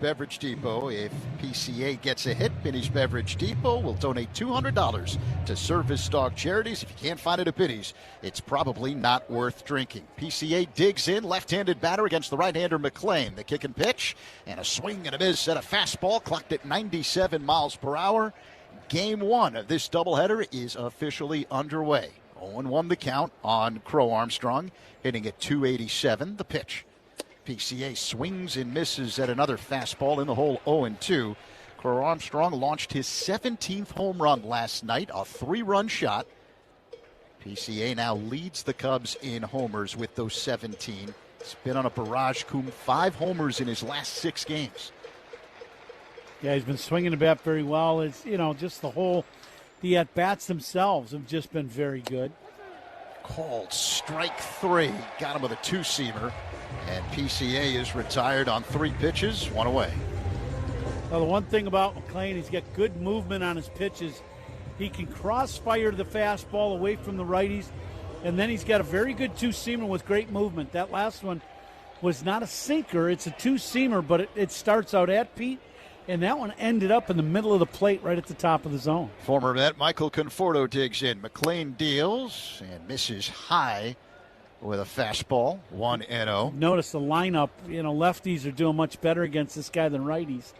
Beverage Depot. If PCA gets a hit, Binny's Beverage Depot will donate $200 to service dog charities. If you can't find it at Binny's, it's probably not worth drinking. PCA digs in, left-handed batter against the right-hander McLean. The kick and pitch, and a swing and a miss at a fastball clocked at 97 miles per hour. Game one of this doubleheader is officially underway. 0-1 the count on Crow Armstrong, hitting at 287. The pitch. PCA swings and misses at another fastball in the hole, 0-2. Crow Armstrong launched his 17th home run last night, a 3-run shot. PCA now leads the Cubs in homers with those 17. He's been on a barrage, Coom, 5 homers in his last 6 games. Yeah, he's been swinging the bat very well. It's, just the at-bats themselves have just been very good. Called strike 3. Got him with a 2-seamer. And PCA is retired on 3 pitches, 1 away. Well, the one thing about McLean, he's got good movement on his pitches. He can crossfire the fastball away from the righties, and then he's got a very good 2-seamer with great movement. That last one was not a sinker. It's a 2-seamer, but it starts out at Pete, and that one ended up in the middle of the plate right at the top of the zone. Former Met Michael Conforto digs in. McLean deals and misses high with a fastball, 1-0. Notice the lineup, lefties are doing much better against this guy than righties.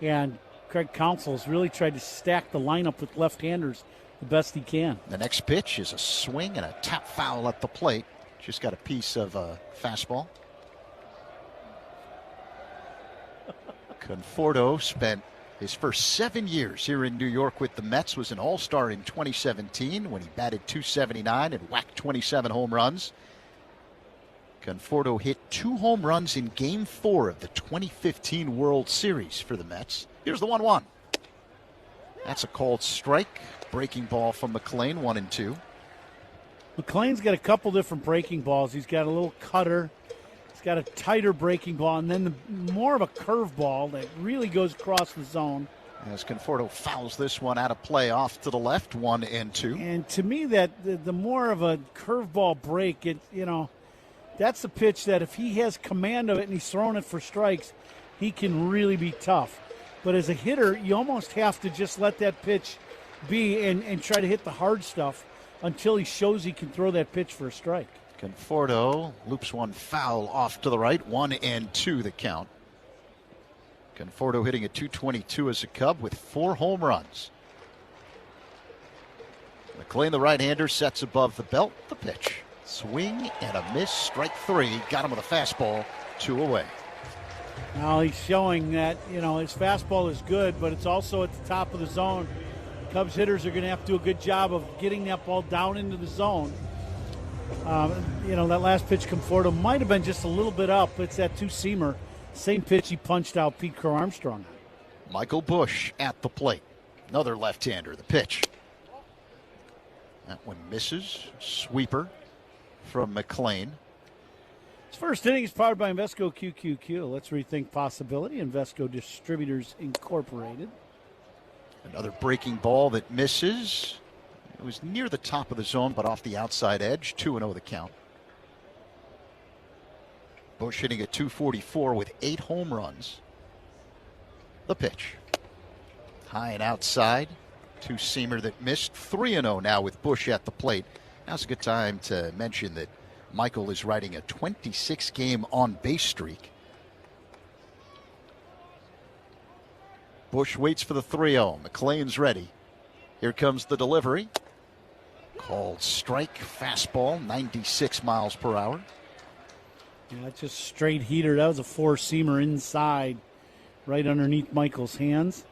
And Craig Counsell's really tried to stack the lineup with left-handers the best he can. The next pitch is a swing and a tap foul at the plate. Just got a piece of a fastball. Conforto spent his first 7 years here in New York with the Mets, was an all-star in 2017 when he batted .279 and whacked 27 home runs. Conforto hit 2 home runs in Game 4 of the 2015 World Series for the Mets. Here's the 1-1. That's a called strike. Breaking ball from McLean, 1-2. McLean's got a couple different breaking balls. He's got a little cutter. He's got a tighter breaking ball, and then more of a curve ball that really goes across the zone. As Conforto fouls this one out of play off to the left, 1-2. And to me, that the more of a curveball break, that's a pitch that if he has command of it and he's throwing it for strikes, he can really be tough. But as a hitter, you almost have to just let that pitch be and try to hit the hard stuff until he shows he can throw that pitch for a strike. Conforto loops one foul off to the right, 1-2 the count. Conforto hitting at .222 as a Cub with 4 home runs. McLean, the right-hander, sets above the belt. The pitch. Swing and a miss, strike 3. Got him with a fastball, 2 away. Now he's showing that, his fastball is good, but it's also at the top of the zone. Cubs hitters are going to have to do a good job of getting that ball down into the zone. That last pitch, Conforto, might have been just a little bit up. It's that 2-seamer. Same pitch he punched out Pete Crow Armstrong. Michael Busch at the plate. Another left-hander. The pitch. That one misses. Sweeper from McLean. His first inning is powered by Invesco QQQ. Let's rethink possibility. Invesco Distributors Incorporated. Another breaking ball that misses. It was near the top of the zone, but off the outside edge. 2-0 the count. Busch hitting at .244 with 8 home runs. The pitch. High and outside. 2-seamer that missed. 3-0 now with Busch at the plate. Now's a good time to mention that Michael is riding a 26-game on-base streak. Busch waits for the 3-0. McLean's ready. Here comes the delivery. Called strike, fastball, 96 miles per hour. Yeah, that's just straight heater. That was a 4-seamer inside, right underneath Michael's hands.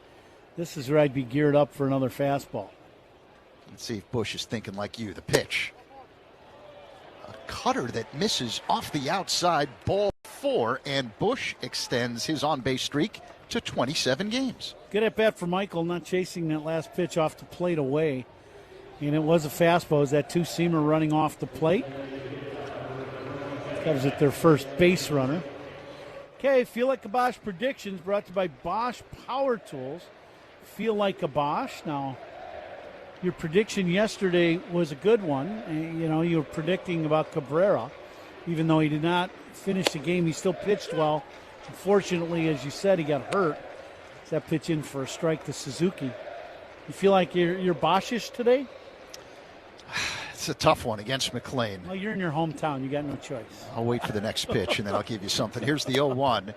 This is where I'd be geared up for another fastball. Let's see if Busch is thinking like you. The pitch. A cutter that misses off the outside, ball 4, and Busch extends his on-base streak to 27 games. Good at bat for Michael, not chasing that last pitch off the plate away. And it was a fastball. It was that 2-seamer running off the plate. Cubs at their first base runner. Okay, Feel Like a Bosch predictions brought to you by Bosch Power Tools. Feel like a Bosch. Now, your prediction yesterday was a good one. You were predicting about Cabrera. Even though he did not finish the game, he still pitched well Unfortunately, as you said, he got hurt. That pitch in for a strike to Suzuki. You feel like you're Boschish today? It's a tough one against McLean. Well, you're in your hometown. You got no choice. I'll wait for the next pitch, and then I'll give you something. Here's the 0-1.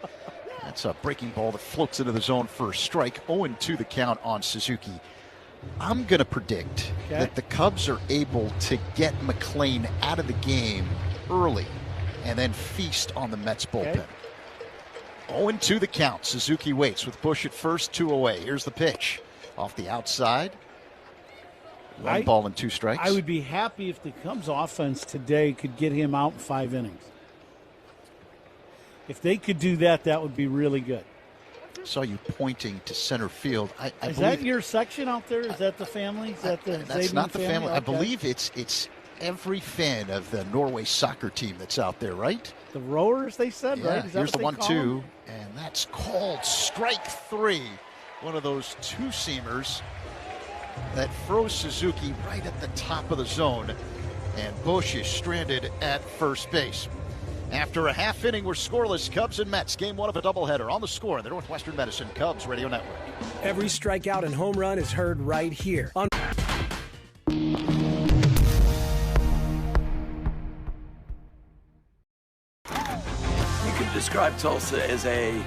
That's a breaking ball that floats into the zone for a strike. 0-2 the count on Suzuki. I'm going to predict that the Cubs are able to get McLean out of the game early and then feast on the Mets bullpen. 0-2 the count. Suzuki waits with Bush at first, 2 away. Here's the pitch. Off the outside. 1 ball and 2 strikes. I would be happy if the Cubs offense today could get him out in 5 innings. If they could do that, that would be really good. Saw you pointing to center field. Is that your section out there? Is that the family? Is that the that's not the family. Okay. I believe it's every fan of the Norway soccer team that's out there, right? The Rowers, they said, yeah, right? Is that here's the 1-2, them? and that's called strike 3. One of those two-seamers that froze Suzuki right at the top of the zone, and Bush is stranded at first base. After a half inning, we're scoreless. Cubs and Mets, game 1 of a doubleheader. On the score in the Northwestern Medicine Cubs Radio Network. Every strikeout and home run is heard right here on. You could describe Tulsa as a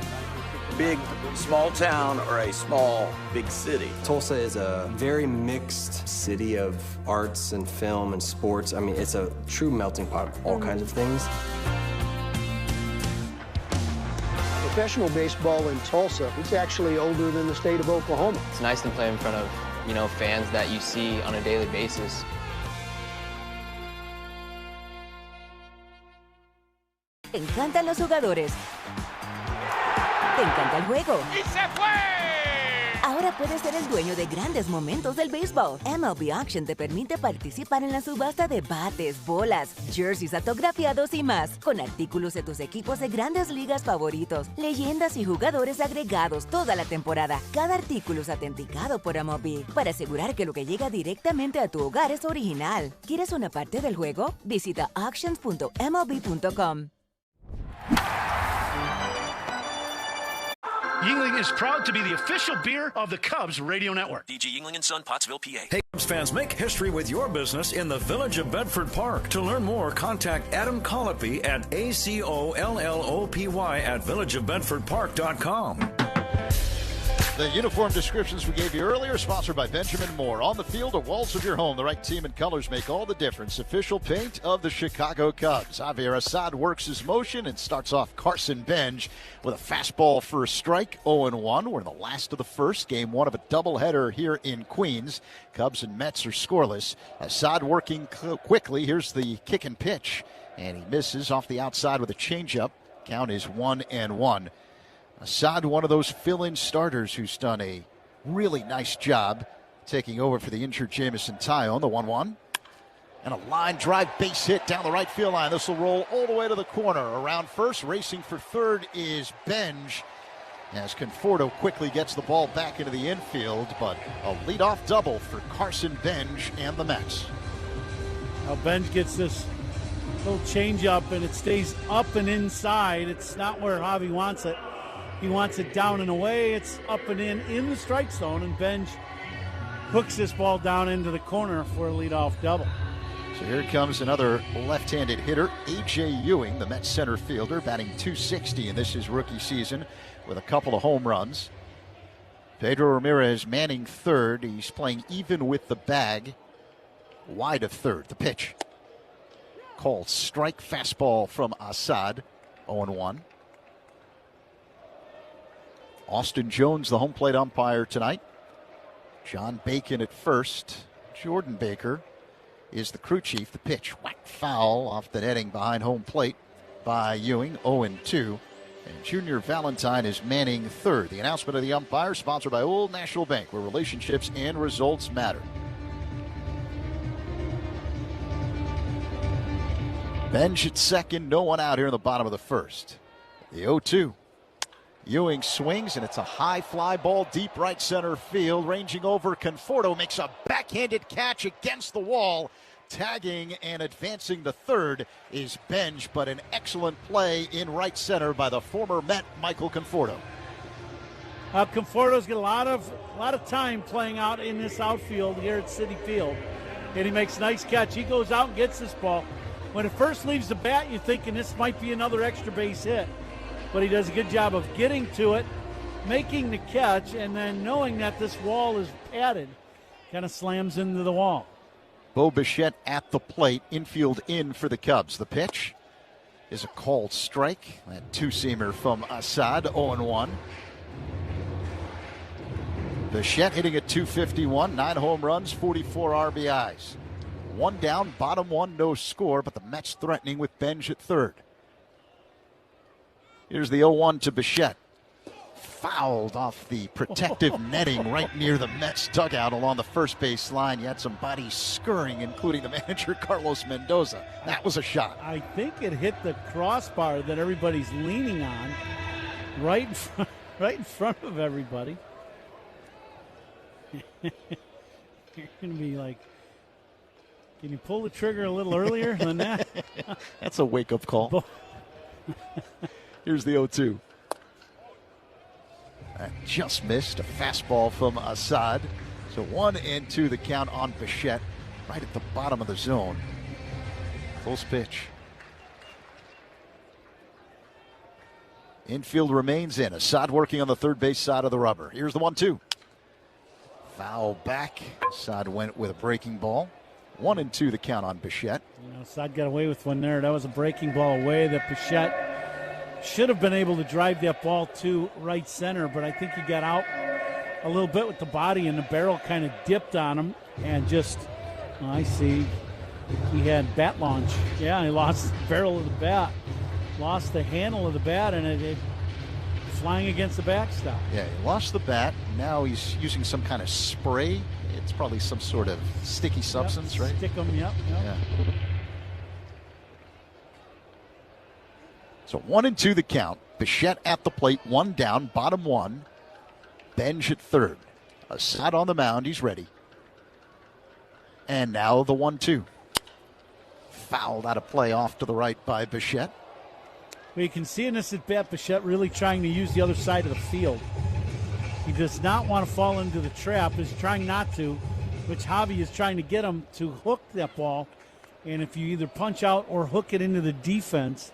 big, small town or a small, big city. Tulsa is a very mixed city of arts and film and sports. I mean, it's a true melting pot of all kinds of things. Professional baseball in Tulsa, it's actually older than the state of Oklahoma. It's nice to play in front of, fans that you see on a daily basis. Te encantan los jugadores. Te encanta el juego. ¡Y se fue! Ahora puedes ser el dueño de grandes momentos del béisbol. MLB Auction te permite participar en la subasta de bates, bolas, jerseys autografiados y más, con artículos de tus equipos de grandes ligas favoritos, leyendas y jugadores agregados toda la temporada. Cada artículo es autenticado por MLB para asegurar que lo que llega directamente a tu hogar es original. ¿Quieres una parte del juego? Visita auctions.mlb.com. Yuengling is proud to be the official beer of the Cubs Radio Network. DG Yuengling & Son, Pottsville, PA. Hey, Cubs fans, make history with your business in the Village of Bedford Park. To learn more, contact Adam Colopy at ACOLLOPY at villageofbedfordpark.com. The uniform descriptions we gave you earlier, sponsored by Benjamin Moore. On the field or walls of your home, the right team and colors make all the difference. Official paint of the Chicago Cubs. Javier Assad works his motion and starts off Carson Benj with a fastball for a strike. 0-1. We're in the last of the first, game 1 of a doubleheader here in Queens. Cubs and Mets are scoreless. Assad working quickly. Here's the kick and pitch, and he misses off the outside with a changeup. Count is 1-1. Assad, one of those fill-in starters who's done a really nice job taking over for the injured Jamison Tyone. The 1-1. And a line drive base hit down the right field line. This will roll all the way to the corner. Around first, racing for third is Benj, as Conforto quickly gets the ball back into the infield. But a leadoff double for Carson Benj and the Mets. Now Benj gets this little change-up, and it stays up and inside. It's not where Javi wants it. He wants it down and away. It's up and in the strike zone, and Benj hooks this ball down into the corner for a leadoff double. So here comes another left-handed hitter, A.J. Ewing, the Mets center fielder, batting .260 in this his rookie season with a couple of home runs. Pedro Ramirez manning third. He's playing even with the bag, wide of third. The pitch. Called strike, fastball from Assad, 0-1. Austin Jones, the home plate umpire tonight. John Bacon at first. Jordan Baker is the crew chief. The pitch, whack foul off the netting behind home plate by Ewing, 0-2. And Junior Valentine is manning third. The announcement of the umpire, sponsored by Old National Bank, where relationships and results matter. Benj at second, no one out here in the bottom of the first. The 0-2. Ewing swings, and it's a high fly ball deep right center field. Ranging over, Conforto makes a backhanded catch against the wall. Tagging and advancing to third is Benj, but an excellent play in right center by the former Met, Michael Conforto. Conforto's got a lot of time playing out in this outfield here at Citi Field, and he makes a nice catch. He goes out and gets this ball. When it first leaves the bat, you're thinking this might be another extra base hit, but he does a good job of getting to it, making the catch, and then knowing that this wall is padded, kind of slams into the wall. Bo Bichette at the plate, infield in for the Cubs. The pitch is a called strike. That two-seamer from Assad, 0-1. Bichette hitting at .251, 9 home runs, 44 RBIs. One down, bottom one, no score, but the Mets threatening with Benj at third. Here's the 0-1 to Bichette. Fouled off the protective netting right near the Mets dugout along the first base line. You had some bodies scurrying, including the manager, Carlos Mendoza. That was a shot. I think it hit the crossbar that everybody's leaning on right in front of everybody. You're going to be like, can you pull the trigger a little earlier than that? That's a wake-up call. Here's the 0-2. That just missed a fastball from Assad. So 1-2 the count on Bichette, right at the bottom of the zone. Close pitch. Infield remains in. Assad working on the third base side of the rubber. Here's the 1-2. Foul back. Assad went with a breaking ball. 1-2 the count on Bichette. Assad got away with one there. That was a breaking ball away that Bichette should have been able to drive that ball to right center, but I think he got out a little bit with the body and the barrel kind of dipped on him and just, I see, he had bat launch. Yeah, he lost the barrel of the bat, lost the handle of the bat, and it flying against the backstop. Yeah, he lost the bat. Now he's using some kind of spray. It's probably some sort of sticky substance, right? Stick 'em, yep. Yeah. So 1-2 the count. Bichette at the plate, one down, bottom one. Benj at third. Assad on the mound, he's ready. And now the 1-2. Fouled out of play off to the right by Bichette. Well, you can see in this at bat, Bichette really trying to use the other side of the field. He does not want to fall into the trap. He's trying not to, which Javi is trying to get him to hook that ball. And if you either punch out or hook it into the defense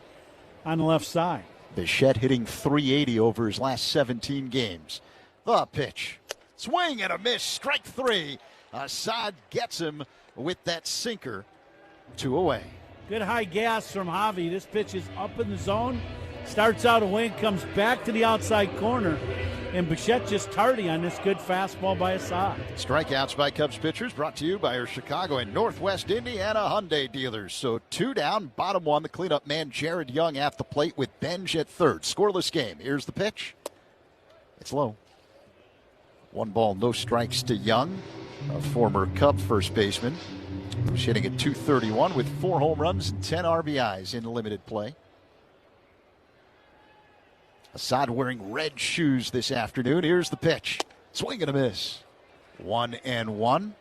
on the left side. Bichette hitting .380 over his last 17 games. The pitch. Swing and a miss. Strike three. Assad gets him with that sinker. 2 away. Good high gas from Javi. This pitch is up in the zone. Starts out away and comes back to the outside corner. And Bichette just tardy on this good fastball by Assad. Strikeouts by Cubs pitchers brought to you by your Chicago and Northwest Indiana Hyundai dealers. So 2 down, bottom one. The cleanup man, Jared Young, at the plate with Benj at third. Scoreless game. Here's the pitch. It's low. 1 ball, no strikes to Young, a former Cub first baseman, who's hitting at .231 with 4 home runs and 10 RBIs in limited play. Assad wearing red shoes this afternoon. Here's the pitch. Swing and a miss. 1-1.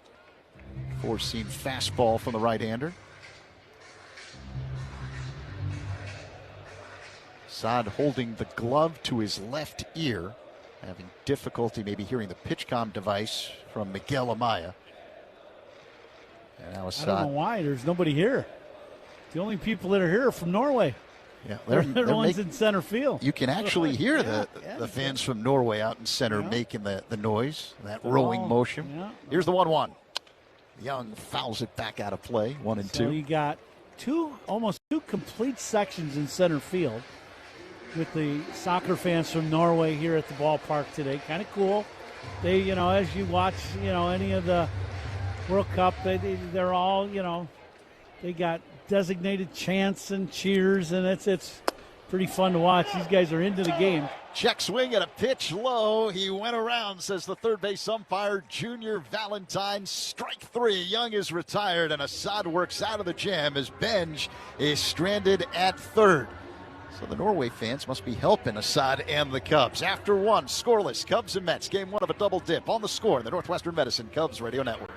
Four-seam fastball from the right-hander. Assad holding the glove to his left ear, having difficulty maybe hearing the pitch-comm device from Miguel Amaya. And now Assad. I don't know why. There's nobody here. The only people that are here are from Norway. Yeah, they're the ones in center field. You can actually hear the fans from Norway out in center making the noise, that rowing motion. Yeah. Here's the 1-1. Young fouls it back out of play, 1-2. So you got almost two complete sections in center field with the soccer fans from Norway here at the ballpark today. Kind of cool. They, as you watch, any of the World Cup, they're all, they got designated chants and cheers, and it's pretty fun to watch. These guys are into the game. Check swing and a pitch low. He went around, says the third base umpire, Junior Valentine. Strike 3. Young is retired, and Assad works out of the jam as Benj is stranded at third. So the Norway fans must be helping Assad and the Cubs. After 1, scoreless, Cubs and Mets. Game 1 of a double dip on the score in the Northwestern Medicine Cubs Radio Network.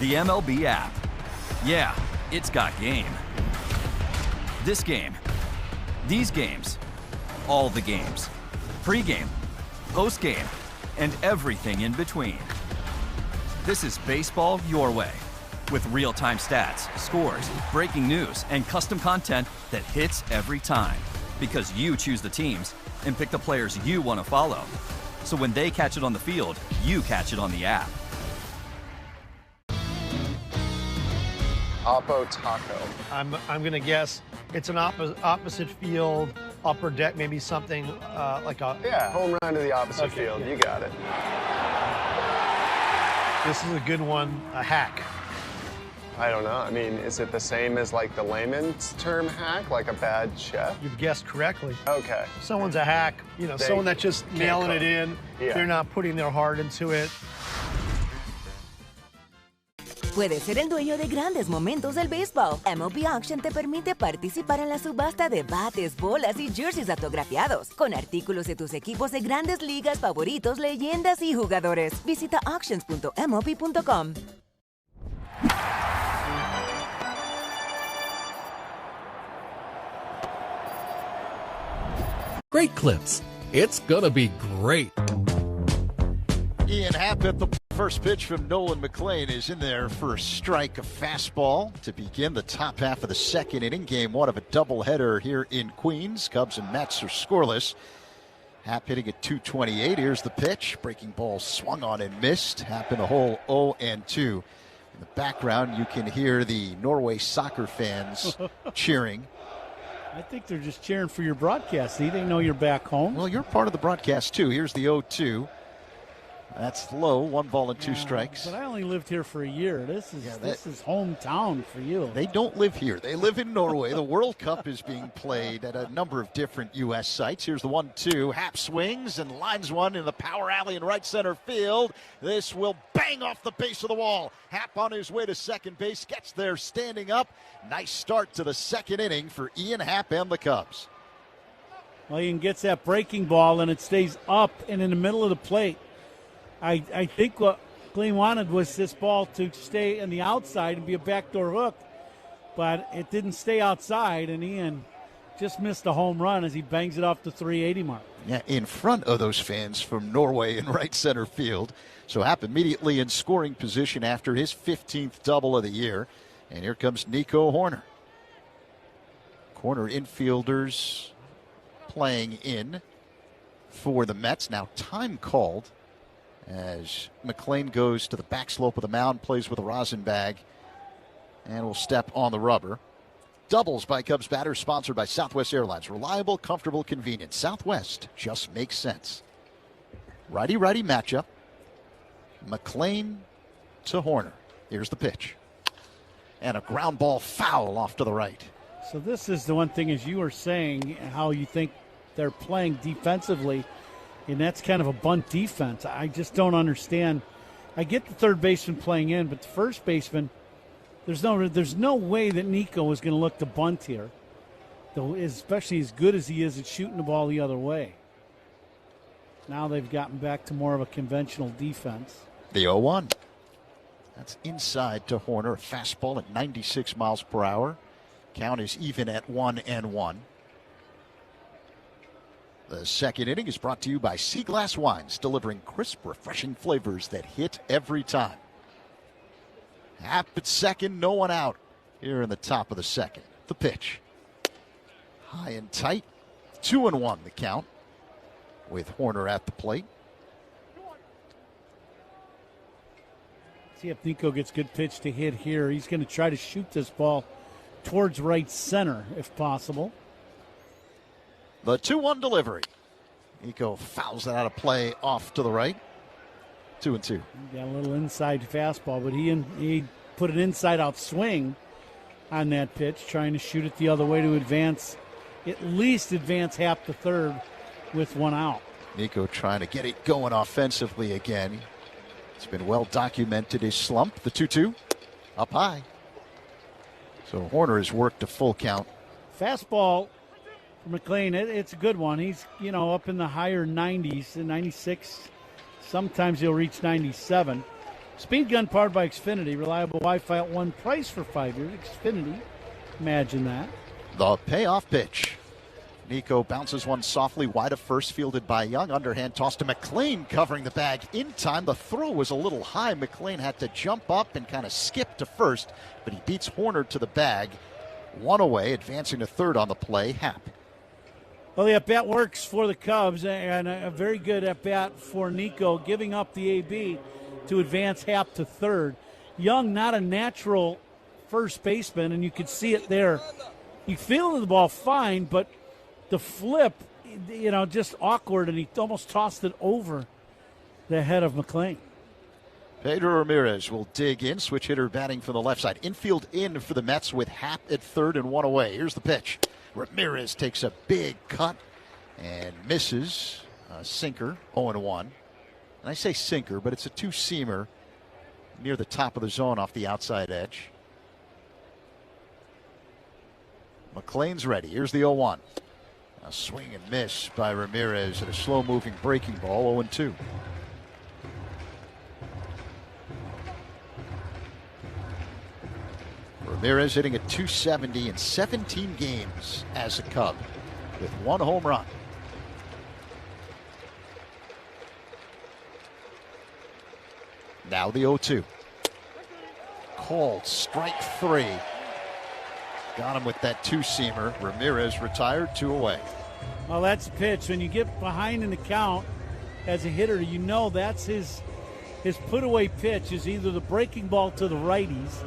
The MLB app. Yeah, it's got game. This game. These games. All the games. Pre-game, post-game, and everything in between. This is baseball your way. With real-time stats, scores, breaking news, and custom content that hits every time. Because you choose the teams and pick the players you want to follow. So when they catch it on the field, you catch it on the app. Oppo Taco. I'm going to guess it's an opposite field, upper deck, maybe something like a... Yeah, home run to the opposite field. You got it. This is a good one, a hack. I don't know. I mean, is it the same as like the layman's term hack, like a bad chef? You've guessed correctly. Okay. Someone's a hack, you know, someone that's just nailing it in. Yeah. They're not putting their heart into it. Puedes ser el dueño de grandes momentos del béisbol. MLB Auction te permite participar en la subasta de bates, bolas y jerseys autografiados, con artículos de tus equipos de grandes ligas favoritos, leyendas y jugadores. Visita auctions.mlb.com. Great clips. It's gonna be great. Ian Happ at the first pitch from Nolan McLean is in there for a strike, a fastball to begin the top half of the second inning. Game one of a doubleheader here in Queens. Cubs and Mets are scoreless. Happ hitting at .228. Here's the pitch. Breaking ball swung on and missed. Happ in a hole 0-2. In the background, you can hear the Norway soccer fans cheering. I think they're just cheering for your broadcast. They know you're back home. Well, you're part of the broadcast, too. Here's the 0-2. That's low, 1 ball and 2 strikes. But I only lived here for a year. This is hometown for you. They don't live here. They live in Norway. The World Cup is being played at a number of different U.S. sites. Here's the 1-2. Happ swings and lines one in the power alley in right center field. This will bang off the base of the wall. Happ on his way to second base. Gets there standing up. Nice start to the second inning for Ian Happ and the Cubs. Well, Ian gets that breaking ball, and it stays up and in the middle of the plate. I think what Glenn wanted was this ball to stay on the outside and be a backdoor hook, but it didn't stay outside, and Ian just missed a home run as he bangs it off the 380 mark. Yeah, in front of those fans from Norway in right center field. So Happ immediately in scoring position after his 15th double of the year. And here comes Nico Horner. Corner infielders playing in for the Mets. Now time called as McLean goes to the back slope of the mound, plays with a rosin bag, and will step on the rubber. Doubles by Cubs batters, sponsored by Southwest Airlines. Reliable, comfortable, convenient. Southwest just makes sense. Righty-righty matchup. McLean to Horner. Here's the pitch. And a ground ball foul off to the right. So this is the one thing, as you were saying, how you think they're playing defensively. And that's kind of a bunt defense. I just don't understand. I get the third baseman playing in, but the first baseman, there's no way that Nico is going to look to bunt here, though, especially as good as he is at shooting the ball the other way. Now they've gotten back to more of a conventional defense. The 0-1. That's inside to Horner. A fastball at 96 miles per hour. Count is even at 1-1. The second inning is brought to you by Sea Glass Wines, delivering crisp, refreshing flavors that hit every time. Happ at second, no one out here in the top of the second. The pitch. High and tight. 2-1 the count with Horner at the plate. See if Nico gets good pitch to hit here. He's going to try to shoot this ball towards right center if possible. The 2-1 delivery. Nico fouls it out of play off to the right. 2-2. Got a little inside fastball, but he put an inside-out swing on that pitch, trying to shoot it the other way to advance, at least advance half to third with one out. Nico trying to get it going offensively again. It's been well documented, his slump. The 2-2 up high. So Horner has worked a full count. Fastball for McLean, it's a good one. He's, up in the higher 90s, 96. Sometimes he'll reach 97. Speed gun powered by Xfinity. Reliable Wi-Fi at one price for 5 years. Xfinity. Imagine that. The payoff pitch. Nico bounces one softly wide of first, fielded by Young. Underhand toss to McLean, covering the bag in time. The throw was a little high. McLean had to jump up and kind of skip to first, but he beats Horner to the bag. One away, advancing to third on the play. Happ. Well, the at-bat works for the Cubs, and a very good at-bat for Nico, giving up the AB to advance Happ to third. Young, not a natural first baseman, and you could see it there. He fielded the ball fine, but the flip, just awkward, and he almost tossed it over the head of McLean. Pedro Ramirez will dig in, switch hitter batting from the left side. Infield in for the Mets with Happ at third and one away. Here's the pitch. Ramirez takes a big cut and misses a sinker, 0-1. And I say sinker, but it's a two-seamer near the top of the zone off the outside edge. McLean's ready. Here's the 0-1. A swing and miss by Ramirez at a slow-moving breaking ball, 0-2. Ramirez hitting a .270 in 17 games as a Cub with one home run. Now the 0-2. Called strike three. Got him with that two-seamer. Ramirez retired, 2 away. Well, that's a pitch. When you get behind in the count as a hitter, that's his put-away pitch is either the breaking ball to the righties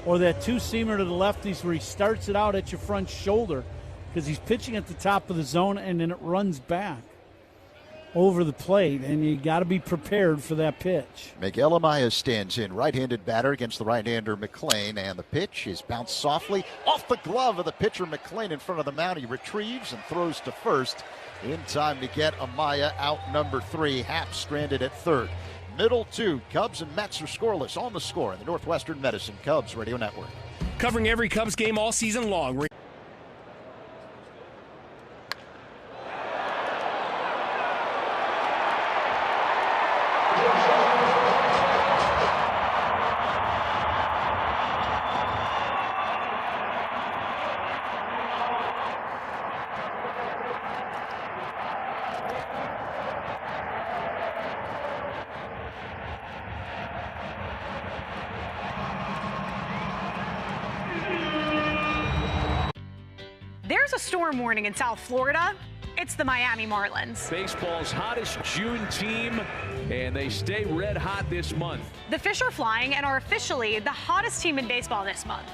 or that two-seamer to the lefties where he starts it out at your front shoulder because he's pitching at the top of the zone and then it runs back over the plate, and you got to be prepared for that pitch. Miguel Amaya stands in, right-handed batter against the right-hander McLean, and the pitch is bounced softly off the glove of the pitcher McLean in front of the mound. He retrieves and throws to first in time to get Amaya out number 3. Happ stranded at third. Middle 2, Cubs and Mets are scoreless on the score in the Northwestern Medicine Cubs Radio Network. Covering every Cubs game all season long. There's a storm warning in South Florida. It's the Miami Marlins. Baseball's hottest June team, and they stay red hot this month. The Fish are flying and are officially the hottest team in baseball this month.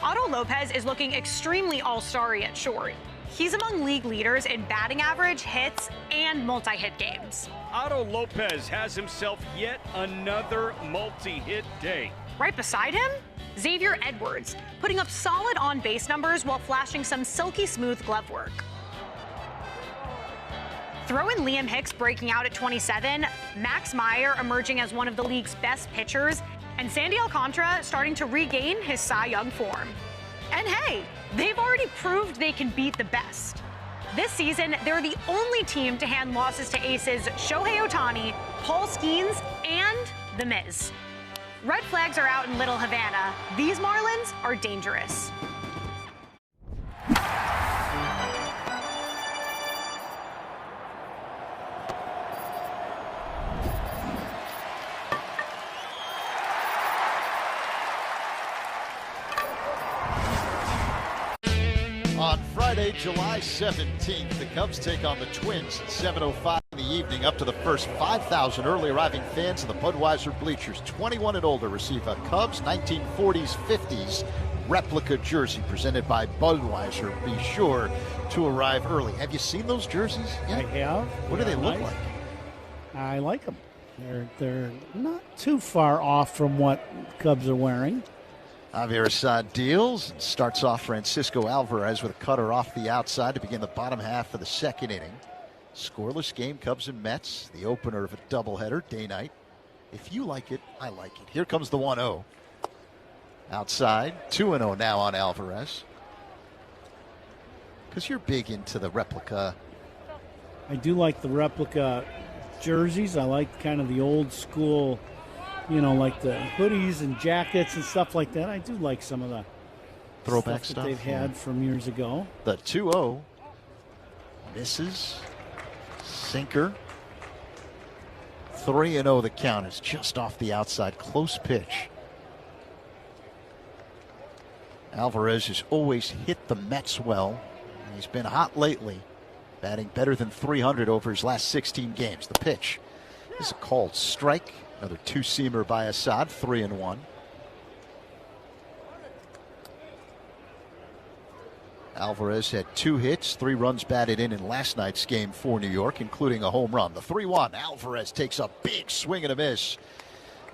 Otto Lopez is looking extremely all-starry at short. He's among league leaders in batting average, hits, and multi-hit games. Otto Lopez has himself yet another multi-hit day. Right beside him, Xavier Edwards, putting up solid on-base numbers while flashing some silky smooth glove work. Throw in Liam Hicks breaking out at 27, Max Meyer emerging as one of the league's best pitchers, and Sandy Alcantara starting to regain his Cy Young form. And hey, they've already proved they can beat the best. This season, they're the only team to hand losses to aces Shohei Ohtani, Paul Skeens, and The Miz. Red flags are out in Little Havana. These Marlins are dangerous. On Friday, July 17th, the Cubs take on the Twins at 7:05 in the evening. Up to the first 5,000 early arriving fans in the Budweiser bleachers. 21 and older receive a Cubs 1940s, 50s replica jersey presented by Budweiser. Be sure to arrive early. Have you seen those jerseys yet? I have. What do they look like? I like them. They're not too far off from what Cubs are wearing. Javier Assad deals and starts off Francisco Alvarez with a cutter off the outside to begin the bottom half of the second inning. Scoreless game, Cubs and Mets, the opener of a doubleheader, day night. If you like it, I like it. Here comes the 1-0. Outside, 2-0 now on Alvarez. Because you're big into the replica. I do like the replica jerseys. I like kind of the old school like the hoodies and jackets and stuff like that. I do like some of the throwback stuff that they've had from years ago. The 2-0 misses. Sinker. 3-0 the count is just off the outside. Close pitch. Alvarez has always hit the Mets well. He's been hot lately, batting better than 300 over his last 16 games. The pitch is a called strike. Another two-seamer by Assad, 3-1. Alvarez had 2 hits, 3 runs batted in last night's game for New York, including a home run. The 3-1, Alvarez takes a big swing and a miss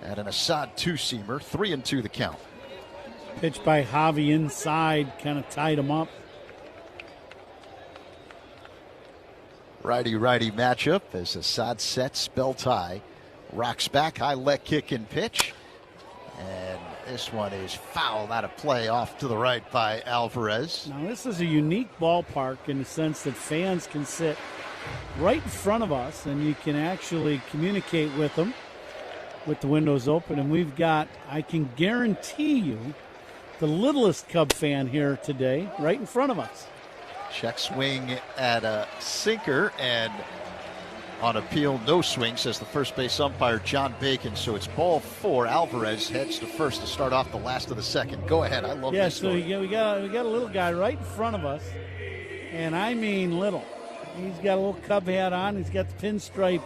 at an Assad two-seamer, 3-2 the count. Pitch by Javi inside, kind of tied him up. Righty-righty matchup as Assad sets, belt high, rocks back, high leg kick and pitch. And this one is fouled out of play off to the right by Alvarez. Now this is a unique ballpark in the sense that fans can sit right in front of us and you can actually communicate with them with the windows open. And we've got, I can guarantee you, the littlest Cub fan here today right in front of us. Check swing at a sinker, and on appeal, no swing, says the first base umpire, John Bacon. So it's ball 4. Alvarez heads to first to start off the last of the second. Go ahead. I love this story. So we got a little guy right in front of us, and I mean little. He's got a little Cub hat on. He's got the pinstripe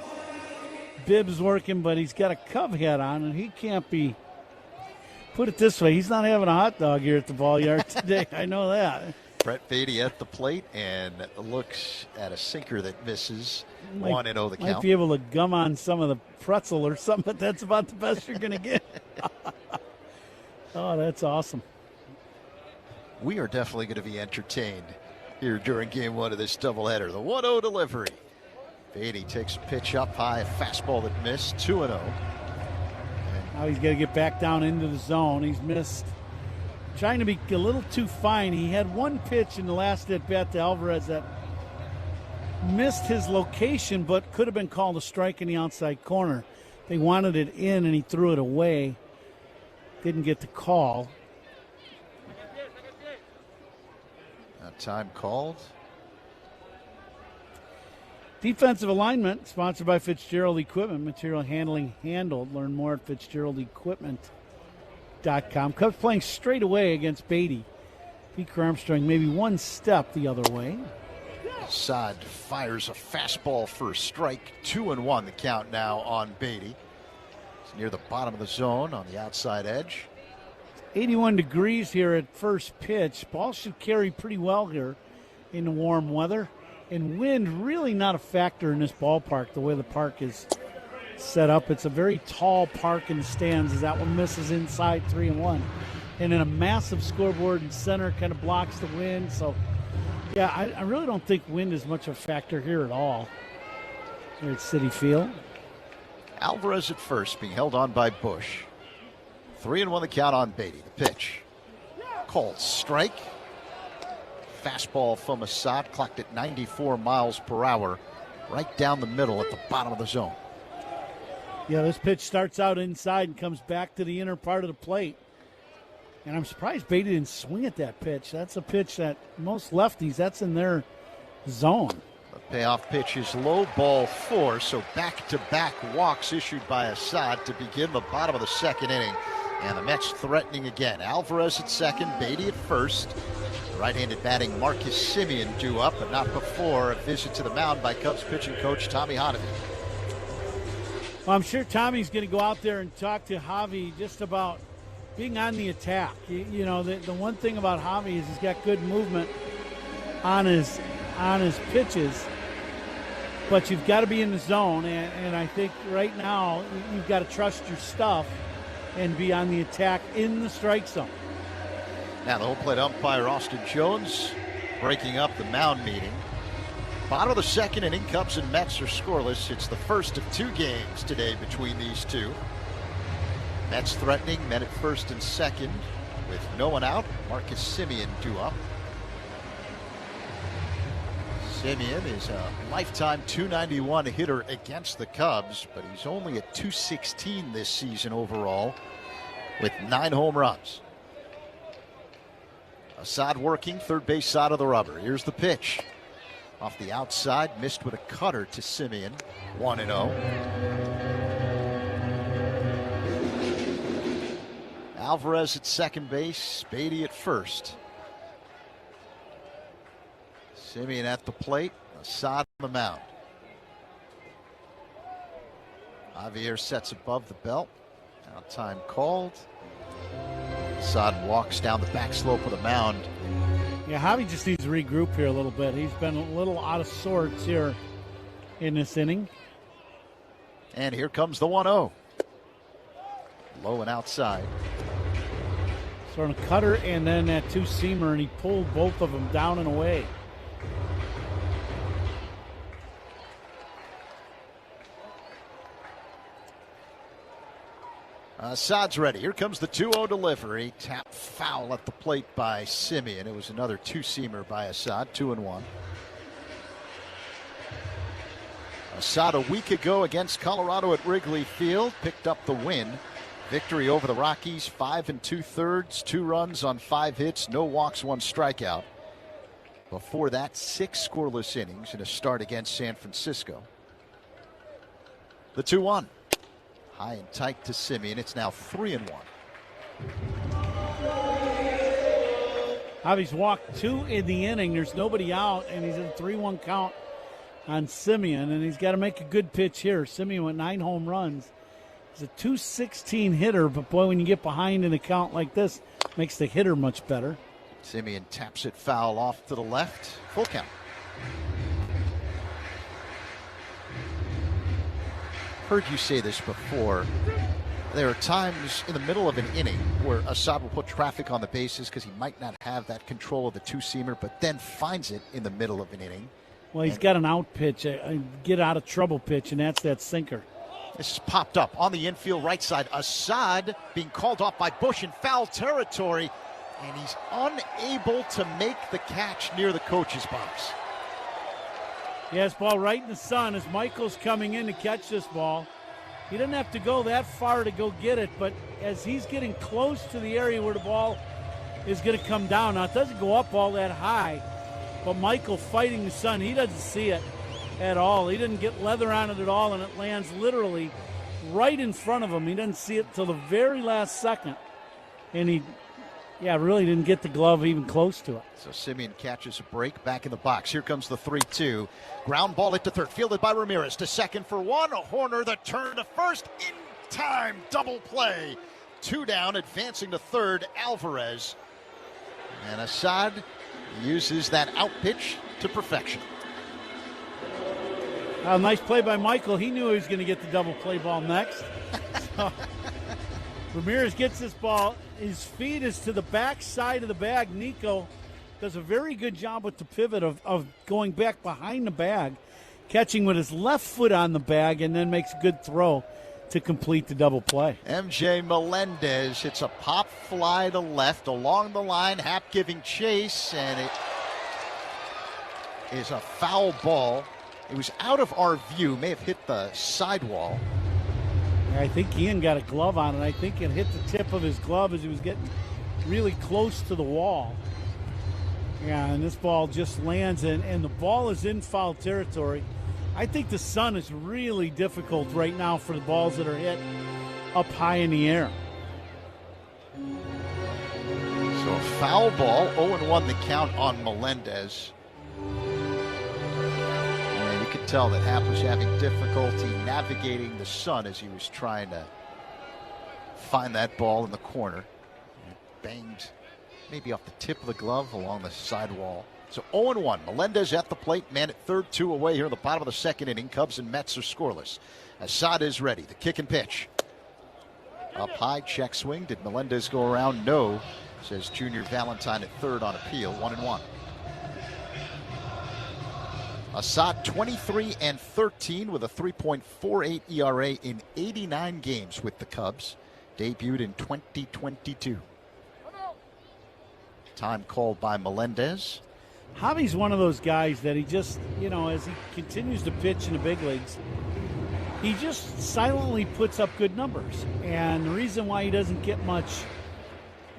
bibs working, but he's got a Cub hat on, and he can't be, put it this way, he's not having a hot dog here at the ball yard today. I know that. Brett Beatty at the plate and looks at a sinker that misses. 1-0 the count. Might be able to gum on some of the pretzel or something, but that's about the best you're going to get. Oh, that's awesome. We are definitely going to be entertained here during game 1 of this doubleheader. The 1-0 delivery. Beatty takes a pitch up high, a fastball that missed, 2-0. Now he's got to get back down into the zone. He's missed. Trying to be a little too fine. He had one pitch in the last at-bat to Alvarez that missed his location, but could have been called a strike in the outside corner. They wanted it in, and he threw it away. Didn't get the call. Time called. Defensive alignment, sponsored by Fitzgerald Equipment. Material handling handled. Learn more at FitzgeraldEquipment.com. Cubs playing straight away against Beatty. Pete Armstrong maybe one step the other way. Assad fires a fastball for a strike. 2-1 the count now on Beatty. It's near the bottom of the zone on the outside edge. 81 degrees here at first pitch. Ball should carry pretty well here in the warm weather. And wind really not a factor in this ballpark, the way the park is set up. It's a very tall park in the stands as that one misses inside 3-1. And then a massive scoreboard in center kind of blocks the wind. So, yeah, I really don't think wind is much of a factor here at all here at Citi Field. Alvarez at first, being held on by Bush. 3-1 the count on Beatty. The pitch. Called strike. Fastball from Assad, clocked at 94 miles per hour, right down the middle at the bottom of the zone. Yeah, this pitch starts out inside and comes back to the inner part of the plate. And I'm surprised Beatty didn't swing at that pitch. That's a pitch that most lefties, that's in their zone. The payoff pitch is low, ball 4, so back-to-back walks issued by Assad to begin the bottom of the second inning. And the Mets threatening again. Alvarez at second, Beatty at first. The right-handed batting Marcus Semien due up, but not before a visit to the mound by Cubs pitching coach Tommy Hanavy. Well, I'm sure Tommy's going to go out there and talk to Javi just about being on the attack. You know, the one thing about Javi is he's got good movement on his pitches, but you've got to be in the zone. And I think right now you've got to trust your stuff and be on the attack in the strike zone. Now the home plate umpire Austin Jones breaking up the mound meeting. Bottom of the second inning, Cubs and Mets are scoreless. It's the first of 2 games today between these two. Mets threatening, men at first and second with no one out. Marcus Semien due up. Simeon is a lifetime .291 hitter against the Cubs, but he's only at .216 this season overall with 9 home runs. Assad working third base side of the rubber. Here's the pitch. Off the outside, missed with a cutter to Simeon. 1-0. Alvarez at second base, Beatty at first. Simeon at the plate, Assad on the mound. Javier sets above the belt. Now time called. Assad walks down the back slope of the mound. Yeah, Javi just needs to regroup here a little bit. He's been a little out of sorts here in this inning. And here comes the 1-0. Low and outside. So on a cutter and then that two-seamer, and he pulled both of them down and away. Assad's ready. Here comes the 2-0 delivery. Tap foul at the plate by Simeon. It was another two-seamer by Assad. 2-1. Assad a week ago against Colorado at Wrigley Field picked up the win. Victory over the Rockies, 5 2/3, 2 runs on 5 hits, no walks, 1 strikeout. Before that, 6 scoreless innings in a start against San Francisco. The 2-1. High and tight to Simeon. It's now 3-1. Javi's walked 2 in the inning. There's nobody out, and he's in a 3-1 count on Simeon, and he's got to make a good pitch here. Simeon with 9 home runs. He's a .216 hitter, but boy, when you get behind in a count like this, makes the hitter much better. Simeon taps it foul off to the left. Full count. Heard you say this before. There are times in the middle of an inning where Assad will put traffic on the bases because he might not have that control of the two-seamer, but then finds it in the middle of an inning. Well, he's got an out pitch, a get out of trouble pitch, and that's that sinker. This is popped up on the infield right side. Assad being called off by Bush in foul territory, and he's unable to make the catch near the coach's box. Yeah, this ball right in the sun as Michael's coming in to catch this ball. He doesn't have to go that far to go get it, but as he's getting close to the area where the ball is going to come down. Now, it doesn't go up all that high, but Michael fighting the sun, he doesn't see it at all. He didn't get leather on it at all, and it lands literally right in front of him. He doesn't see it till the very last second, and he really didn't get the glove even close to it. So Simeon catches a break back in the box. Here comes the 3-2. Ground ball hit to third, fielded by Ramirez to second for 1. A Horner, the turn to first in time. Double play. 2 down, advancing to third, Alvarez. And Assad uses that out pitch to perfection. Nice play by Michael. He knew he was going to get the double play ball next. So, Ramirez gets this ball. His feet is to the back side of the bag. Nico does a very good job with the pivot of going back behind the bag, catching with his left foot on the bag, and then makes a good throw to complete the double play. MJ Melendez hits a pop fly to left along the line. Happ giving chase, and it is a foul ball. It was out of our view, may have hit the sidewall. I think Ian got a glove on it. I think it hit the tip of his glove as he was getting really close to the wall. Yeah, and this ball just lands, and the ball is in foul territory. I think the sun is really difficult right now for the balls that are hit up high in the air. So a foul ball, 0-1 the count on Melendez. And you could tell that Happ was having difficulty navigating the sun as he was trying to find that ball in the corner. It banged maybe off the tip of the glove along the sidewall. So 0-1. Melendez at the plate, man at third, 2 away here in the bottom of the second inning. Cubs and Mets are scoreless. Assad is ready. The kick and pitch. Up high, check swing. Did Melendez go around? No, says Junior Valentine at third on appeal. 1-1. Assad 23-13 with a 3.48 ERA in 89 games with the Cubs. Debuted in 2022. Time called by Melendez. Javi's one of those guys that he just, as he continues to pitch in the big leagues, he just silently puts up good numbers. And the reason why he doesn't get much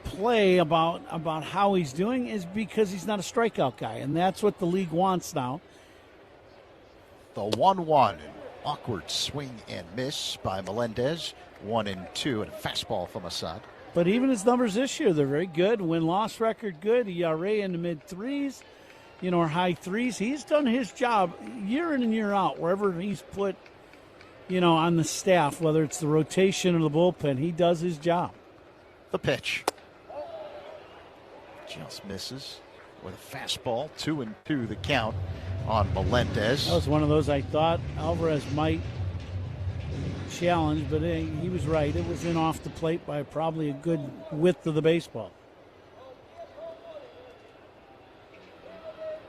play about how he's doing is because he's not a strikeout guy, and that's what the league wants now. The 1-1, awkward swing and miss by Melendez. 1-2, and a fastball from Assad. But even his numbers this year, they're very good. Win-loss record good. ERA in the mid-3s, or high 3s. He's done his job year in and year out, wherever he's put, on the staff, whether it's the rotation or the bullpen. He does his job. The pitch. Just misses with a fastball. 2-2 the count on Melendez. That was one of those I thought Alvarez might challenge, but he was right. It was in off the plate by probably a good width of the baseball.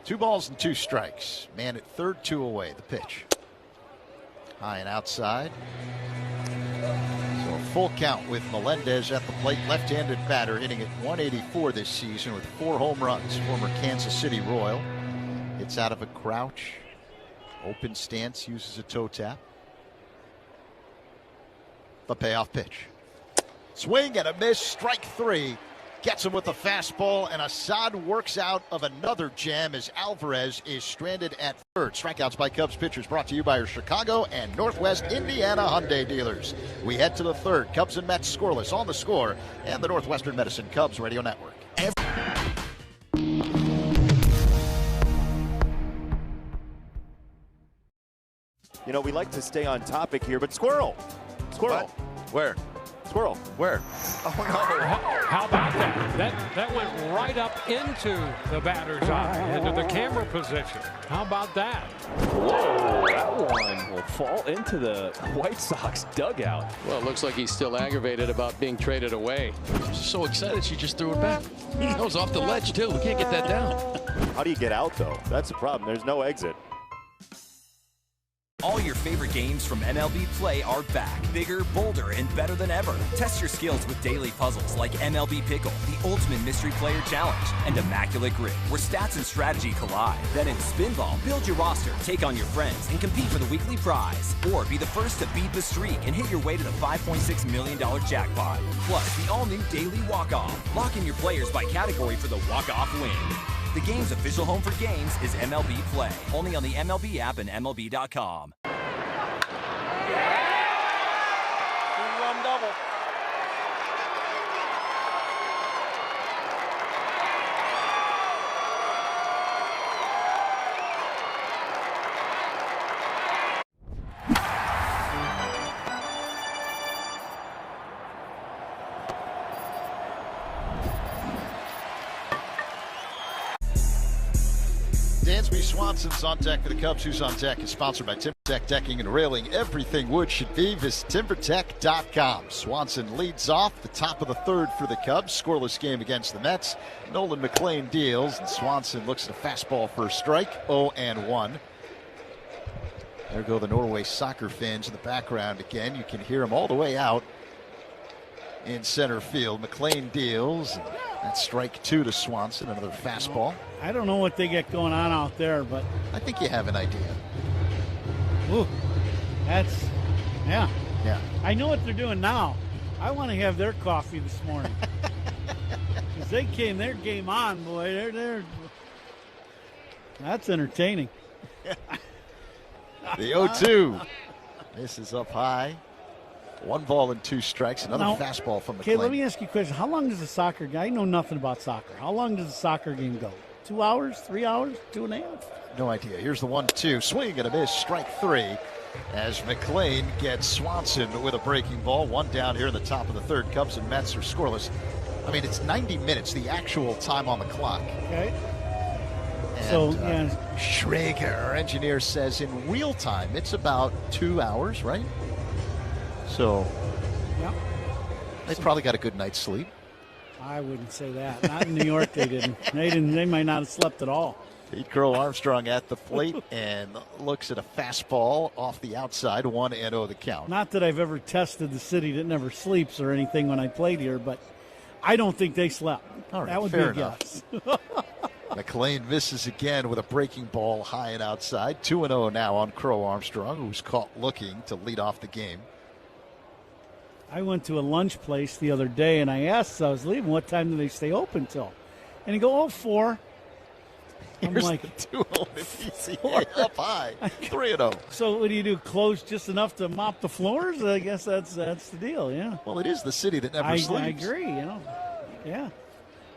2 balls and 2 strikes. Man at third, 2 away. The pitch. High and outside. So a full count with Melendez at the plate. Left-handed batter hitting at 184 this season with 4 home runs. Former Kansas City Royal. It's out of a crouch. Open stance, uses a toe tap. The payoff pitch. Swing and a miss. Strike 3. Gets him with a fastball, and Assad works out of another jam as Alvarez is stranded at third. Strikeouts by Cubs pitchers brought to you by your Chicago and Northwest Indiana Hyundai dealers. We head to the third. Cubs and Mets scoreless on The Score and the Northwestern Medicine Cubs Radio Network. We like to stay on topic here, but Squirrel. What? Where? Squirrel. Where? Oh, no. How about that? That went right up into the batter's eye, into the camera position. How about that? Whoa, that one will fall into the White Sox dugout. Well, it looks like he's still aggravated about being traded away. She's so excited she just threw it back. That was off the ledge, too. We can't get that down. How do you get out, though? That's the problem. There's no exit. All your favorite games from MLB Play are back, bigger, bolder, and better than ever. Test your skills with daily puzzles like MLB Pickle, the ultimate mystery player challenge, and Immaculate Grid, where stats and strategy collide. Then in Spinball, build your roster, take on your friends, and compete for the weekly prize. Or be the first to beat the streak and hit your way to the $5.6 million jackpot. Plus, the all-new Daily Walk-Off. Lock in your players by category for the walk-off win. The game's official home for games is MLB Play. Only on the MLB app and MLB.com. Two-run double. Dansby Swanson's on deck for the Cubs. Who's on Deck is sponsored by TimberTech Decking and Railing. Everything wood should be. Visit TimberTech.com. Swanson leads off the top of the third for the Cubs. Scoreless game against the Mets. Nolan McLean deals, and Swanson looks at a fastball for a strike. 0-1. There go the Norway soccer fans in the background again. You can hear them all the way out in center field. McLean deals. That's strike 2 to Swanson. Another fastball. I don't know what they get going on out there, but I think you have an idea. Ooh, that's, yeah. Yeah. I know what they're doing now. I want to have their coffee this morning. Because they came their game on, boy. They're that's entertaining. The 0-2. This is up high. 1 ball and 2 strikes. Another fastball from McLean. Okay, let me ask you a question. How long does a soccer game? I know nothing about soccer. How long does a soccer game go? 2 hours? 3 hours? 2.5? No idea. Here's the 1-2. Swing and a miss. Strike 3 as McLean gets Swanson with a breaking ball. 1 down here in the top of the third. Cubs and Mets are scoreless. I mean, it's 90 minutes, the actual time on the clock. Okay. And, so, yeah. Schrager, our engineer, says in real time it's about 2 hours, right? So, yeah. They probably got a good night's sleep. I wouldn't say that. Not in New York, they didn't. They might not have slept at all. Pete Crow Armstrong at the plate and looks at a fastball off the outside. 1-0 the count. Not that I've ever tested the city that never sleeps or anything when I played here, but I don't think they slept. All right, that would fair be a enough. guess. McLean misses again with a breaking ball high and outside. 2-0 now on Crow Armstrong, who's caught looking to lead off the game. I went to a lunch place the other day, and I asked as I was leaving, what time do they stay open till? And he go, 4. I'm Here's like, the 2-0 to PCA up high. 3-0. So what do? Close just enough to mop the floors? I guess that's the deal, yeah. Well, it is the city that never sleeps. I agree, Yeah.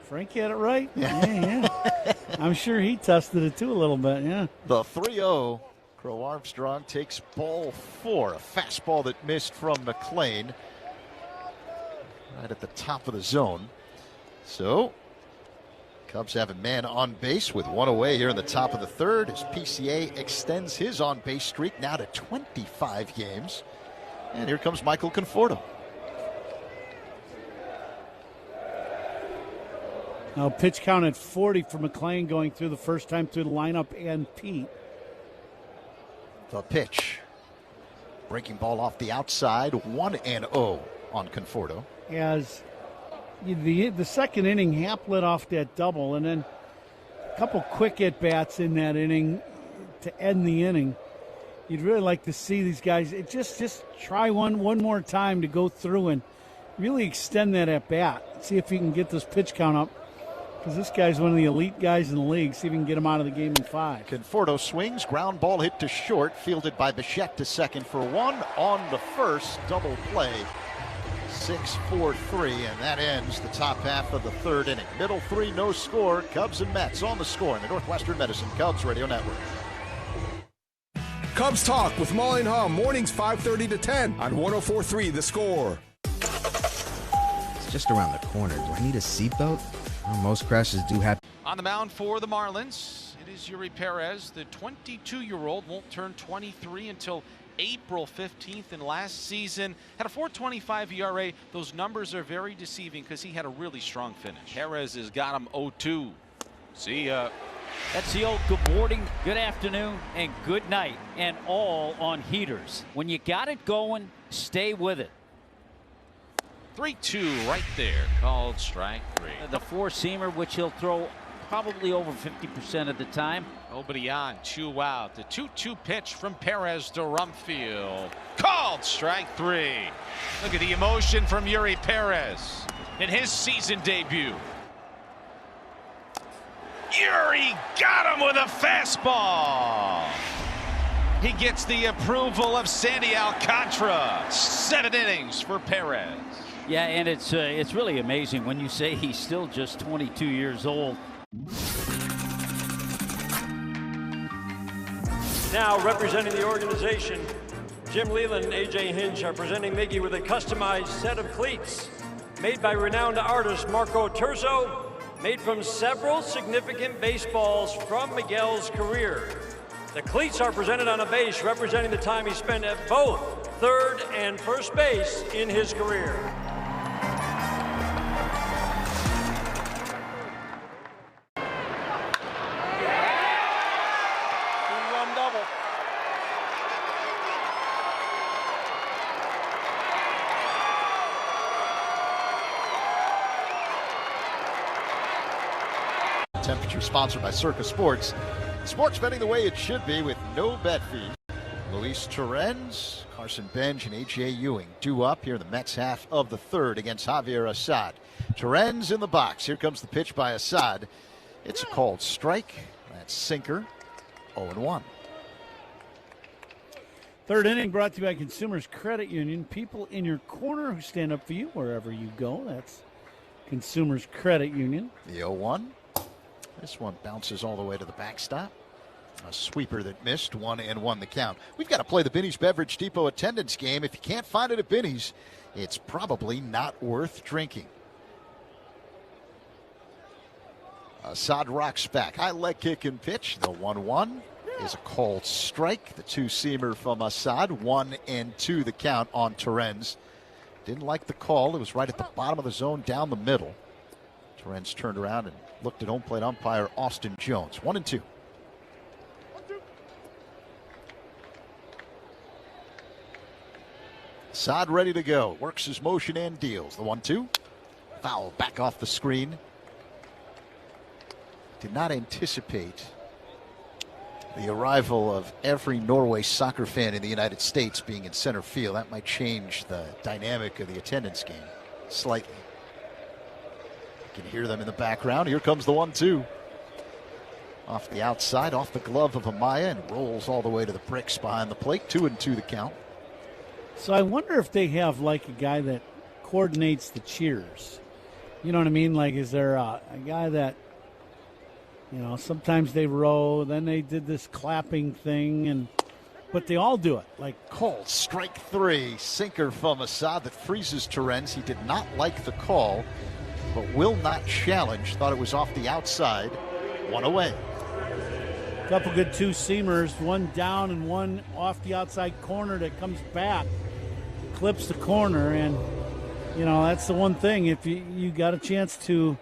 Frank had it right. Yeah. I'm sure he tested it too a little bit, yeah. The 3-0. Crow Armstrong takes ball 4. A fastball that missed from McLean. Right at the top of the zone. So, Cubs have a man on base with 1 away here in the top of the third as PCA extends his on-base streak now to 25 games. And here comes Michael Conforto. Now pitch count at 40 for McLean going through the first time through the lineup and Pete. The pitch. Breaking ball off the outside. 1-0 on Conforto. As the second inning, Happ led off that double, and then a couple quick at-bats in that inning to end the inning. You'd really like to see these guys just try one more time to go through and really extend that at-bat. See if you can get this pitch count up, because this guy's one of the elite guys in the league. See if you can get him out of the game in 5. Conforto swings, ground ball hit to short, fielded by Bichette to second for 1 on the first. Double play. 6-4-3, and that ends the top half of the third inning. Middle 3, no score. Cubs and Mets on the score in the Northwestern Medicine Cubs Radio Network. Cubs Talk with Molly and Hum, mornings 5:30 to 10 on 104.3 The Score. It's just around the corner. Do I need a seatbelt? Well, most crashes do happen. On the mound for the Marlins, it is Yuri Perez. The 22-year-old won't turn 23 until April 15th, and last season had a 4.25 ERA. Those numbers are very deceiving because he had a really strong finish. Perez has got him 0-2. See ya. That's the old good morning, good afternoon, and good night, and all on heaters. When you got it going, stay with it. 3-2 right there, called strike 3. The four-seamer, which he'll throw probably over 50% of the time. Nobody on, 2 out. The 2-2 pitch from Perez to Rumfield. Called strike 3. Look at the emotion from Yuri Perez in his season debut. Yuri got him with a fastball. He gets the approval of Sandy Alcantara. 7 innings for Perez. Yeah, and it's really amazing when you say he's still just 22 years old. Now representing the organization, Jim Leland and AJ Hinch are presenting Miggy with a customized set of cleats made by renowned artist Marco Terzo, made from several significant baseballs from Miguel's career. The cleats are presented on a base representing the time he spent at both third and first base in his career. Temperature sponsored by Circa Sports. Sports betting the way it should be with no bet fees. Luis Torrens, Carson Benj, and A.J. Ewing due up here in the Mets half of the third against Javier Assad. Torrens in the box. Here comes the pitch by Assad. It's a called strike. That's sinker. 0-1. Third inning brought to you by Consumers Credit Union. People in your corner who stand up for you wherever you go. That's Consumers Credit Union. The 0-1. This one bounces all the way to the backstop. A sweeper that missed. 1-1 the count. We've got to play the Binny's Beverage Depot attendance game. If you can't find it at Binny's, it's probably not worth drinking. Assad rocks back. High leg kick and pitch. The 1-1 is a called strike. The two-seamer from Assad. 1-2 the count on Torrens. Didn't like the call. It was right at the bottom of the zone down the middle. Torrens turned around and looked at home plate umpire Austin Jones. 1-2. Assad ready to go. Works his motion and deals. The 1-2. Foul back off the screen. did not anticipate the arrival of every Norway soccer fan in the United States being in center field. That might change the dynamic of the attendance game slightly. You can hear them in the background. Here comes the 1-2. Off the outside, off the glove of Amaya, and rolls all the way to the bricks behind the plate. 2-2 the count. So I wonder if they have like a guy that coordinates the cheers. You know what I mean? Like, is there a guy that, sometimes they row, then they did this clapping thing, but they all do it. Like Cole, strike 3, sinker from Assad that freezes Terens. He did not like the call, but will not challenge. Thought it was off the outside. 1 away. Couple good two-seamers, one down and one off the outside corner that comes back, clips the corner, and that's the one thing. If you got a chance to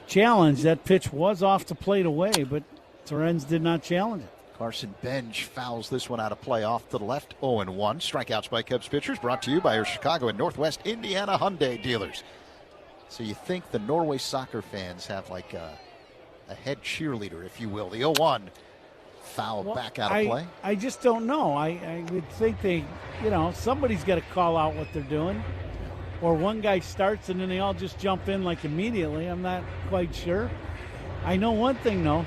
challenge, that pitch was off the plate away, but Terens did not challenge it. Carson Benj fouls this one out of play off to the left. 0-1. Strikeouts by Cubs pitchers, brought to you by your Chicago and Northwest Indiana Hyundai dealers. So you think the Norway soccer fans have like a head cheerleader, if you will. The 0-1 foul back out of play. I just don't know. I would think they, somebody's got to call out what they're doing. Or one guy starts and then they all just jump in like immediately. I'm not quite sure. I know one thing, though.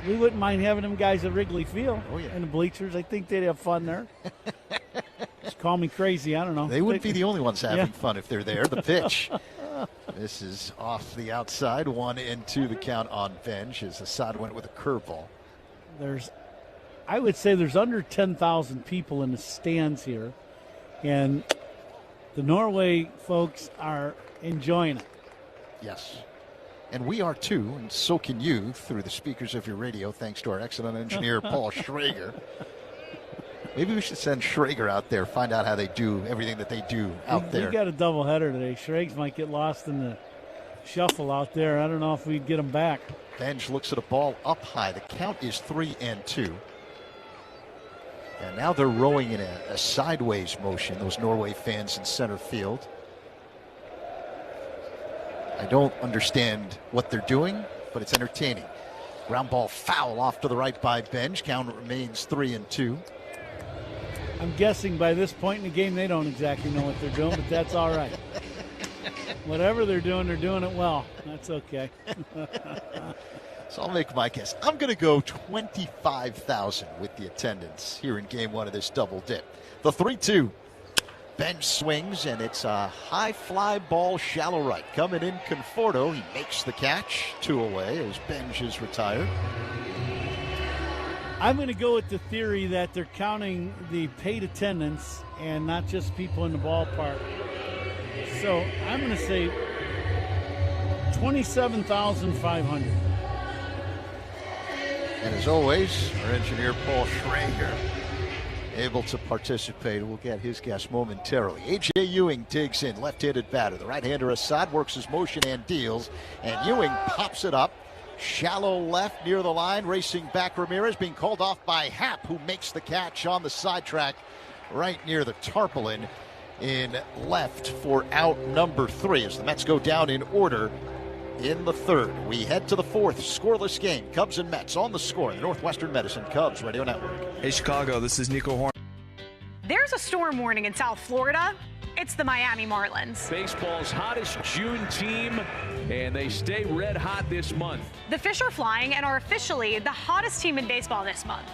We wouldn't mind having them guys at Wrigley Field in the bleachers. I think they'd have fun there. Just call me crazy. I don't know. They wouldn't be the only ones having fun if they're there. The pitch. This is off the outside. 1-2 the count on Benj as Assad went with a curveball. I would say there's under 10,000 people in the stands here. And the Norway folks are enjoying it. Yes. And we are too, and so can you through the speakers of your radio, thanks to our excellent engineer, Paul Schrager. Maybe we should send Schrager out there, find out how they do everything that they do out there. We got a doubleheader today. Schrags might get lost in the shuffle out there. I don't know if we'd get him back. Benj looks at a ball up high. The count is 3-2. And now they're rowing in a sideways motion, those Norway fans in center field. I don't understand what they're doing, but it's entertaining. Ground ball foul off to the right by Benj. Count remains 3-2. I'm guessing by this point in the game they don't exactly know what they're doing, but that's all right. Whatever they're doing it well. That's okay. So I'll make my guess. I'm going to go 25,000 with the attendance here in game 1 of this double dip. The 3-2. Benj swings, and it's a high fly ball, shallow right. Coming in Conforto. He makes the catch. 2 away as Benj is retired. I'm going to go with the theory that they're counting the paid attendance and not just people in the ballpark. So I'm going to say 27,500. And as always, our engineer Paul Schrager able to participate. We'll get his guess momentarily. A.J. Ewing digs in, left-handed batter. The right-hander Assad works his motion and deals, and Ewing pops it up. Shallow left near the line, racing back Ramirez, being called off by Happ, who makes the catch on the sidetrack right near the tarpaulin in left for out number 3 as the Mets go down in order in the 3rd. We head to the 4th, scoreless game. Cubs and Mets on the score. The Northwestern Medicine Cubs Radio Network. Hey, Chicago, this is Nico Horn. There's a storm warning in South Florida. It's the Miami Marlins. Baseball's hottest June team, and they stay red hot this month. The fish are flying and are officially the hottest team in baseball this month.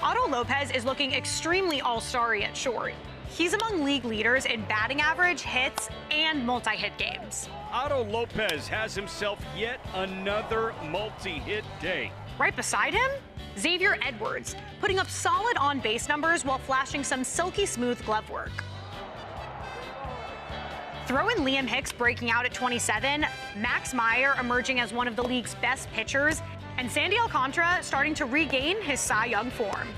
Otto Lopez is looking extremely all-starry at short. He's among league leaders in batting average, hits, and multi-hit games. Otto Lopez has himself yet another multi-hit day. Right beside him, Xavier Edwards, putting up solid on-base numbers while flashing some silky smooth glove work. Throw in Liam Hicks breaking out at 27, Max Meyer emerging as one of the league's best pitchers, and Sandy Alcantara starting to regain his Cy Young form.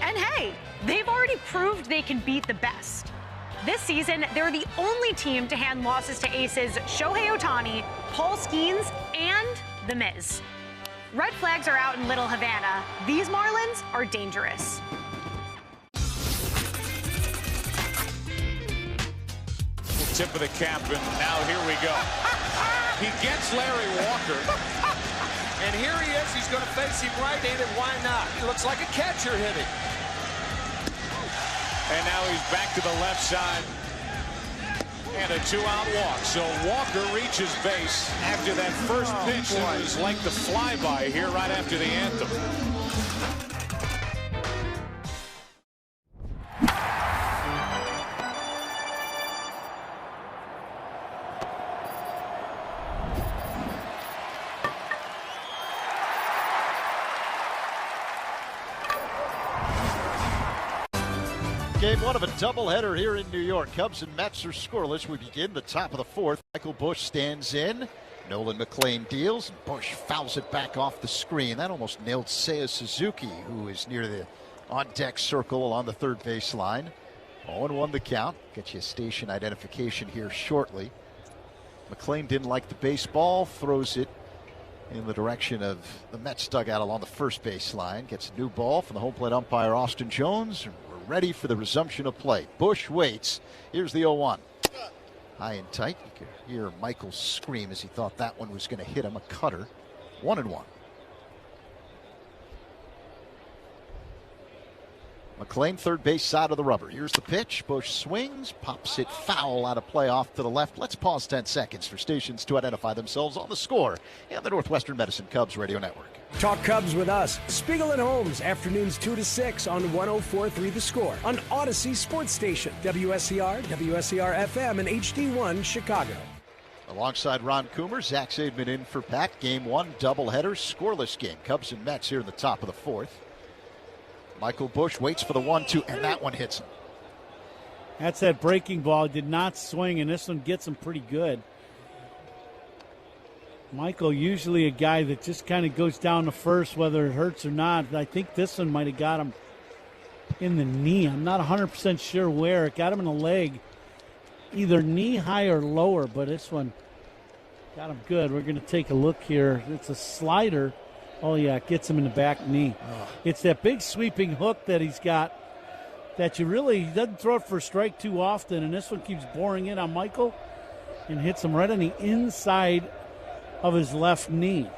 And hey, they've already proved they can beat the best. This season, they're the only team to hand losses to aces Shohei Ohtani, Paul Skeens, and The Miz. Red flags are out in Little Havana. These Marlins are dangerous. Tip of the cap, and now here we go. He gets Larry Walker. And here he is. He's going to face him right-handed. Why not? He looks like a catcher hitting. And now he's back to the left side. And a 2-out walk. So Walker reaches base after that first pitch. It was like the flyby here right after the anthem. Game one of a doubleheader here in New York. Cubs and Mets are scoreless. We begin the top of the fourth. Michael Busch stands in. Nolan McLean deals. And Busch fouls it back off the screen. That almost nailed Seiya Suzuki, who is near the on-deck circle along the third base line. 0-1 the count. Get you a station identification here shortly. McLean didn't like the baseball. Throws it in the direction of the Mets dugout along the first base line. Gets a new ball from the home plate umpire, Austin Jones. Ready for the resumption of play. Busch waits. Here's the 0-1. High and tight. You could hear Michael scream as he thought that one was going to hit him. A cutter. 1-1. McLean, third base side of the rubber. Here's the pitch. Busch swings, pops it foul out of play off to the left. Let's pause 10 seconds for stations to identify themselves on the score and the Northwestern Medicine Cubs Radio Network. Talk Cubs with us. Spiegel and Holmes, afternoons 2 to 6 on 104.3 The Score. On Odyssey Sports Station, WSCR, WSCR-FM, and HD1 Chicago. Alongside Ron Coomer, Zach Zaidman in for Pat. Game one, doubleheader, scoreless game. Cubs and Mets here in the top of the fourth. Michael Busch waits for the 1-2, and that one hits him. That's that breaking ball. Did not swing, and this one gets him pretty good. Michael, usually a guy that just kind of goes down to first, whether it hurts or not. I think this one might have got him in the knee. I'm not 100% sure where. It got him in the leg, either knee high or lower, but this one got him good. We're going to take a look here. It's a slider. Oh, yeah, it gets him in the back knee. Oh. It's that big sweeping hook that he's got that he doesn't throw it for a strike too often, and this one keeps boring in on Michael and hits him right on the inside of his left knee,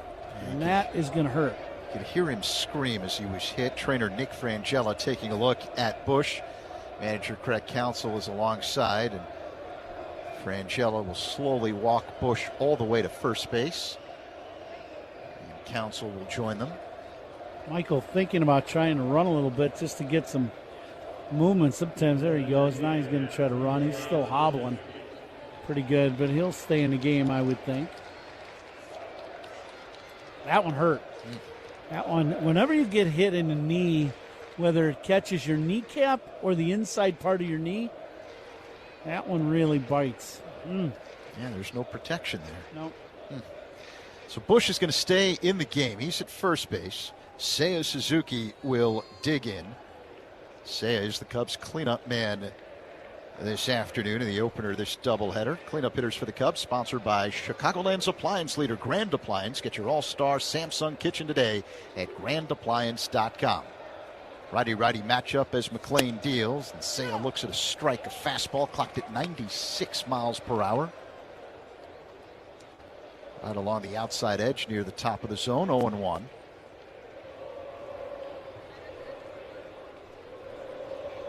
and that is going to hurt. You could hear him scream as he was hit. Trainer Nick Frangella taking a look at Busch. Manager Craig Counsell is alongside, and Frangella will slowly walk Busch all the way to first base. Counsell will join them. Michael thinking about trying to run a little bit just to get some movement. Sometimes there he goes. Now he's going to try to run. He's still hobbling pretty good, but he'll stay in the game, I would think. That one hurt. That one, whenever you get hit in the knee, whether it catches your kneecap or the inside part of your knee, that one really bites. Yeah, there's no protection there. Nope. So Busch is going to stay in the game. He's at first base. Seiya Suzuki will dig in. Seiya is the Cubs' cleanup man this afternoon in the opener of this doubleheader. Cleanup hitters for the Cubs, sponsored by Chicagoland's appliance leader, Grand Appliance. Get your all-star Samsung kitchen today at grandappliance.com. Righty-righty matchup as McLean deals. And Seiya looks at a strike, a fastball clocked at 96 miles per hour. Right along the outside edge near the top of the zone, 0-1.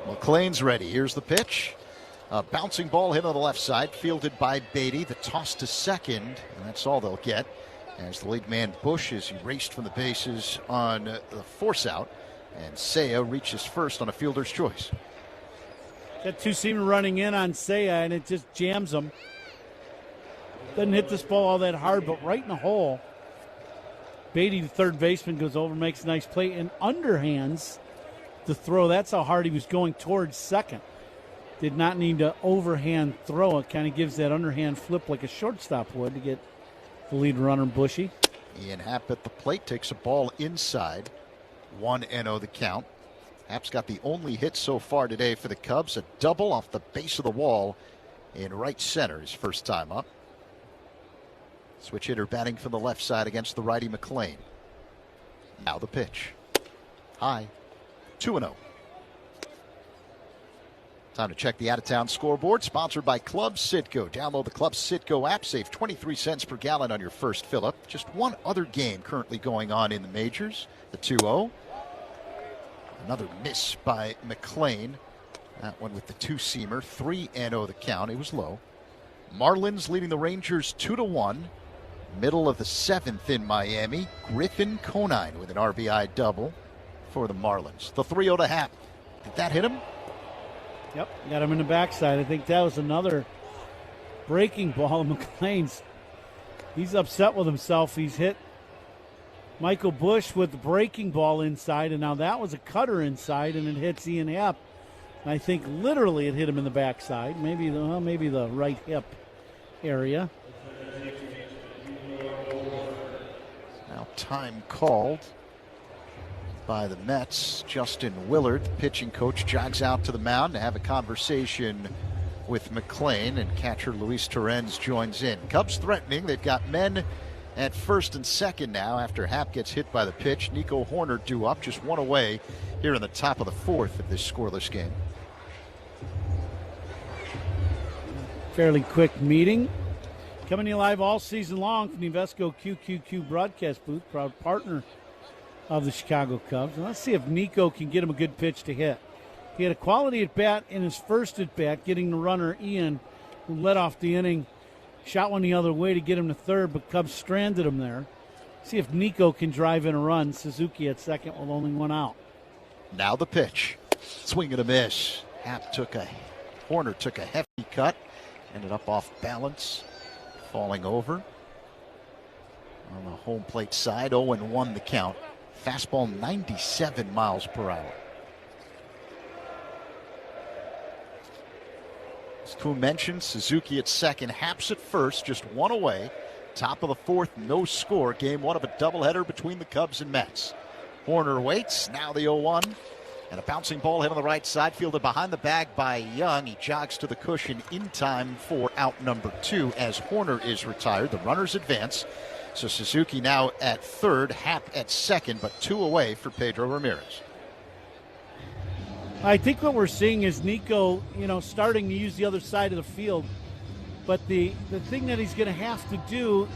McLean's ready. Here's the pitch. A bouncing ball hit on the left side, fielded by Beatty. The toss to second, and that's all they'll get. As the lead man Busch is erased from the bases on the force out, and Seiya reaches first on a fielder's choice. Got two-seamer running in on Seiya, and it just jams him. Doesn't hit this ball all that hard, but right in the hole. Beatty, the third baseman, goes over, makes a nice play, and underhands the throw. That's how hard he was going towards second. Did not need to overhand throw. It kind of gives that underhand flip like a shortstop would to get the lead runner, Bushy. Ian Happ at the plate takes a ball inside. 1-0 the count. Happ's got the only hit so far today for the Cubs. A double off the base of the wall in right center, his first time up. Switch hitter batting from the left side against the righty McLean. Now the pitch. High. 2-0. Time to check the out-of-town scoreboard, sponsored by Club Citgo. Download the Club Citgo app, save 23 cents per gallon on your first fill-up. Just one other game currently going on in the majors, the 2-0. Another miss by McLean. That one with the two-seamer, 3-0 the count. It was low. Marlins leading the Rangers 2-1. Middle of the 7th in Miami. Griffin Conine with an RBI double for the Marlins. The 3-0 to Happ. Did that hit him? Yep, got him in the backside. I think that was another breaking ball of McLean's. He's upset with himself. He's hit Michael Busch with the breaking ball inside, and now that was a cutter inside, and it hits Ian Happ. And I think literally it hit him in the backside, maybe the right hip area. Now time called by the Mets. Justin Willard, the pitching coach, jogs out to the mound to have a conversation with McLean, and catcher Luis Torrens joins in. Cubs threatening. They've got men at first and second now after Happ gets hit by the pitch. Nico Horner due up, just one away here in the top of the 4th of this scoreless game. Fairly quick meeting. Coming to you live all season long from the Invesco QQQ broadcast booth, proud partner of the Chicago Cubs. And let's see if Nico can get him a good pitch to hit. He had a quality at bat in his first at bat, getting the runner Ian, who led off the inning, shot one the other way to get him to third, but Cubs stranded him there. See if Nico can drive in a run. Suzuki at second with only one out. Now the pitch. Swing and a miss. Horner took a hefty cut. Ended up off balance, falling over. On the home plate side, 0-1 the count. Fastball 97 miles per hour. As Kuhn mentioned, Suzuki at second, Haps at first, just one away. Top of the 4th, no score. Game 1 of a doubleheader between the Cubs and Mets. Horner waits, now the 0-1. And a bouncing ball hit on the right side, fielded behind the bag by Young. He jogs to the cushion in time for out number 2 as Horner is retired. The runners advance. So Suzuki now at third, Happ at second, but 2 away for Pedro Ramirez. I think what we're seeing is Nico, starting to use the other side of the field. But the thing that he's going to have to do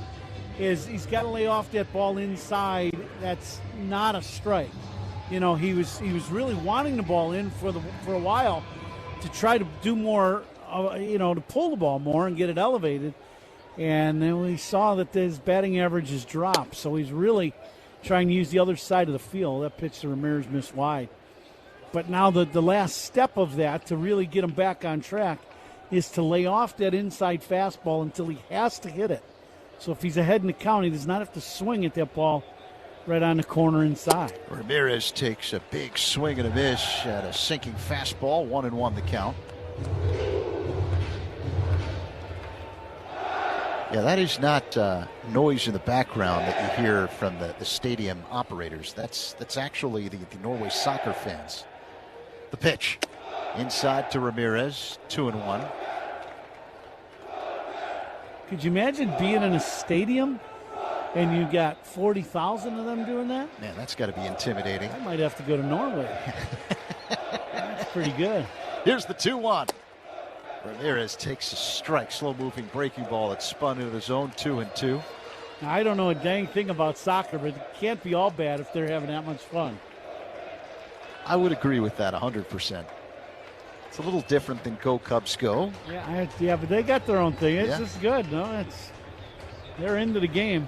is he's got to lay off that ball inside. That's not a strike. He was really wanting the ball in for a while to try to do more, to pull the ball more and get it elevated. And then we saw that his batting average has dropped. So he's really trying to use the other side of the field. That pitch to Ramirez missed wide. But now the last step of that to really get him back on track is to lay off that inside fastball until he has to hit it. So if he's ahead in the count, he does not have to swing at that ball right on the corner inside. Ramirez takes a big swing and a miss at a sinking fastball, 1-1 the count. Yeah, that is not noise in the background that you hear from the stadium operators. That's actually the Norway soccer fans. The pitch inside to Ramirez, 2-1. Could you imagine being in a stadium and you got 40,000 of them doing that? Man, that's got to be intimidating. I might have to go to Norway. That's pretty good. Here's the 2-1. Ramirez takes a strike, slow-moving breaking ball that spun into the zone, 2-2. Now, I don't know a dang thing about soccer, but it can't be all bad if they're having that much fun. I would agree with that 100%. It's a little different than Go Cubs Go. Yeah, but they got their own thing. It's just good. No, they're into the game.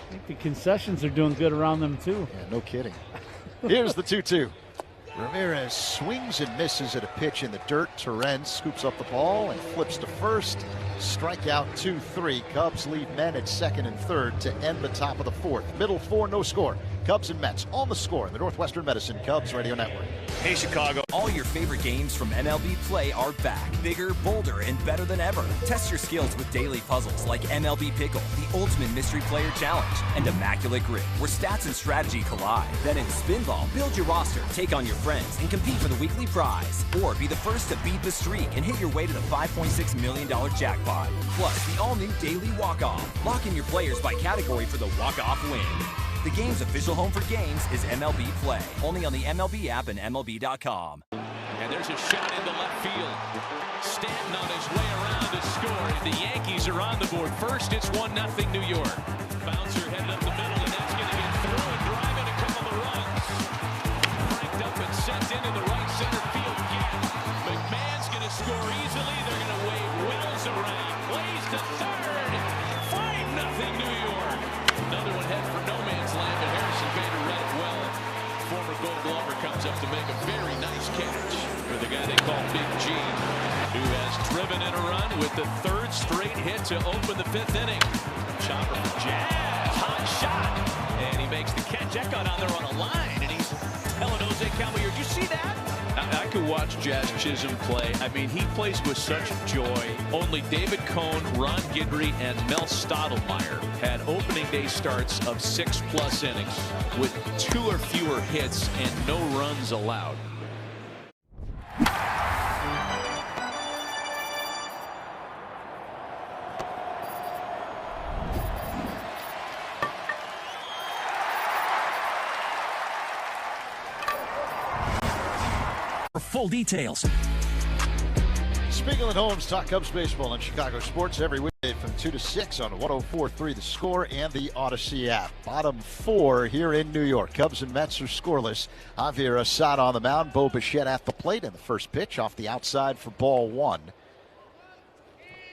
I think the concessions are doing good around them too. Yeah, no kidding. Here's the 2-2. Ramirez swings and misses at a pitch in the dirt. Torrens scoops up the ball and flips to first. Strikeout 2-3. Cubs leave men at second and third to end the top of the 4th. Middle 4, no score. Cubs and Mets on the score in the Northwestern Medicine Cubs Radio Network. Hey, Chicago. All your favorite games from MLB Play are back. Bigger, bolder, and better than ever. Test your skills with daily puzzles like MLB Pickle, the Ultimate Mystery Player Challenge, and Immaculate Grid, where stats and strategy collide. Then in Spinball, build your roster, take on your friends, and compete for the weekly prize. Or be the first to beat the streak and hit your way to the $5.6 million jackpot. Plus, the all-new Daily Walk-Off. Lock in your players by category for the walk-off win. The game's official home for games is MLB Play. Only on the MLB app and MLB.com. And And there's a shot into left field. Stanton on his way around to score. The Yankees are on the board. First, it's 1-0 New York. Bouncer headed up the middle, and that's going to get through and drive in a couple of runs. Cranked up and sent into the right center field gap. McMahon's going to score easily. They're going to wave Wills around. Plays to third. 5-0 New York. Another one head for no man's land, but Harrison Bader read it well. Former Gold Glover comes up to make a very nice catch for the guy they call Big G, who has driven in a run with the third straight hit to open the 5th inning. Chopper for Jazz, hot shot, and he makes the catch. That got on there on a line, and he's telling Jose Caballero, did you see that? I could watch Jazz Chisholm play. I mean, he plays with such joy. Only David Cohn, Ron Guidry, and Mel Stottlemyre had opening day starts of 6+ innings with 2 or fewer hits and no runs allowed. For full details. Spiegel and Holmes talk Cubs baseball on Chicago Sports every weekday from 2 to 6 on 104.3 The Score and the Odyssey app. Bottom 4 here in New York. Cubs and Mets are scoreless. Javier Assad on the mound. Bo Bichette at the plate, and the first pitch off the outside for ball 1.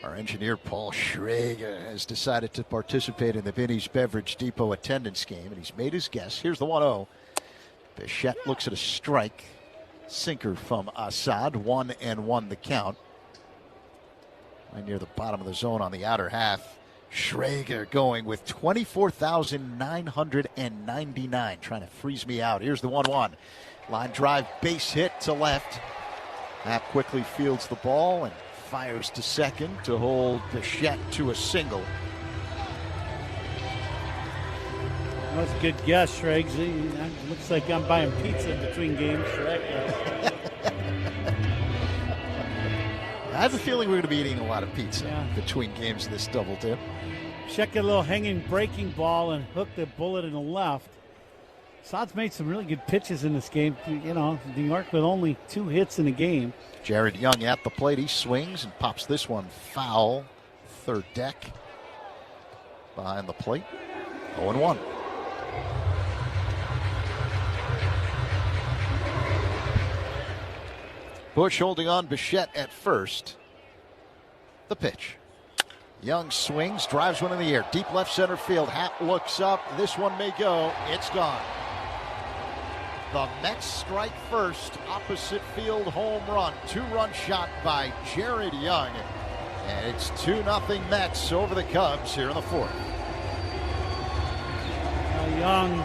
Our engineer Paul Schrager has decided to participate in the Vinny's Beverage Depot attendance game, and he's made his guess. Here's the 1-0. Bichette looks at a strike. Sinker from Assad, 1-1 the count. Right near the bottom of the zone on the outer half. Schrager going with 24,999. Trying to freeze me out. Here's the 1-1. Line drive, base hit to left. Knapp quickly fields the ball and fires to second to hold Bichette to a single. That's a good guess, Schrags. Looks like I'm buying pizza in between games for that guy. I have a feeling we're going to be eating a lot of pizza between games of this double dip. Check a little hanging breaking ball and hook the bullet in the left. Sod's made some really good pitches in this game. You know, New York with only 2 hits in the game. Jared Young at the plate. He swings and pops this one foul. Third deck. Behind the plate. 0-1. Bush holding on Bichette at first. The pitch. Young swings, drives one in the air. Deep left center field. Happ looks up. This one may go. It's gone. The Mets strike first. Opposite field home run. 2-run shot by Jared Young. And it's 2-0 Mets over the Cubs here in the 4th. Young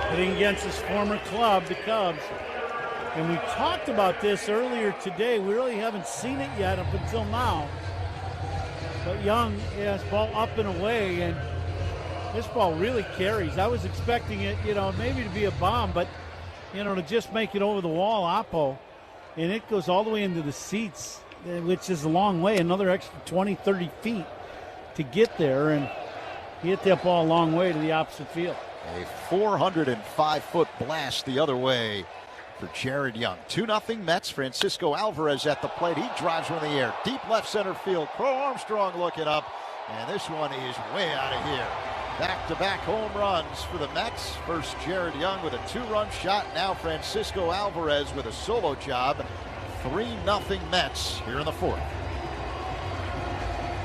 hitting against his former club, the Cubs. And we talked about this earlier today. We really haven't seen it yet up until now. But Young has ball up and away, and this ball really carries. I was expecting it, maybe to be a bomb, but, to just make it over the wall, Oppo. And it goes all the way into the seats, which is a long way, another extra 20, 30 feet to get there. And he hit that ball a long way to the opposite field. A 405-foot blast the other way for Jared Young. 2-0 Mets. Francisco Alvarez at the plate. He drives one in the air. Deep left center field. Crow Armstrong looking up. And this one is way out of here. Back-to-back home runs for the Mets. First Jared Young with a 2-run shot. Now Francisco Alvarez with a solo job. 3-0 Mets here in the 4th.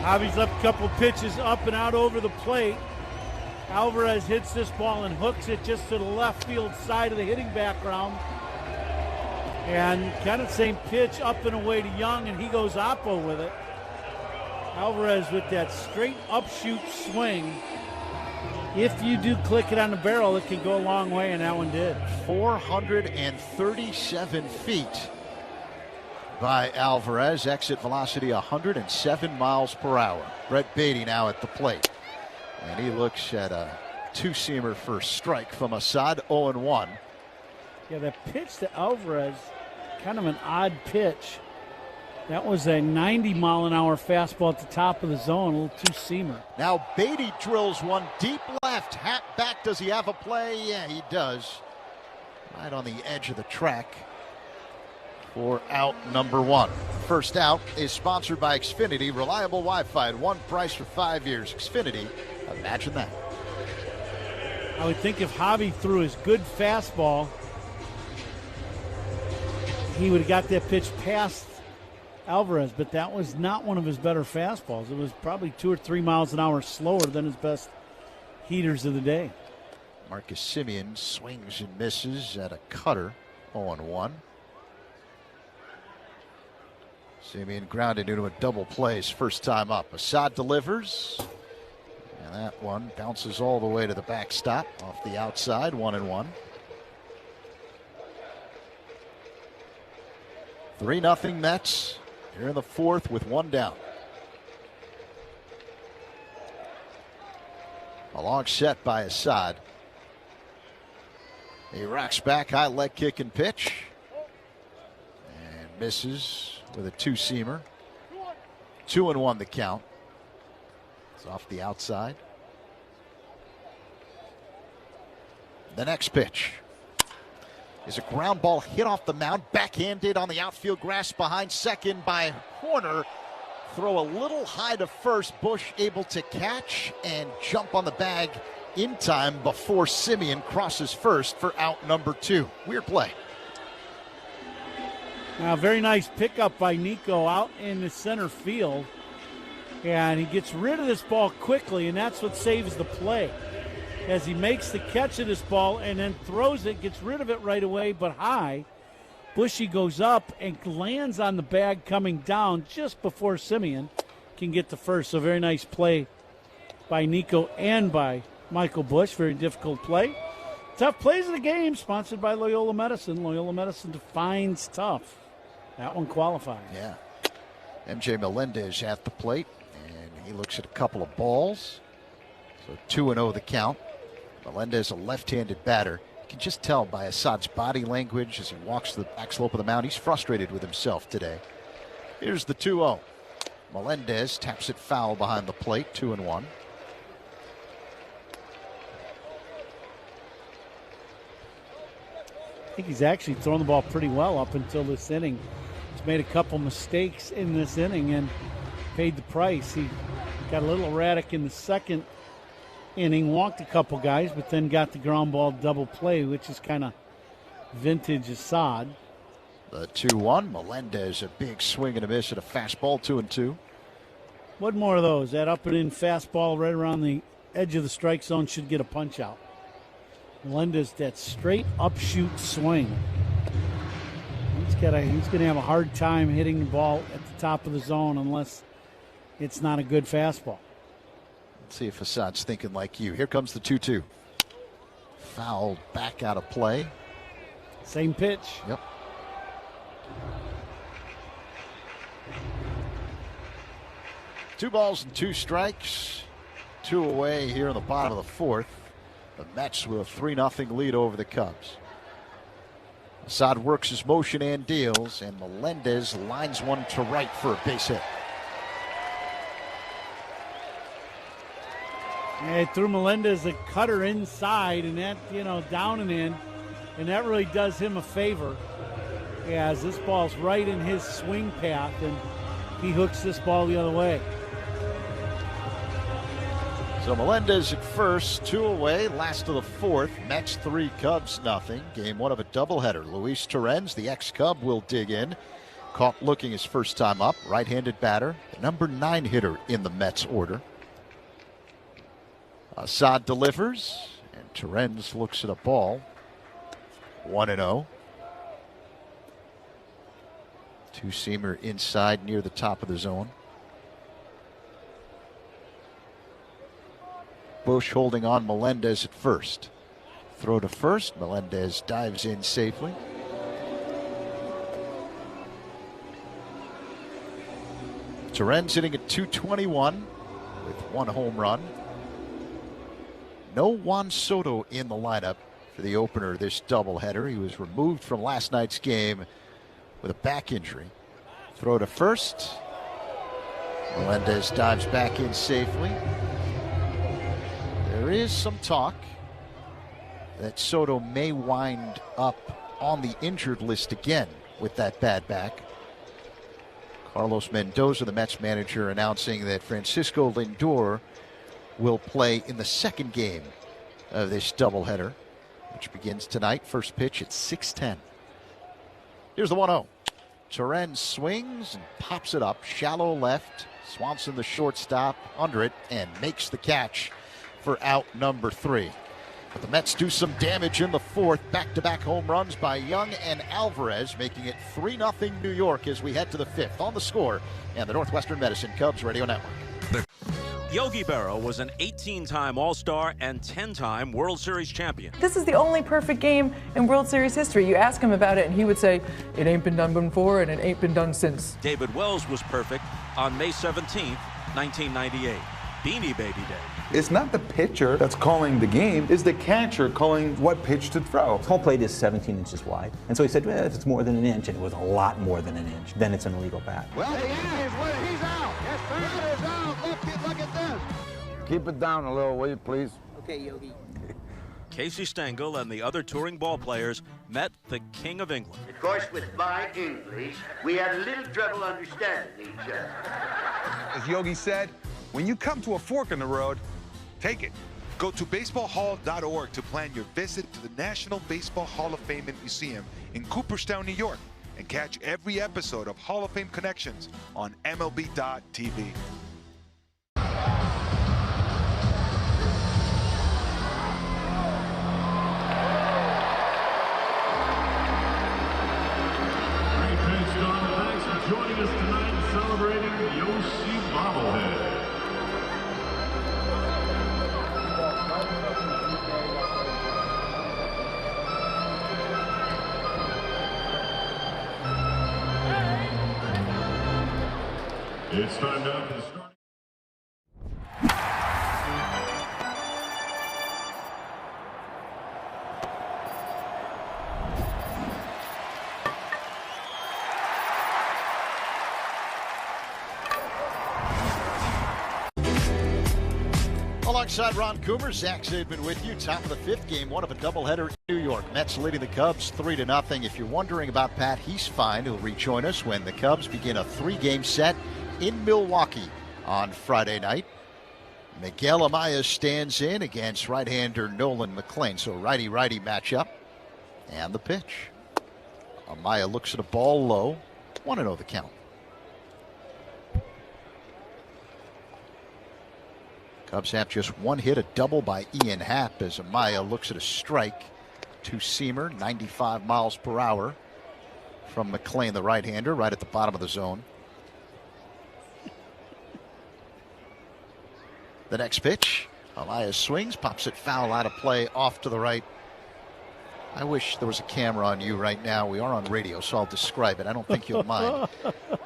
Javi's left a couple pitches up and out over the plate. Alvarez hits this ball and hooks it just to the left field side of the hitting background. And kind of same pitch up and away to Young, and he goes oppo with it. Alvarez with that straight upshoot swing. If you do click it on the barrel, it can go a long way, and that one did. 437 feet by Alvarez. Exit velocity 107 miles per hour. Brett Beatty now at the plate. And he looks at a two-seamer for strike from Assad, 0-1. Yeah, that pitch to Alvarez, kind of an odd pitch. That was a 90-mile-an-hour fastball at the top of the zone, a little two-seamer. Now Beatty drills one deep left. Happ back. Does he have a play? Yeah, he does. Right on the edge of the track. for out number 1. First Out is sponsored by Xfinity. Reliable Wi-Fi at one price for 5 years. Xfinity, imagine that. I would think if Javi threw his good fastball, he would have got that pitch past Alvarez, but that was not one of his better fastballs. It was probably 2 or 3 miles an hour slower than his best heaters of the day. Marcus Semien swings and misses at a cutter, 0-1. Semien grounded into a double play his first time up. Assad delivers, and that one bounces all the way to the backstop off the outside, 1-1. 3-0 Mets here in the 4th with 1 down. A long set by Assad. He rocks back, high leg kick and pitch. And misses with a 2-seamer. 2-1 the count. It's off the outside. The next pitch is a ground ball hit off the mound, backhanded on the outfield grass behind second by Horner. Throw a little high to first. Bush able to catch and jump on the bag in time before Semien crosses first for out number 2. Weird play. Now, very nice pickup by Nico out in the center field. And he gets rid of this ball quickly, and that's what saves the play. As he makes the catch of this ball and then throws it, gets rid of it right away, but high. Bushy goes up and lands on the bag coming down just before Semien can get to first. So very nice play by Nico and by Michael Bush. Very difficult play. Tough plays of the game, sponsored by Loyola Medicine. Loyola Medicine defines tough. That one qualifies. Yeah. MJ Melendez at the plate, and he looks at a couple of balls. So 2-0 the count. Melendez, a left-handed batter. You can just tell by Assad's body language as he walks the back slope of the mound. He's frustrated with himself today. Here's the 2-0. Melendez taps it foul behind the plate, 2-1. I think he's actually thrown the ball pretty well up until this inning. He's made a couple mistakes in this inning and paid the price. He got a little erratic in the second inning, walked a couple guys, but then got the ground ball double play, which is kind of vintage Assad. The 2-1, Melendez, a big swing and a miss at a fastball, 2-2. One more of those. That up and in fastball right around the edge of the strike zone should get a punch out. Melendez, that straight upshoot swing. He's going to have a hard time hitting the ball at the top of the zone unless it's not a good fastball. Let's see if Assad's thinking like you. Here comes the 2-2. Fouled back out of play. Same pitch. Yep. Two balls and 2 strikes. 2 away here in the bottom of the 4th. The Mets with a 3-0 lead over the Cubs. Assad works his motion and deals, and Melendez lines one to right for a base hit. Yeah, he threw Melendez a cutter inside, and that, down and in, and that really does him a favor, as this ball's right in his swing path, and he hooks this ball the other way. So Melendez at first, 2 away, last of the 4th. Mets 3, Cubs nothing. Game 1 of a doubleheader. Luis Torrens, the ex-Cub, will dig in. Caught looking his first time up. Right-handed batter, the number 9 hitter in the Mets order. Assad delivers, and Torrens looks at a ball. 1-0. 2-seamer inside near the top of the zone. Bush holding on Melendez at first. Throw to first. Melendez dives in safely. Torrens hitting at .221 with 1 home run. No Juan Soto in the lineup for the opener this doubleheader. He was removed from last night's game with a back injury. Throw to first. Melendez dives back in safely. There is some talk that Soto may wind up on the injured list again with that bad back. Carlos Mendoza, the Mets manager, announcing that Francisco Lindor will play in the second game of this doubleheader, which begins tonight. First pitch at 6:10. Here's the 1-0. Torrens swings and pops it up, shallow left. Swanson, the shortstop, under it and makes the catch for out number 3. But the Mets do some damage in the fourth. Back-to-back home runs by Young and Alvarez, making it 3-0 New York as we head to the 5th. On The Score and the Northwestern Medicine Cubs Radio Network. Yogi Berra was an 18-time All-Star and 10-time World Series champion. This is the only perfect game in World Series history. You ask him about it, and he would say, it ain't been done before, and it ain't been done since. David Wells was perfect on May 17th, 1998, Beanie Baby Day. It's not the pitcher that's calling the game, it's the catcher calling what pitch to throw. Home plate is 17 inches wide. And so he said, well, if it's more than an inch, and it was a lot more than an inch, then it's an illegal bat. Well, he is winning. He's out. Yes, sir. He is out. Look at this. Keep it down a little, will you, please? Okay, Yogi. Casey Stengel and the other touring ball players met the King of England. Of course, with my English, we had a little trouble understanding each other. As Yogi said, when you come to a fork in the road, take it. Go to baseballhall.org to plan your visit to the National Baseball Hall of Fame and Museum in Cooperstown, New York, and catch every episode of Hall of Fame Connections on MLB.tv. Thanks for joining us tonight and celebrating the Yoshi bobblehead. It's time now for the start. Alongside Ron Coomer, Zach Zaidman with you. Top of the 5th, game 1 of a doubleheader in New York. Mets leading the Cubs 3-0. If you're wondering about Pat, he's fine. He'll rejoin us when the Cubs begin a 3-game set in Milwaukee on Friday night. Miguel Amaya stands in against right-hander Nolan McLean. So righty-righty matchup. And the pitch. Amaya looks at a ball low. 1-0 the count. Cubs have just one hit, a double by Ian Happ as Amaya looks at a strike. Two-seamer, 95 miles per hour from McLean, the right-hander, right at the bottom of the zone. The next pitch, Amaya swings, pops it foul, out of play, off to the right. I wish there was a camera on you right now. We are on radio, so I'll describe it. I don't think you'll mind.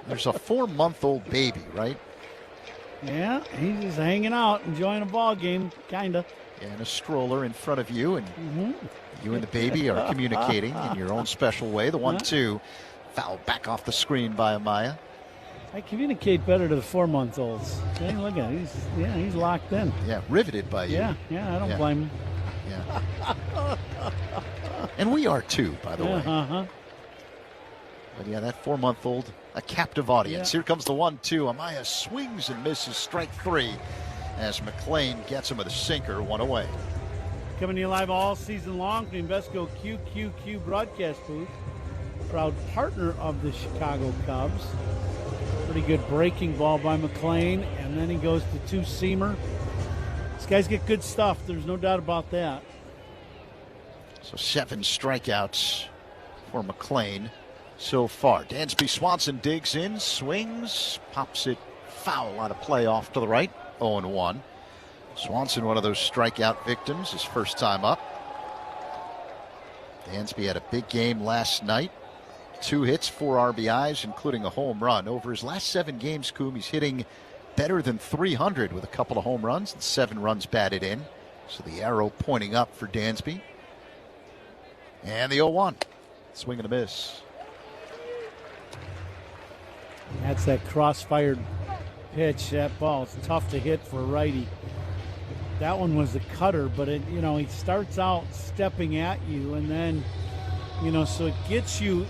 There's a 4-month-old baby, right? Yeah, he's just hanging out, enjoying a ball game, kind of. And a stroller in front of you, and you and the baby are communicating in your own special way. The 1-2, foul back off the screen by Amaya. I communicate better to the 4-month-olds. See, look at him. He's locked in. Yeah, riveted by you. Yeah, I don't blame him. Yeah. And we are too, by the way. But yeah, that 4-month-old, a captive audience. Here comes the 1-2. Amaya swings and misses, strike 3, as McLean gets him with a sinker, 1 away. Coming to you live all season long from the Invesco QQQ broadcast booth. Proud partner of the Chicago Cubs. Pretty good breaking ball by McLean, and then he goes to two-seamer. These guys get good stuff. There's no doubt about that. So 7 strikeouts for McLean so far. Dansby Swanson digs in, swings, pops it foul, out of play off to the right, 0-1. Swanson, one of those strikeout victims, his first time up. Dansby had a big game last night. 2 hits, 4 RBIs, including a home run. Over his last 7 games, Coom, he's hitting better than 300 with a couple of home runs and 7 runs batted in. So the arrow pointing up for Dansby. And the 0-1. Swing and a miss. That's that cross-fired pitch. That ball is tough to hit for a righty. That one was the cutter, but he starts out stepping at you, and then, so it gets you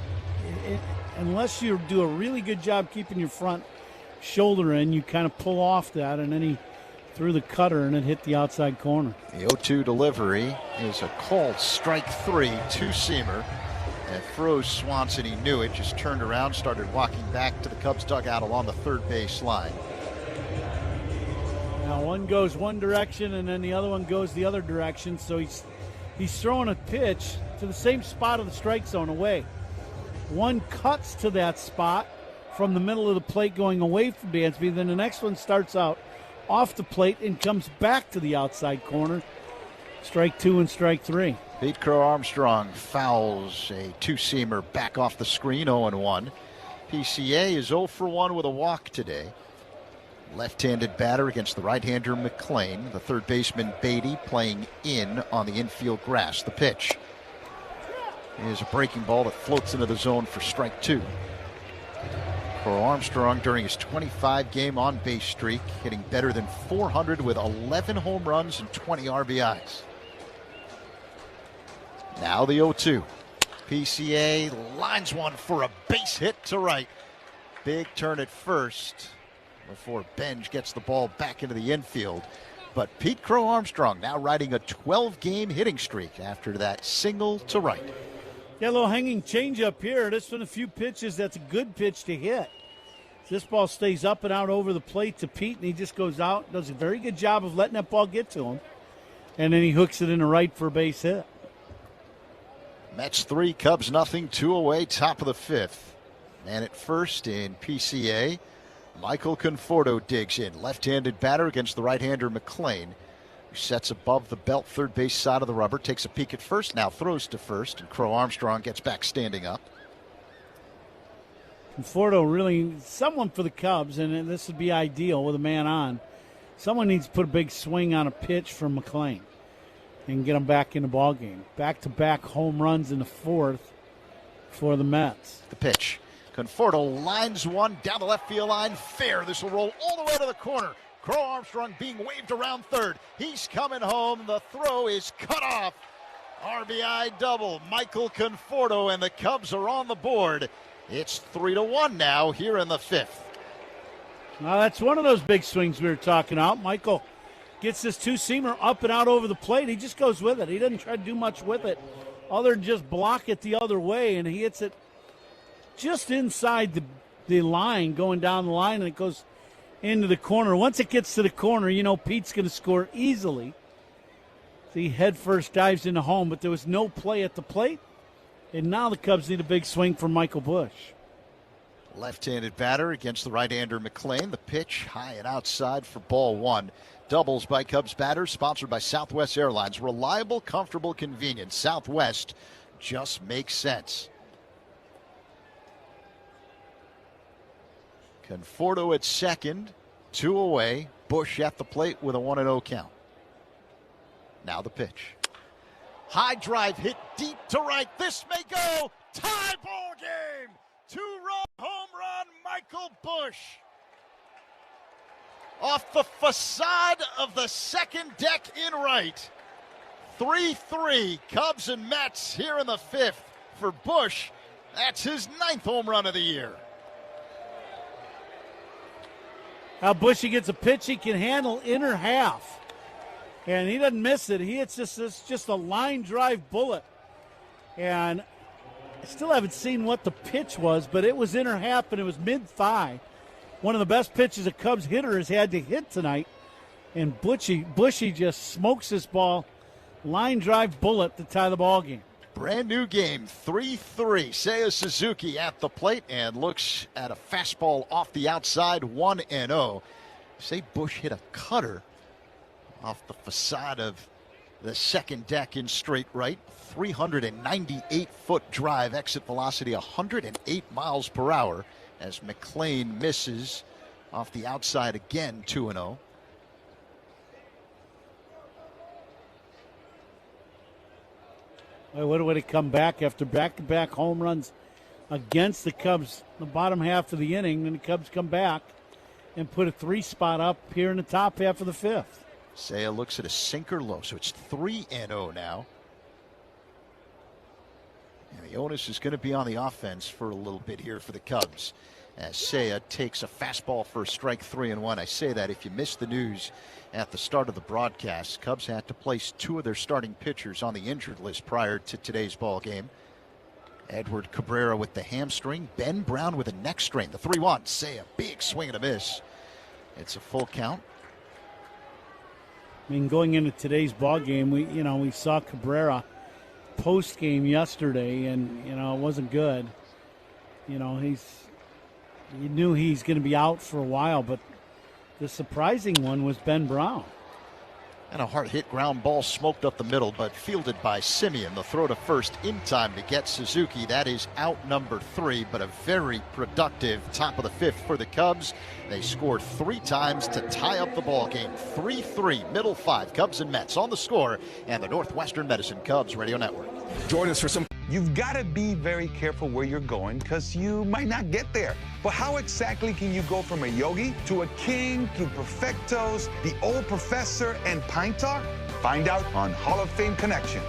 unless you do a really good job keeping your front shoulder in, you kind of pull off that, and then he threw the cutter and it hit the outside corner. The 0-2 delivery is a called strike 3, two-seamer. And froze Swanson. He knew it, just turned around, started walking back to the Cubs dugout along the third base line. Now one goes one direction and then the other one goes the other direction, so he's throwing a pitch to the same spot of the strike zone away. One cuts to that spot from the middle of the plate going away from Dansby, then the next one starts out off the plate and comes back to the outside corner. Strike 2 and strike 3. Pete Crow Armstrong fouls a two-seamer back off the screen, 0-1. PCA is 0 for 1 with a walk today. Left-handed batter against the right-hander McLean. The third baseman Beatty playing in on the infield grass. The pitch is a breaking ball that floats into the zone for strike 2. Crow Armstrong, during his 25-game on-base streak, hitting better than 400 with 11 home runs and 20 RBIs. Now the 0-2. PCA lines one for a base hit to right. Big turn at first before Benj gets the ball back into the infield. But Pete Crow Armstrong now riding a 12-game hitting streak after that single to right. Yeah, a little hanging changeup here. This one, a few pitches. That's a good pitch to hit. This ball stays up and out over the plate to Pete, and he just goes out, does a very good job of letting that ball get to him. And then he hooks it into right for a base hit. Mets 3, Cubs nothing, 2 away, top of the 5th. Man at first in PCA. Michael Conforto digs in. Left-handed batter against the right-hander McLean, who sets above the belt, third base side of the rubber, takes a peek at first, now throws to first, and Crow Armstrong gets back standing up. Conforto really, someone for the Cubs, and this would be ideal with a man on. Someone needs to put a big swing on a pitch from McLean and get him back in the ballgame. Back-to-back home runs in the 4th for the Mets. The pitch. Conforto lines one down the left field line. Fair. This will roll all the way to the corner. Crow Armstrong being waved around third. He's coming home. The throw is cut off. RBI double. Michael Conforto, and the Cubs are on the board. It's 3-1 now here in the 5th. Now that's one of those big swings we were talking about. Michael gets this two-seamer up and out over the plate. He just goes with it. He doesn't try to do much with it other than just block it the other way, and he hits it just inside the line, going down the line, and it goes into the corner. Once it gets to the corner, you know Pete's going to score easily. The head first dives into home, but there was no play at the plate, and now the Cubs need a big swing from Michael Busch. Left-handed batter against the right-hander McLean. The pitch high and outside for ball 1. Doubles by Cubs batters, sponsored by Southwest Airlines. Reliable, comfortable, convenient. Southwest just makes sense. Conforto at second, 2 away. Busch at the plate with a 1-0 count. Now the pitch. High drive hit deep to right. This may go. Tie ball game. 2-run home run, Michael Busch. Off the facade of the second deck in right. 3-3, Cubs and Mets here in the 5th. For Busch, that's his 9th home run of the year. How Bushy gets a pitch he can handle inner half. And he doesn't miss it. He hits just a line drive bullet. And I still haven't seen what the pitch was, but it was inner half and it was mid-thigh. One of the best pitches a Cubs hitter has had to hit tonight. And Bushy just smokes this ball. Line drive bullet to tie the ball game. Brand new game, 3-3. Seiya Suzuki at the plate and looks at a fastball off the outside, 1-0. Say Busch hit a cutter off the facade of the second deck in straight right. 398-foot drive, exit velocity 108 miles per hour as McLean misses off the outside again, 2-0. What a way to come back after back-to-back home runs against the Cubs the bottom half of the inning. Then the Cubs come back and put a 3-spot up here in the top half of the 5th. Seiya looks at a sinker low, so it's 3-0 now. And The onus is going to be on the offense for a little bit here for the Cubs, as Seiya takes a fastball for a strike, 3-1. I say that if you missed the news at the start of the broadcast, Cubs had to place 2 of their starting pitchers on the injured list prior to today's ball game. Edward Cabrera with the hamstring, Ben Brown with a neck strain. The 3-1, Seiya, big swing and a miss. It's a full count. I mean, going into today's ball game, we saw Cabrera post game yesterday, and it wasn't good. You knew he's going to be out for a while, but the surprising one was Ben Brown. And a hard hit ground ball smoked up the middle, but fielded by Simeon. The throw to first in time to get Suzuki. That is out number 3, but a very productive top of the 5th for the Cubs. They scored 3 times to tie up the ball game. 3-3, middle 5, Cubs and Mets on the score, and the Northwestern Medicine Cubs Radio Network. Join us for some. You've got to be very careful where you're going because you might not get there. But how exactly can you go from a yogi to a king to perfectos, the old professor, and pint talk? Find out on Hall of Fame Connections.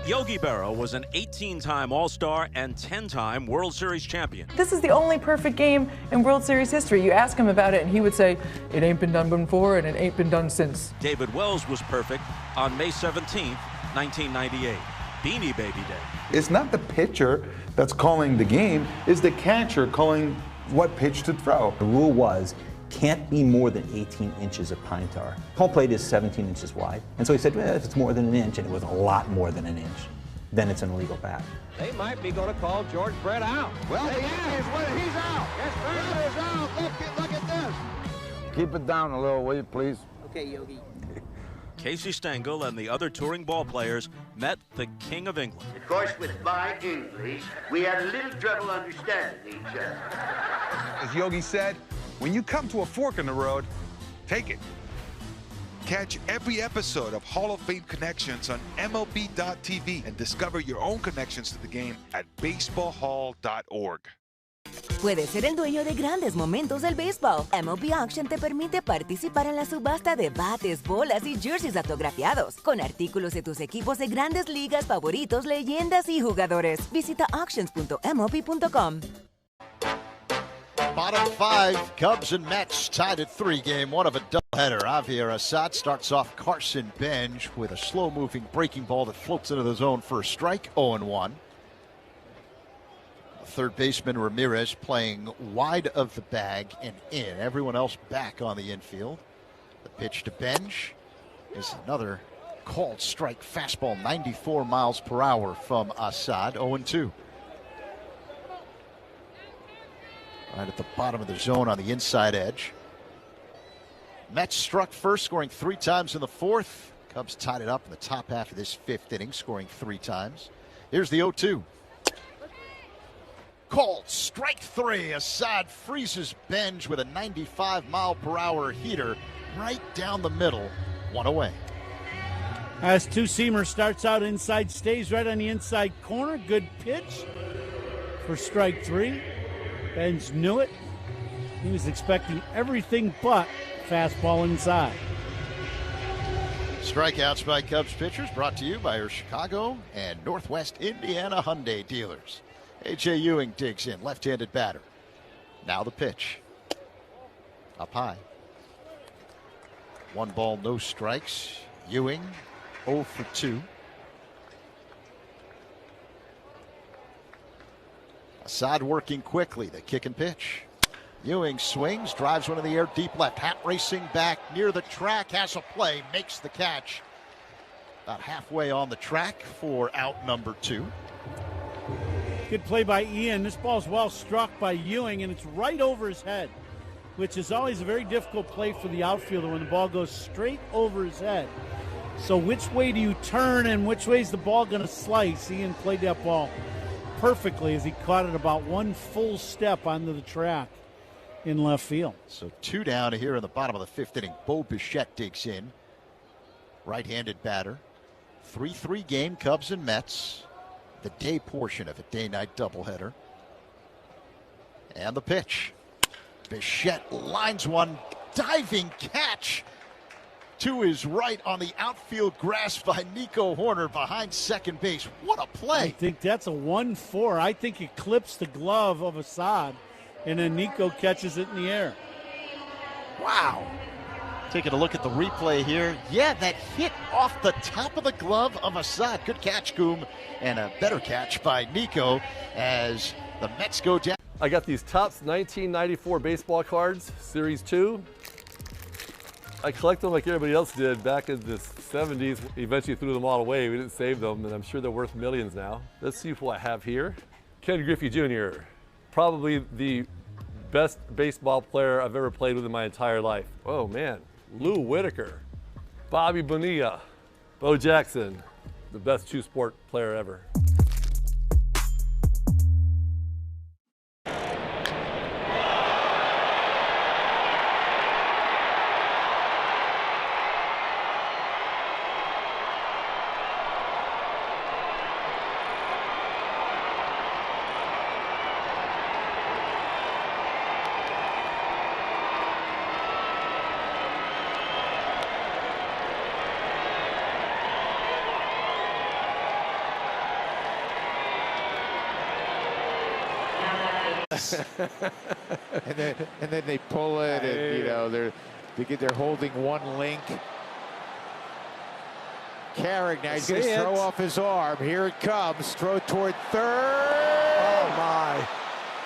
Yogi Berra was an 18-time All-Star and 10-time World Series champion. This is the only perfect game in World Series history. You ask him about it, and he would say, it ain't been done before, and it ain't been done since. David Wells was perfect on May 17th, 1998, Beanie Baby Day. It's not the pitcher that's calling the game, it's the catcher calling what pitch to throw. The rule was, can't be more than 18 inches of pine tar. Home plate is 17 inches wide. And so he said, well, if it's more than an inch, and it was a lot more than an inch, then it's an illegal bat. They might be going to call George Brett out. Well, he is. He's out. Yes, Brett is out. Look at this. Keep it down a little, will you, please? Okay, Yogi. Casey Stengel and the other touring ball players met the King of England. Of course, with my English, we had a little trouble understanding each other. As Yogi said, when you come to a fork in the road, take it. Catch every episode of Hall of Fame Connections on MLB.tv and discover your own connections to the game at baseballhall.org. Puedes ser el dueño de grandes momentos del béisbol. MLB Auction te permite participar en la subasta de bates, bolas y jerseys autografiados, con artículos de tus equipos de grandes ligas favoritos, leyendas y jugadores. Visita auctions.mlb.com. Bottom 5, Cubs and Mets tied at 3, game 1 of a doubleheader. Javier Assad starts off Carson Benj with a slow-moving breaking ball that floats into the zone for a strike, 0-1. Third baseman Ramirez playing wide of the bag and in. Everyone else back on the infield. The pitch to Benj is another called strike fastball, 94 miles per hour from Assad, 0-2. Right at the bottom of the zone on the inside edge. Mets struck first, scoring 3 times in the 4th. Cubs tied it up in the top half of this 5th inning, scoring 3 times. Here's the 0-2. Called strike 3. Assad freezes Benj with a 95 mile per hour heater right down the middle, 1 away. As two-seamer starts out inside, stays right on the inside corner. Good pitch for strike 3. Benj knew it. He was expecting everything but fastball inside. Strikeouts by Cubs pitchers brought to you by your Chicago and Northwest Indiana Hyundai dealers. A.J. Ewing digs in, left-handed batter. Now the pitch. Up high. 1 ball, no strikes. Ewing 0 for 2. Assad working quickly, the kick and pitch. Ewing swings, drives one in the air, deep left. Hat racing back near the track, has a play, makes the catch. About halfway on the track for out number 2. Good play by Ian. This ball's well struck by Ewing, and it's right over his head, which is always a very difficult play for the outfielder when the ball goes straight over his head. So which way do you turn and which way is the ball going to slice? Ian played that ball perfectly as he caught it about 1 full step onto the track in left field. So 2 down here in the bottom of the 5th inning. Bo Bichette digs in. Right-handed batter. 3-3 game, Cubs and Mets. The day portion of a day-night doubleheader. And the pitch. Bichette lines one, diving catch to his right on the outfield grass by Nico Horner behind second base. What a play. I think that's a 1-4. I think he clips the glove of Assad, and then Nico catches it in the air. Wow. Taking a look at the replay here. Yeah, that hit off the top of the glove of Assad. Good catch, Goom, and a better catch by Nico as the Mets go down. I got these Topps 1994 baseball cards, Series 2. I collect them like everybody else did back in the 70s. Eventually threw them all away. We didn't save them, and I'm sure they're worth millions now. Let's see what I have here. Ken Griffey Jr., probably the best baseball player I've ever played with in my entire life. Oh man, Lou Whitaker, Bobby Bonilla, Bo Jackson, the best two-sport player ever. and then they pull it, and you know they're holding one link. Carrick now he's going to throw off his arm. Here it comes. Throw toward third. Oh my!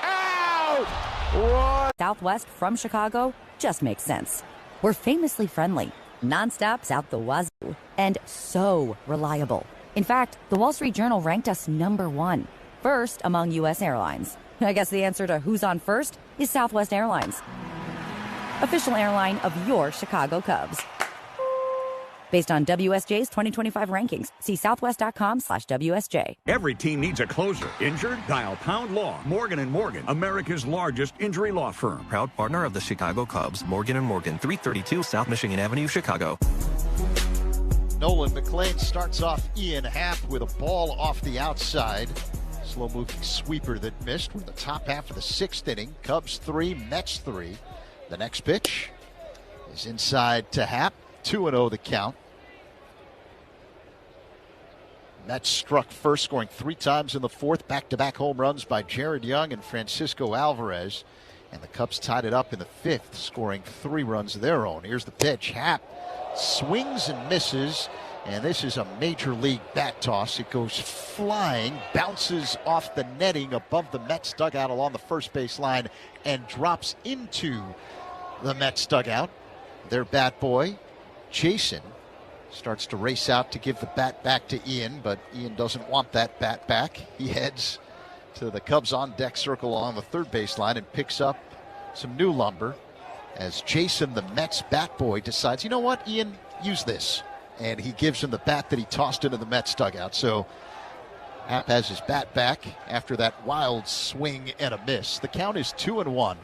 Out! What? Southwest from Chicago just makes sense. We're famously friendly, nonstops out the wazoo, and so reliable. In fact, the Wall Street Journal ranked us #1, first among U.S. airlines. I guess the answer to who's on first is Southwest Airlines, official airline of your Chicago Cubs. Based on WSJ's 2025 rankings, see southwest.com/WSJ. Every team needs a closer. Injured? Dial Pound Law. Morgan & Morgan, America's largest injury law firm. Proud partner of the Chicago Cubs, Morgan & Morgan, 332 South Michigan Avenue, Chicago. Nolan McLean starts off Ian Happ with a ball off the outside. Slow-moving sweeper that missed. We're in the top half of the sixth inning. Cubs 3, Mets 3. The next pitch is inside to Happ. 2-0 the count. Mets struck first, scoring 3 times in the fourth. Back-to-back home runs by Jared Young and Francisco Alvarez. And the Cubs tied it up in the fifth, scoring 3 runs of their own. Here's the pitch. Happ swings and misses. And this is a major league bat toss. It goes flying, bounces off the netting above the Mets dugout along the first base line, and drops into the Mets dugout. Their bat boy, Jason, starts to race out to give the bat back to Ian, but Ian doesn't want that bat back. He heads to the Cubs on deck circle along the third base line and picks up some new lumber as Jason, the Mets bat boy, decides, you know what, Ian, use this. And he gives him the bat that he tossed into the Mets dugout. So Happ has his bat back after that wild swing and a miss. The count is 2-1.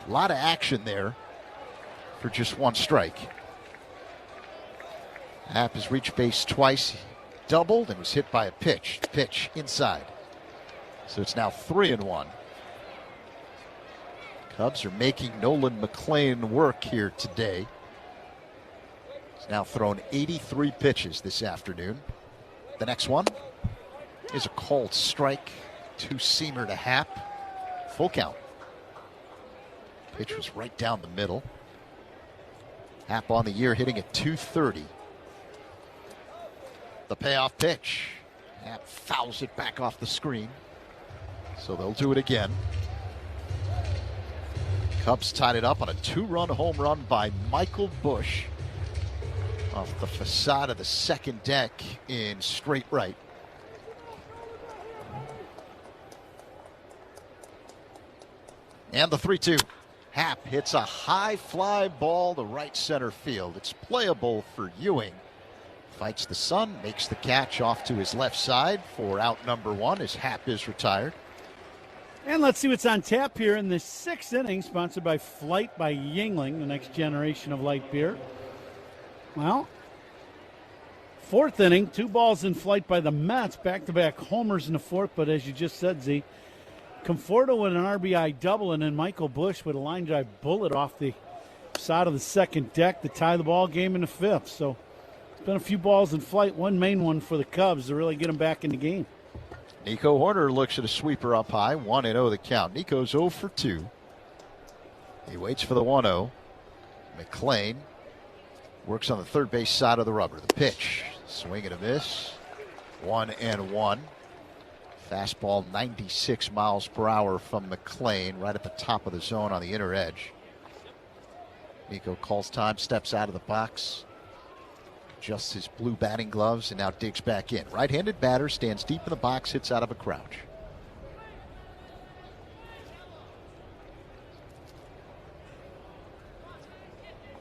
A lot of action there for just 1 strike. Happ has reached base twice, doubled, and was hit by a pitch. Pitch inside. So it's now 3-1. Cubs are making Nolan McLean work here today. He's now thrown 83 pitches this afternoon. The next one is a called strike. 2-seamer to Happ. Full count. Pitch was right down the middle. Happ on the year hitting at .230. The payoff pitch. Happ fouls it back off the screen. So they'll do it again. Cubs tied it up on a 2-run home run by Michael Busch off the facade of the second deck in straight right. And the 3-2. Happ hits a high fly ball to right center field. It's playable for Ewing. Fights the sun, makes the catch off to his left side for out number 1 as Happ is retired. And let's see what's on tap here in the 6th inning, sponsored by Flight by Yingling, the next generation of light beer. Well, 4th inning, 2 balls in flight by the Mets, back-to-back homers in the 4th, but as you just said, Z, Conforto with an RBI double, and then Michael Busch with a line drive bullet off the side of the second deck to tie the ball game in the fifth. So it's been a few balls in flight, one main one for the Cubs to really get them back in the game. Nico Horner looks at a sweeper up high, 1-0 the count. Nico's 0 for 2. He waits for the 1-0. McClain works on the third base side of the rubber. The pitch, swing and a miss, 1-1. Fastball 96 miles per hour from McClain, right at the top of the zone on the inner edge. Nico calls time, steps out of the box, adjusts his blue batting gloves, and now digs back in. Right-handed batter stands deep in the box, hits out of a crouch.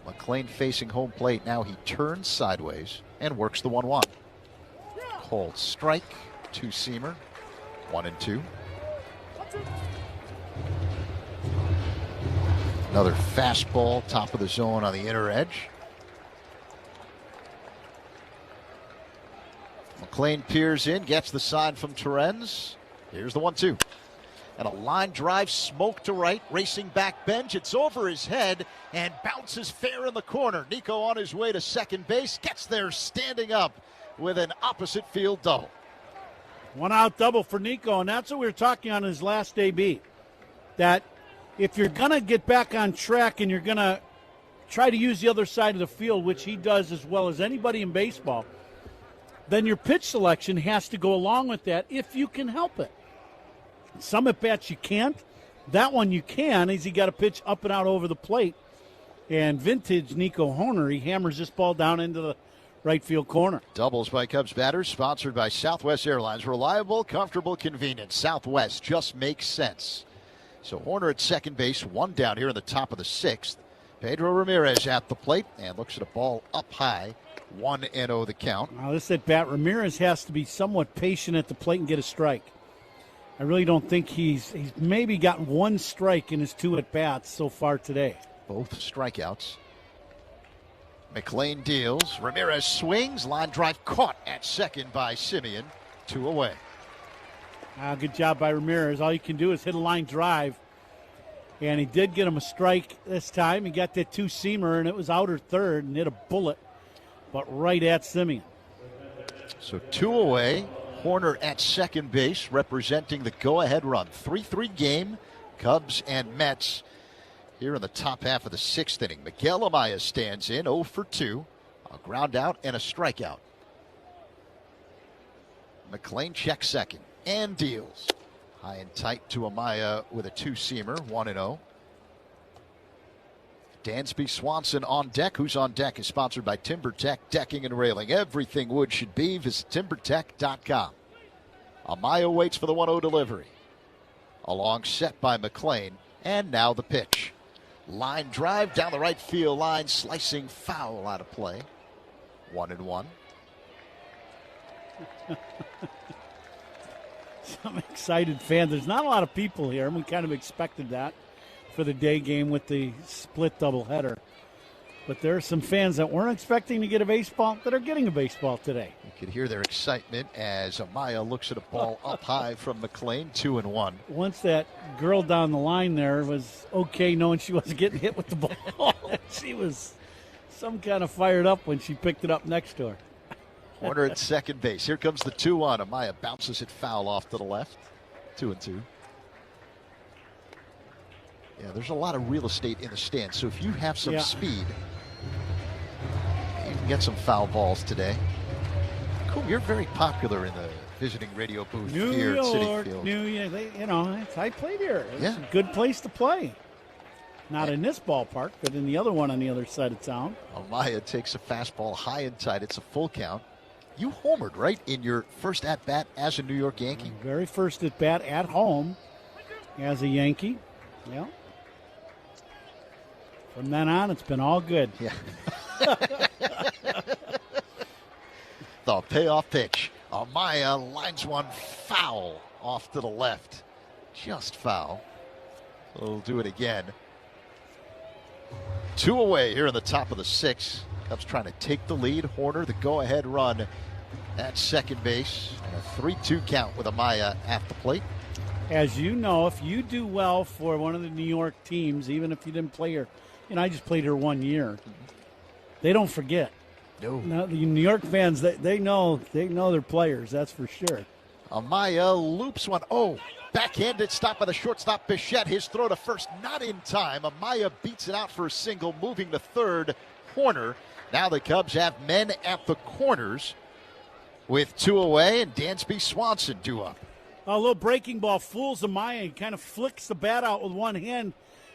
McClain facing home plate. Now he turns sideways and works the 1-1. Cold strike, two-seamer, 1-2. Another fastball, top of the zone on the inner edge. McClain peers in, gets the sign from Torrens. Here's the 1-2. And a line drive, smoke to right, racing back bench. It's over his head and bounces fair in the corner. Nico on his way to second base, gets there standing up with an opposite field double. 1-out double for Nico, and that's what we were talking on his last AB. That if you're going to get back on track and you're going to try to use the other side of the field, which he does as well as anybody in baseball, then your pitch selection has to go along with that if you can help it. Some at-bats you can't. That one you can, is he got a pitch up and out over the plate. And vintage Nico Horner, he hammers this ball down into the right field corner. Doubles by Cubs batters, sponsored by Southwest Airlines. Reliable, comfortable, convenient. Southwest just makes sense. So Horner at second base, one down here in the top of the sixth. Pedro Ramirez at the plate and looks at a ball up high. 1-0 the count. Now this at bat, Ramirez has to be somewhat patient at the plate and get a strike. I really don't think he's maybe got one strike in his two at bats so far today. Both strikeouts. McClain deals. Ramirez swings. Line drive caught at second by Simeon. 2 away. Good job by Ramirez. All you can do is hit a line drive. And he did get him a strike this time. He got that two-seamer, and it was outer third and hit a bullet, but right at Simeon. So 2 away. Horner at second base, representing the go-ahead run. 3-3 game, Cubs and Mets here in the top half of the sixth inning. Miguel Amaya stands in, 0 for 2. A ground out and a strikeout. McClain checks second and deals. High and tight to Amaya with a two-seamer, 1-0. Dansby Swanson on deck. Who's on deck is sponsored by TimberTech Decking and Railing. Everything wood should be. Visit TimberTech.com. Amaya waits for the 1-0 delivery. A long set by McClain. And now the pitch. Line drive down the right field line. Slicing foul out of play. 1-1. Some excited fans. There's not a lot of people here, and we kind of expected that for the day game with the split doubleheader. But there are some fans that weren't expecting to get a baseball that are getting a baseball today. You could hear their excitement as Amaya looks at a ball up high from McClain, 2-1. Once that girl down the line there was okay knowing she wasn't getting hit with the ball, she was some kind of fired up when she picked it up next to her. Horner at second base. Here comes the 2-1. Amaya bounces it foul off to the left. 2-2. Yeah, there's a lot of real estate in the stands, so if you have some speed, you can get some foul balls today. Cool, you're very popular in the visiting radio booth here at Citi Field. New York, I played here. It's a good place to play. Not in this ballpark, but in the other one on the other side of town. Amaya takes a fastball high and tight. It's a full count. You homered, right, in your first at-bat as a New York Yankee? Very first at-bat at home as a Yankee. Yeah. From then on, it's been all good. Yeah. The payoff pitch. Amaya lines one foul off to the left. Just foul. We'll do it again. 2 away here in the top of the sixth. Cubs trying to take the lead. Horner, the go-ahead run at second base. And a 3-2 count with Amaya at the plate. as you know, if you do well for one of the New York teams, even if you didn't play here, I just played here 1 year, they don't forget. No, the New York fans, they know their players, that's for sure. Amaya loops one. Oh, backhanded stop by the shortstop Bichette. His throw to first, not in time. Amaya beats it out for a single, moving to third corner. Now the Cubs have men at the corners with 2 away, and Dansby Swanson due up. A little breaking ball fools Amaya. He kind of flicks the bat out with one hand,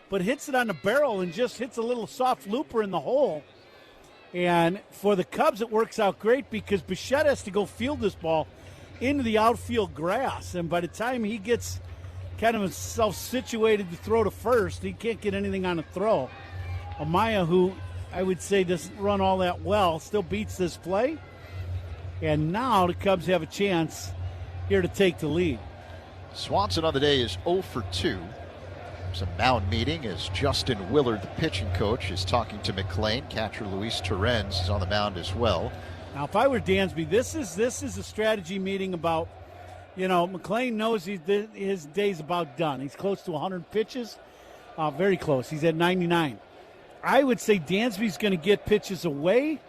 but hits it on the barrel and just hits a little soft looper in the hole. And for the Cubs, it works out great because Bichette has to go field this ball into the outfield grass. And by the time he gets kind of himself situated to throw to first, he can't get anything on a throw. Amaya, who I would say doesn't run all that well, still beats this play. And now the Cubs have a chance here to take the lead. Swanson on the day is 0 for 2. There's a mound meeting as Justin Willard, the pitching coach, is talking to McLean. Catcher Luis Torrens is on the mound as well. Now, if I were Dansby, this is a strategy meeting about, McLean knows his day's about done. He's close to 100 pitches, very close. He's at 99. I would say Dansby's going to get pitches away.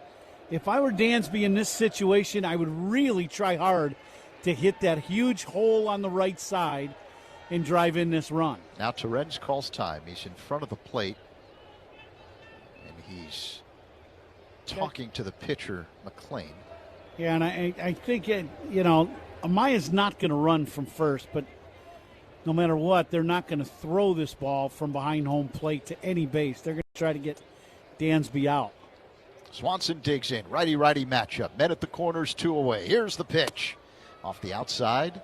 If I were Dansby in this situation, I would really try hard to hit that huge hole on the right side and drive in this run. Now Torrens calls time. He's in front of the plate, and he's talking to the pitcher, McLean. Yeah, and I think, Amaya's not going to run from first, but no matter what, they're not going to throw this ball from behind home plate to any base. They're going to try to get Dansby out. Swanson digs in. Righty-righty matchup. Men at the corners, 2 away. Here's the pitch. Off the outside.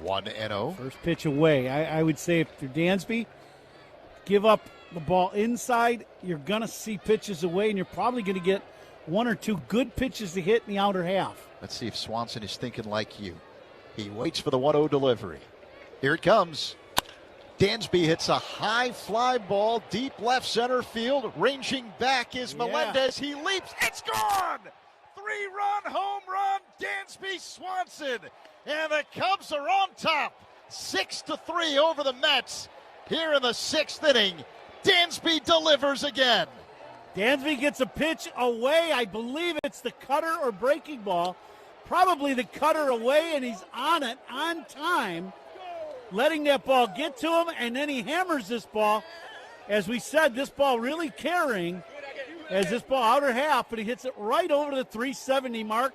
1-0. First pitch away. I would say if you're Dansby, give up the ball inside. You're going to see pitches away, and you're probably going to get 1 or 2 good pitches to hit in the outer half. Let's see if Swanson is thinking like you. He waits for the 1-0 delivery. Here it comes. Dansby hits a high fly ball deep left center field. Ranging back is Melendez. He leaps. It's gone! 3-run home run, Dansby Swanson. And the Cubs are on top. 6-3 over the Mets. Here in the 6th inning, Dansby delivers again. Dansby gets a pitch away. I believe it's the cutter or breaking ball. Probably the cutter away, and he's on it on time, letting that ball get to him, and then he hammers this ball. As we said, this ball really carrying as this ball outer half, but he hits it right over the 370 mark.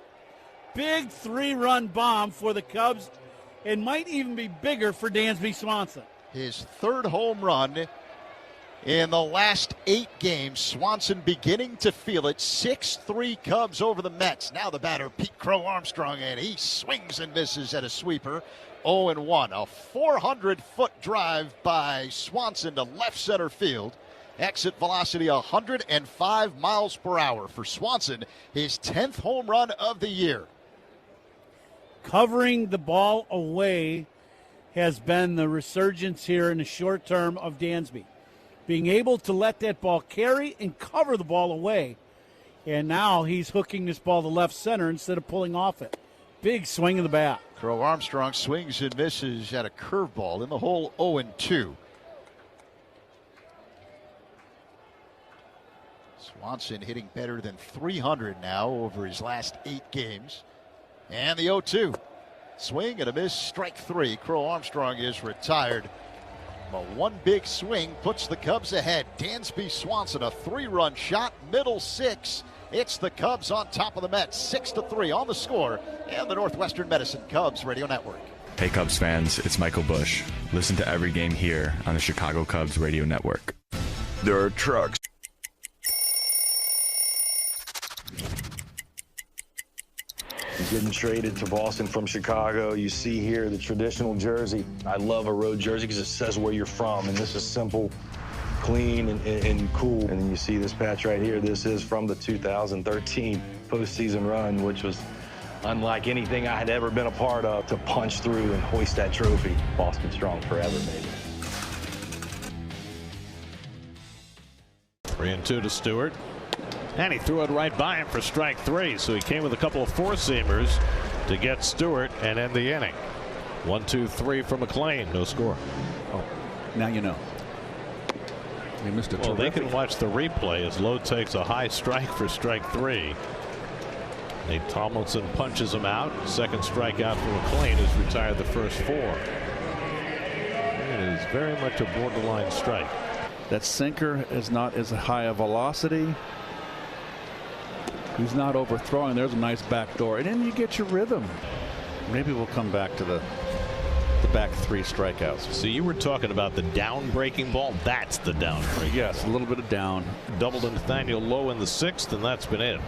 Big 3-run bomb for the Cubs, and might even be bigger for Dansby Swanson. His 3rd home run in the last 8 games. Swanson beginning to feel it. 6-3 Cubs over the Mets. Now the batter, Pete Crow Armstrong, and he swings and misses at a sweeper. 0-1. A 400-foot drive by Swanson to left center field. Exit velocity 105 miles per hour for Swanson. His 10th home run of the year. Covering the ball away has been the resurgence here in the short term of Dansby. Being able to let that ball carry and cover the ball away. And now he's hooking this ball to left center instead of pulling off it. Big swing of the bat. Crow Armstrong swings and misses at a curveball in the hole. 0-2. Swanson hitting better than 300 now over his last 8 games. And the 0-2. Swing and a miss, strike 3. Crow Armstrong is retired. But one big swing puts the Cubs ahead. Dansby Swanson, a 3-run shot, middle 6. It's the Cubs on top of the Mets, 6-3 on the score, and the Northwestern Medicine Cubs Radio Network. Hey Cubs fans, it's Michael Bush. Listen to every game here on the Chicago Cubs Radio Network. There are trucks. Getting traded to Boston from Chicago. You see here the traditional jersey. I love a road jersey because it says where you're from, and this is simple, clean, and cool. And then you see this patch right here. This is from the 2013 postseason run, which was unlike anything I had ever been a part of, to punch through and hoist that trophy. Boston strong forever, baby. 3-2 to Stewart. And he threw it right by him for strike 3. So he came with a couple of 4-seamers to get Stewart and end the inning. 1-2-3 for McLean. No score. Oh, now you know. They missed a well, they can watch the replay as Lowe takes a high strike for strike 3. Nate Tomlinson punches him out. Second strikeout for McLean, who's retired the first 4. It is very much a borderline strike. That sinker is not as high a velocity. He's not overthrowing. There's a nice back door. And then you get your rhythm. Maybe we'll come back to the back 3 strikeouts. So you were talking about the down breaking ball. That's the down break. Yes, a little bit of down. Doubled to Nathaniel Lowe in the 6th, and that's been it.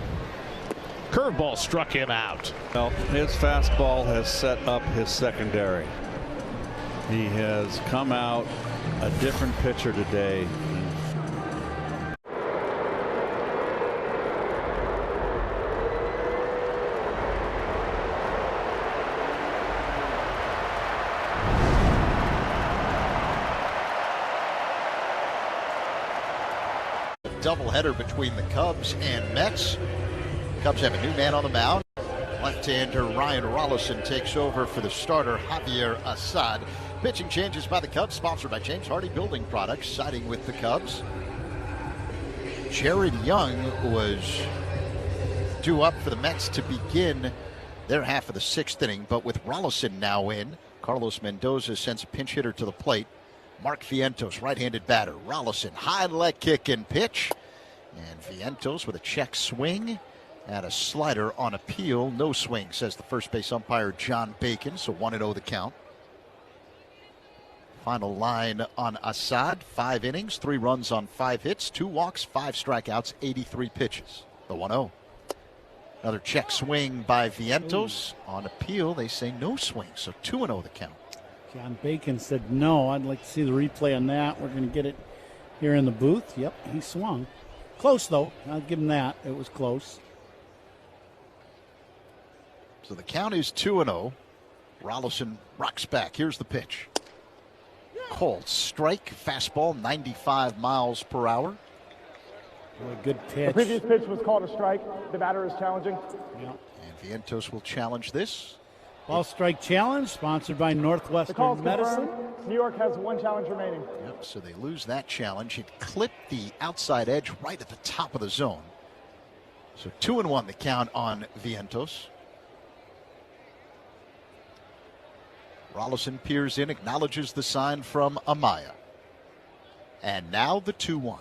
Curveball struck him out. Well, his fastball has set up his secondary. He has come out a different pitcher today. Doubleheader between the Cubs and Mets. Cubs have a new man on the mound. Left-hander Ryan Rollison takes over for the starter Javier Assad. Pitching changes by the Cubs, sponsored by James Hardy Building Products, siding with the Cubs. Jared Young was due up for the Mets to begin their half of the 6th inning, but with Rollison now in, Carlos Mendoza sends a pinch hitter to the plate. Mark Vientos, right-handed batter. Rollison, high leg kick and pitch. And Vientos with a check swing and a slider on appeal. No swing, says the first base umpire John Bacon. So 1-0 the count. Final line on Assad. 5 innings, 3 runs on 5 hits, 2 walks, 5 strikeouts, 83 pitches. The 1-0. Another check swing by Vientos. On appeal, they say no swing. So 2-0 the count. John Bacon said no. I'd like to see the replay on that. We're going to get it here in the booth. Yep, he swung. Close, though. I'll give him that. It was close. So the count is 2-0. Rollison rocks back. Here's the pitch. Called strike. Fastball, 95 miles per hour. A good pitch. The previous pitch was called a strike. The batter is challenging. Yeah. And Vientos will challenge this. Ball strike challenge, sponsored by Northwestern Medicine. New York has 1 challenge remaining. Yep, so they lose that challenge. It clipped the outside edge right at the top of the zone. So 2-1 the count on Vientos. Rollison peers in, acknowledges the sign from Amaya. And now the 2-1.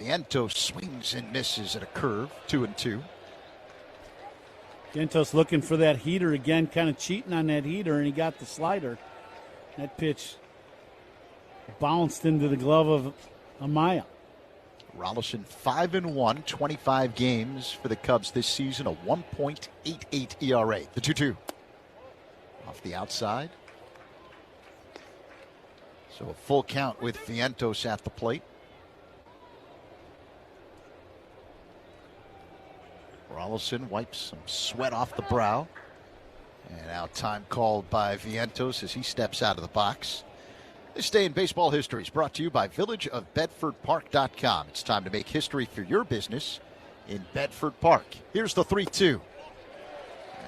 Vientos swings and misses at a curve, 2-2. Vientos looking for that heater again, kind of cheating on that heater, and he got the slider. That pitch bounced into the glove of Amaya. Rollison 5-1, 25 games for the Cubs this season, a 1.88 ERA. The 2-2. Off the outside. So a full count with Vientos at the plate. Rollison wipes some sweat off the brow. And now time called by Vientos as he steps out of the box. This day in baseball history is brought to you by villageofbedfordpark.com. It's time to make history for your business in Bedford Park. Here's the 3-2. And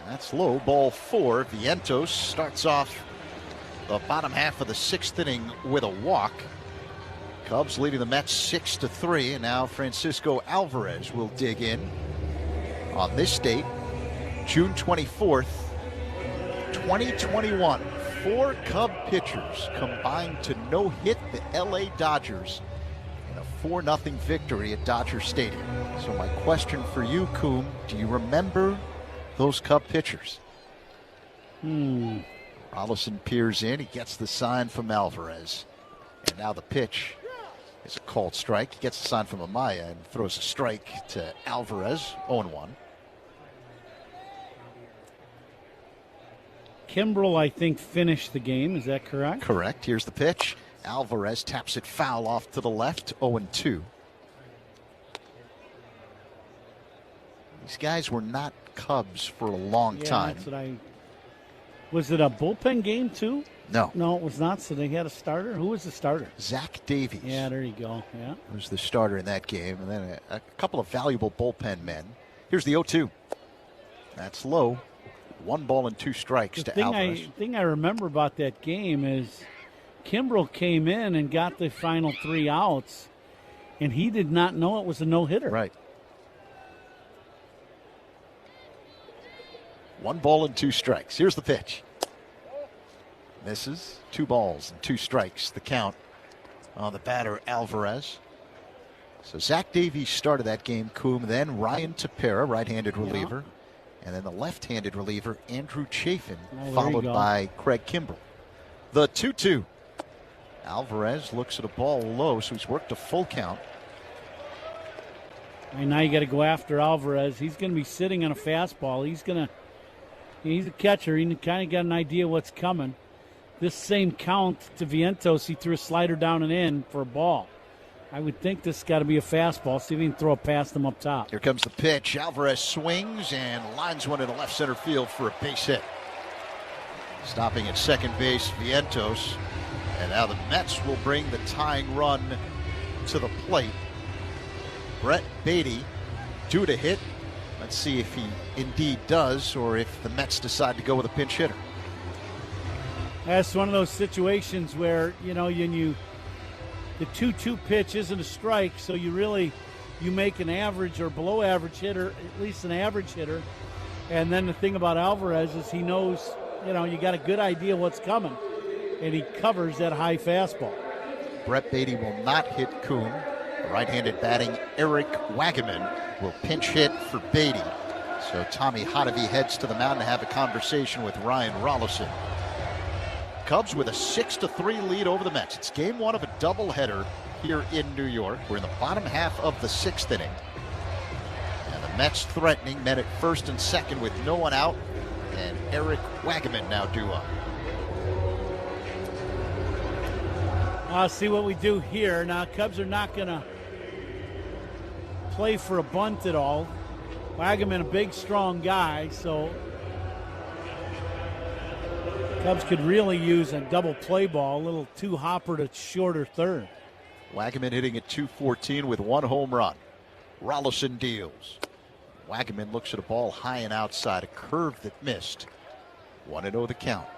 that's low, ball 4. Vientos starts off the bottom half of the 6th inning with a walk. Cubs leading the Mets 6-3. And now Francisco Alvarez will dig in. On this date, June 24th, 2021, 4 Cub pitchers combined to no-hit the LA Dodgers in a 4-0 victory at Dodger Stadium. So my question for you, Coom, do you remember those Cub pitchers? Rollison peers in. He gets the sign from Alvarez. And now the pitch is a called strike. He gets the sign from Amaya and throws a strike to Alvarez, 0-1. Kimbrel, I think, finished the game. Is that correct? Correct. Here's the pitch. Alvarez taps it foul off to the left, 0-2. These guys were not Cubs for a long time. That's what was it a bullpen game, too? No. No, it was not. So they had a starter? Who was the starter? Zach Davies. Yeah, there you go. Yeah. Was the starter in that game. And then a couple of valuable bullpen men. Here's the 0-2. That's low. 1 ball and 2 strikes to Alvarez. The thing I remember about that game is Kimbrel came in and got the final 3 outs, and he did not know it was a no-hitter. Right. 1 ball and 2 strikes. Here's the pitch. Misses. 2 balls and 2 strikes. The count on the batter, Alvarez. So Zach Davies started that game, Coombe. Then Ryan Tepera, right-handed reliever. And then the left-handed reliever, Andrew Chafin, followed by Craig Kimbrel. The 2-2. Alvarez looks at a ball low, so he's worked a full count. And now you got to go after Alvarez. He's going to be sitting on a fastball. He's a catcher. He kind of got an idea what's coming. This same count to Vientos, he threw a slider down and in for a ball. I would think this has got to be a fastball. See if he can throw it past him up top. Here comes the pitch. Alvarez swings and lines one into left center field for a base hit. Stopping at second base, Vientos. And now the Mets will bring the tying run to the plate. Brett Beatty due to hit. Let's see if he indeed does, or if the Mets decide to go with a pinch hitter. That's one of those situations where, the 2-2 pitch isn't a strike, so you make an average or below average hitter, at least an average hitter. And then the thing about Alvarez is he knows, you got a good idea what's coming, and he covers that high fastball. Brett Beatty will not hit Coombe. Right-handed batting Eric Wagaman will pinch hit for Beatty. So Tommy Hotovy heads to the mound to have a conversation with Ryan Rollison. Cubs with a 6-3 lead over the Mets. It's game 1 of a doubleheader here in New York. We're in the bottom half of the 6th inning. And the Mets threatening, men at first and second with no one out. And Eric Wagaman now due up. I'll see what we do here. Now, Cubs are not going to play for a bunt at all. Wagaman, a big, strong guy, so Cubs could really use a double play ball, a little too hopper to shorter third. Wagaman hitting at .214 with 1 home run. Rollison deals. Wagaman looks at a ball high and outside, a curve that missed. 1-0 the count.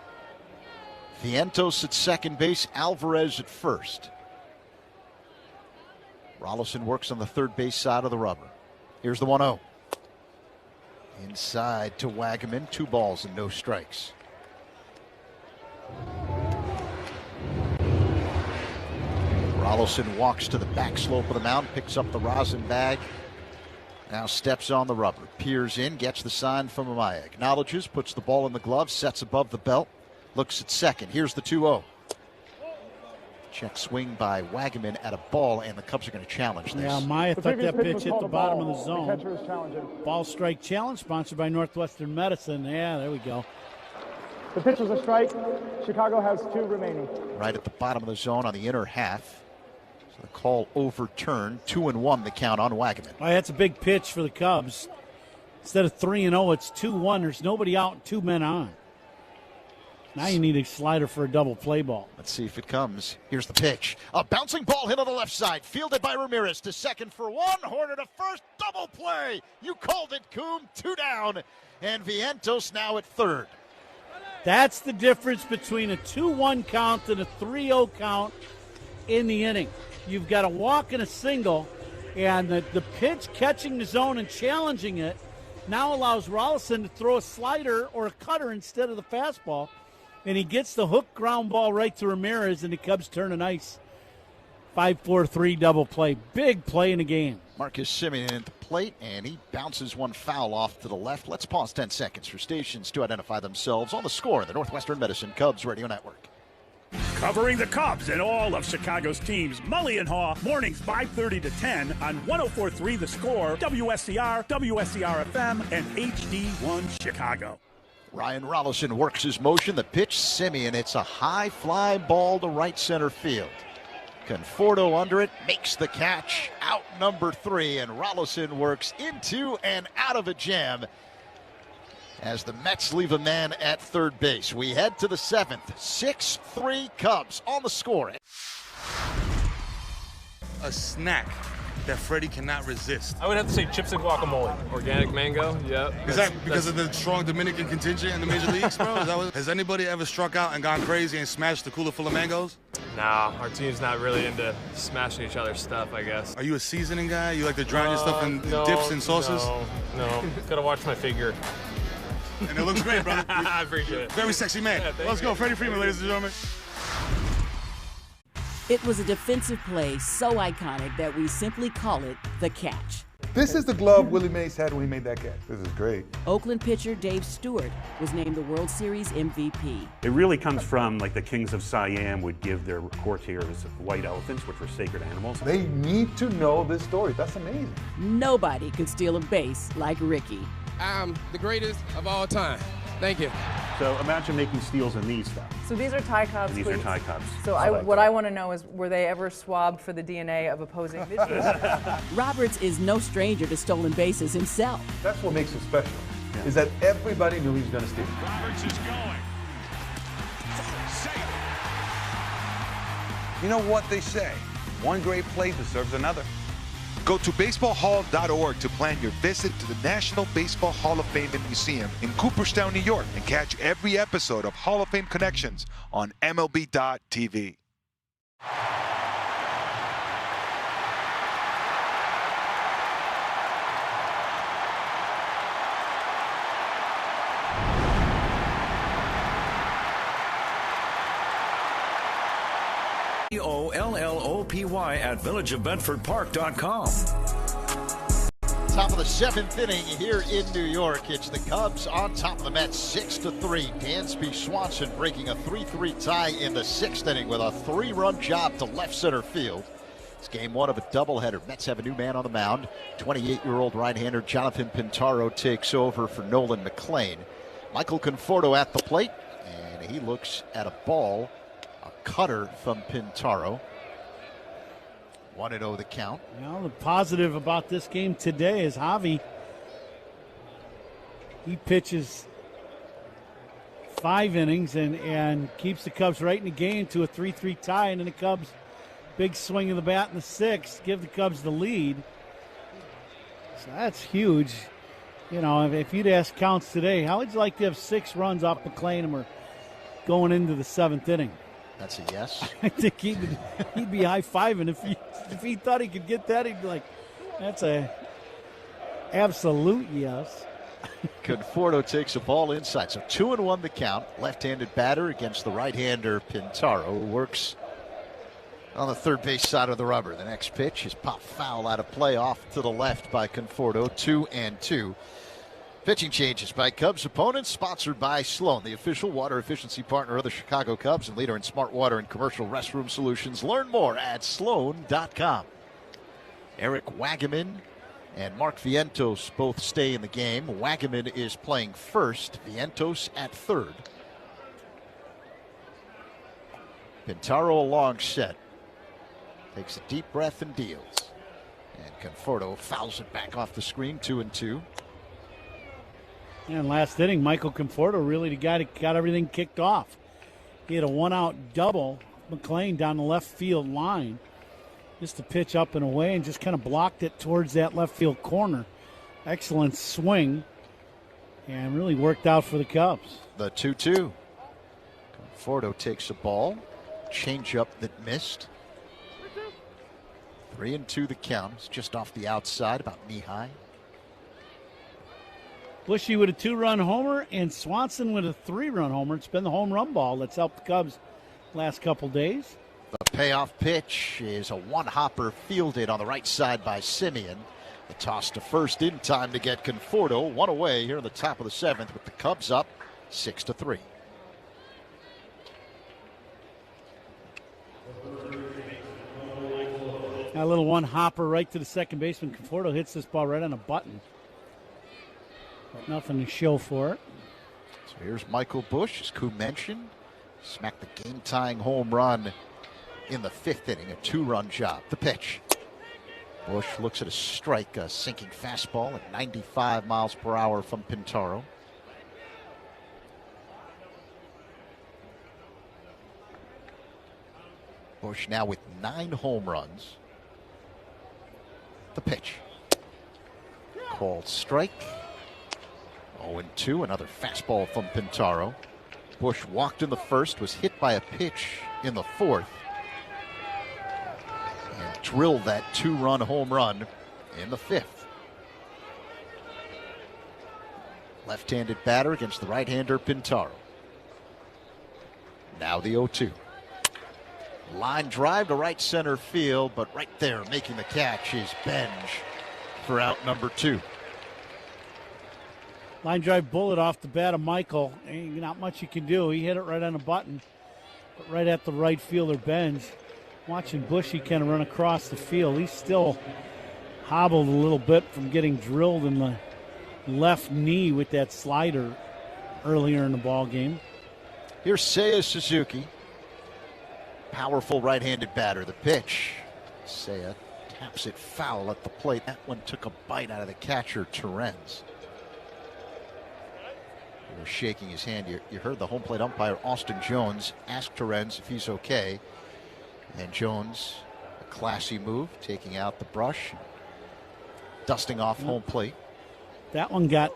Vientos at second base, Alvarez at first. Rollison works on the third base side of the rubber. Here's the 1-0. Inside to Wagaman, 2 balls and no strikes. Rollison walks to the back slope of the mound, picks up the rosin bag, now steps on the rubber, peers in, gets the sign from Amaya, acknowledges, puts the ball in the glove, sets above the belt, looks at second. Here's the 2-0. Check swing by Wagaman at a ball, and the Cubs are going to challenge this. Yeah, Amaya thought that pitch hit the bottom of the zone. Ball strike challenge sponsored by Northwestern Medicine. Yeah, there we go. The pitch was a strike. Chicago has 2 remaining. Right at the bottom of the zone on the inner half. So the call overturned. 2-1 the count on Wagaman. Oh, that's a big pitch for the Cubs. Instead of 3-0, it's 2-1. There's nobody out, 2 men on. Now you need a slider for a double play ball. Let's see if it comes. Here's the pitch. A bouncing ball hit on the left side. Fielded by Ramirez to second for 1. Horner to first. Double play. You called it, Coombe. 2 down. And Vientos now at third. That's the difference between a 2-1 count and a 3-0 count in the inning. You've got a walk and a single, and the pitch catching the zone and challenging it now allows Rollison to throw a slider or a cutter instead of the fastball, and he gets the hook ground ball right to Ramirez, and the Cubs turn a nice 5-4-3 double play. Big play in the game. Marcus Semien at the plate, and he bounces one foul off to the left. Let's pause 10 seconds for stations to identify themselves on the score of the Northwestern Medicine Cubs Radio Network. Covering the Cubs and all of Chicago's teams, Mully and Haw, mornings 5:30 to 10 on 104.3 The Score, WSCR, WSCR-FM, and HD1 Chicago. Ryan Rollison works his motion. The pitch, Semien. It's a high fly ball to right center field. Conforto under it, makes the catch, out number 3, and Rollison works into and out of a jam as the Mets leave a man at third base. We head to the 7th. 6-3 Cubs on the score. A snack that Freddie cannot resist. I would have to say chips and guacamole. Organic mango, yeah. Is that because of the strong Dominican contingent in the major leagues, bro? Has anybody ever struck out and gone crazy and smashed the cooler full of mangoes? Nah, our team's not really into smashing each other's stuff, I guess. Are you a seasoning guy? You like to drown your stuff in dips and sauces? No. Gotta watch my figure. And it looks great, brother. I appreciate it. Very sexy man. Yeah, Let's go, Freddie Freeman, ladies and gentlemen. It was a defensive play so iconic that we simply call it the catch. This is the glove Willie Mays had when he made that catch. This is great. Oakland pitcher Dave Stewart was named the World Series MVP. It really comes from like the kings of Siam would give their courtiers white elephants, which were sacred animals. They need to know this story. That's amazing. Nobody can steal a base like Ricky. I'm the greatest of all time. Thank you. So imagine making steals in these stuff. So these are Thai Cubs. And these are Thai Cubs. So what I want to know is, were they ever swabbed for the DNA of opposing pitchers? Roberts is no stranger to stolen bases himself. That's what makes it special, is that everybody knew he was going to steal. Roberts is going. You know what they say? One great play deserves another. Go to baseballhall.org to plan your visit to the National Baseball Hall of Fame and Museum in Cooperstown, New York, and catch every episode of Hall of Fame Connections on MLB.tv. OLLOPY at villageofbedfordpark.com. Top of the 7th inning here in New York. It's the Cubs on top of the Mets 6-3. Dansby Swanson breaking a 3-3 tie in the 6th inning with a 3-run job to left center field. It's game 1 of a doubleheader. Mets have a new man on the mound. 28-year-old right-hander Jonathan Pintaro takes over for Nolan McLean. Michael Conforto at the plate, and he looks at a ball, a cutter from Pintaro. 1-0 the count. Well, the positive about this game today is Javi. He pitches 5 innings and keeps the Cubs right in the game to a 3-3 tie, and then the Cubs, big swing of the bat in the 6th, give the Cubs the lead. So that's huge. You know, if you'd ask Counts today, how would you like to have 6 runs off McLean and we're going into the 7th inning? That's a yes. I think he'd be high-fiving if he thought he could get that. He'd be like, that's a absolute yes. Conforto takes a ball inside. So 2-1 the count. Left-handed batter against the right-hander Pintaro, who works on the third base side of the rubber. The next pitch is popped foul out of play off to the left by Conforto. 2-2. Pitching changes by Cubs opponents, sponsored by Sloan, the official water efficiency partner of the Chicago Cubs and leader in smart water and commercial restroom solutions. Learn more at sloan.com. Eric Wagaman and Mark Vientos both stay in the game. Wagaman is playing first, Vientos at third. Pintaro a long set. Takes a deep breath and deals. And Conforto fouls it back off the screen, 2-2. And last inning, Michael Conforto really the guy that got everything kicked off. He had a 1-out double, McLean down the left field line. Just a pitch up and away and just kind of blocked it towards that left field corner. Excellent swing and really worked out for the Cubs. The 2-2. Conforto takes a ball. Changeup that missed. 3-2 the count. It's just off the outside, about knee-high. Bushy with a 2-run homer and Swanson with a 3-run homer. It's been the home run ball that's helped the Cubs last couple days. The payoff pitch is a one-hopper fielded on the right side by Simeon. The toss to first in time to get Conforto. One away here in the top of the 7th with the Cubs up 6-3. A little one-hopper right to the second baseman. Conforto hits this ball right on a button. But nothing to show for it. So here's Michael Busch, as Koo mentioned. Smacked the game-tying home run in the 5th inning, a 2-run job. The pitch. Busch looks at a strike, a sinking fastball at 95 miles per hour from Pintaro. Busch now with 9 home runs. The pitch. Called strike. 0-2, another fastball from Pintaro. Bush walked in the first, was hit by a pitch in the fourth, and drilled that 2-run home run in the fifth. Left-handed batter against the right-hander Pintaro. Now the 0-2. Line drive to right center field, but right there making the catch is Benj for out number 2. Line drive bullet off the bat of Michael. Ain't not much you can do. He hit it right on the button, but right at the right fielder Benj. Watching Bushy kind of run across the field. He's still hobbled a little bit from getting drilled in the left knee with that slider earlier in the ball game. Here's Seiya Suzuki. Powerful right-handed batter. The pitch. Seiya taps it foul at the plate. That one took a bite out of the catcher, Terens. He was shaking his hand. You heard the home plate umpire, Austin Jones, ask Terens if he's okay. And Jones, a classy move, taking out the brush, dusting off home plate. That one got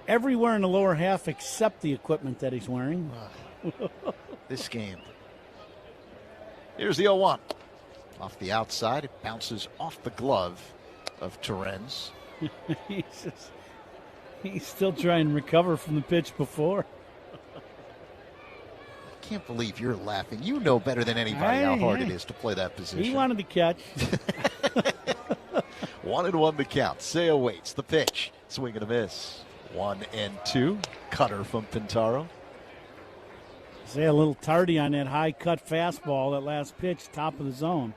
everywhere in the lower half except the equipment that he's wearing. This game. Here's the 0-1. Off the outside, it bounces off the glove of Terens. He's still trying to recover from the pitch before. I can't believe you're laughing. You know better than anybody how hard it is to play that position. He wanted to catch. 1-1 the count. Seiya waits. The pitch. Swing and a miss. 1-2. Cutter from Pintaro. Say a little tardy on that high cut fastball, that last pitch, top of the zone.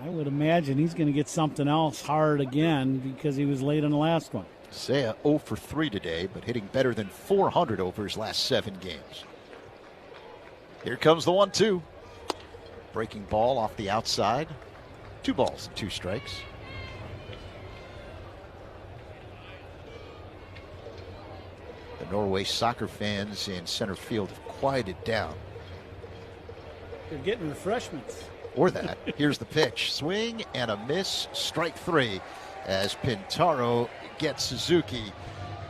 I would imagine he's going to get something else hard again because he was late on the last one. Seiya 0 for 3 today, but hitting better than 400 over his last 7 games. Here comes the 1-2. Breaking ball off the outside. 2 balls and 2 strikes. The Norway soccer fans in center field have quieted down. They're getting refreshments. Or that. Here's the pitch. Swing and a miss. Strike 3 as Pintaro gets Suzuki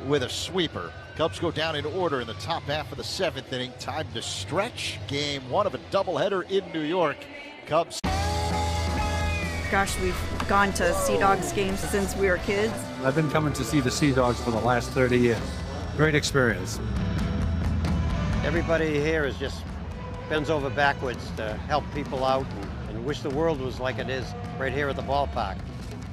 with a sweeper. Cubs go down in order in the top half of the 7th inning. Time to stretch. Game 1 of a doubleheader in New York. Cubs. Gosh, we've gone to Sea Dogs games since we were kids. I've been coming to see the Sea Dogs for the last 30 years. Great experience. Everybody here is just bends over backwards to help people out and wish the world was like it is right here at the ballpark.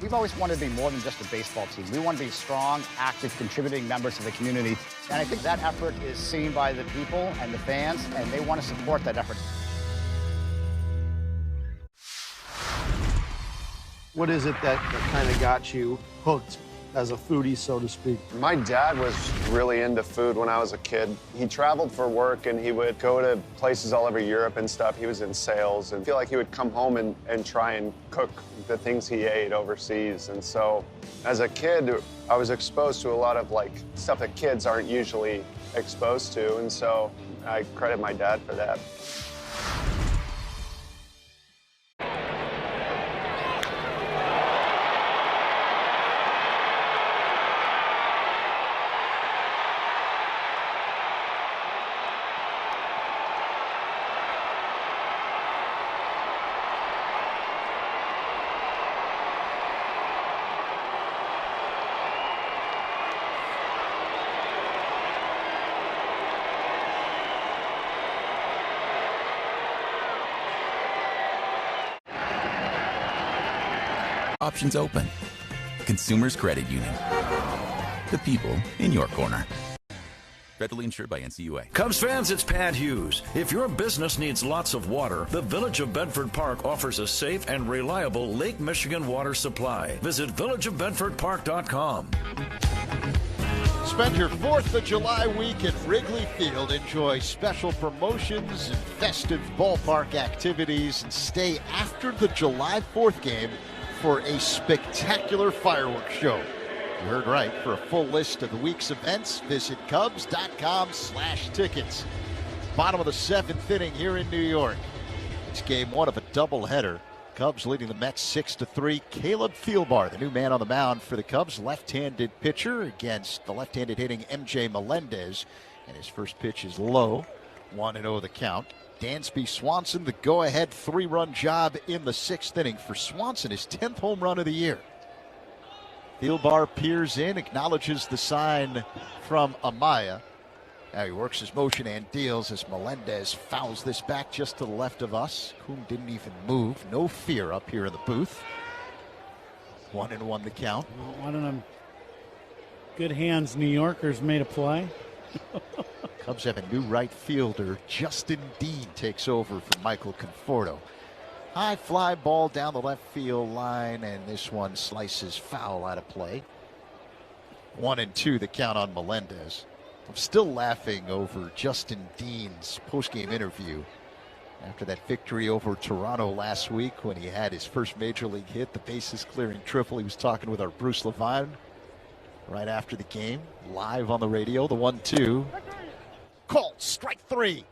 We've always wanted to be more than just a baseball team. We want to be strong, active, contributing members of the community. And I think that effort is seen by the people and the fans, and they want to support that effort. What is it that kind of got you hooked as a foodie, so to speak? My dad was really into food when I was a kid. He traveled for work and he would go to places all over Europe and stuff. He was in sales and I feel like he would come home and try and cook the things he ate overseas. And so as a kid, I was exposed to a lot of like stuff that kids aren't usually exposed to. And so I credit my dad for that. Options open. Consumers Credit Union. The people in your corner. Federally insured by NCUA. Cubs fans, it's Pat Hughes. If your business needs lots of water, the Village of Bedford Park offers a safe and reliable Lake Michigan water supply. Visit villageofbedfordpark.com. Spend your 4th of July week at Wrigley Field. Enjoy special promotions and festive ballpark activities, and stay after the July 4th game for a spectacular fireworks show. You heard right. For a full list of the week's events, visit Cubs.com/tickets. Bottom of the 7th inning here in New York. It's game 1 of a doubleheader. Cubs leading the Mets 6-3. Caleb Thielbar, the new man on the mound for the Cubs, left-handed pitcher against the left-handed hitting MJ Melendez. And his first pitch is low, 1-0 the count. Dansby Swanson, the go-ahead 3-run job in the 6th inning for Swanson, his 10th home run of the year. Thielbar peers in, acknowledges the sign from Amaya. Now he works his motion and deals as Melendez fouls this back just to the left of us. Coom didn't even move. No fear up here in the booth. 1-1 the count. One of them good hands New Yorkers made a play. Cubs have a new right fielder. Justin Dean takes over for Michael Conforto. High fly ball down the left field line, and this one slices foul out of play. 1-2 the count on Melendez. I'm still laughing over Justin Dean's postgame interview after that victory over Toronto last week when he had his first major league hit, the bases clearing triple. He was talking with our Bruce Levine right after the game, live on the radio. The 1-2. Called strike 3.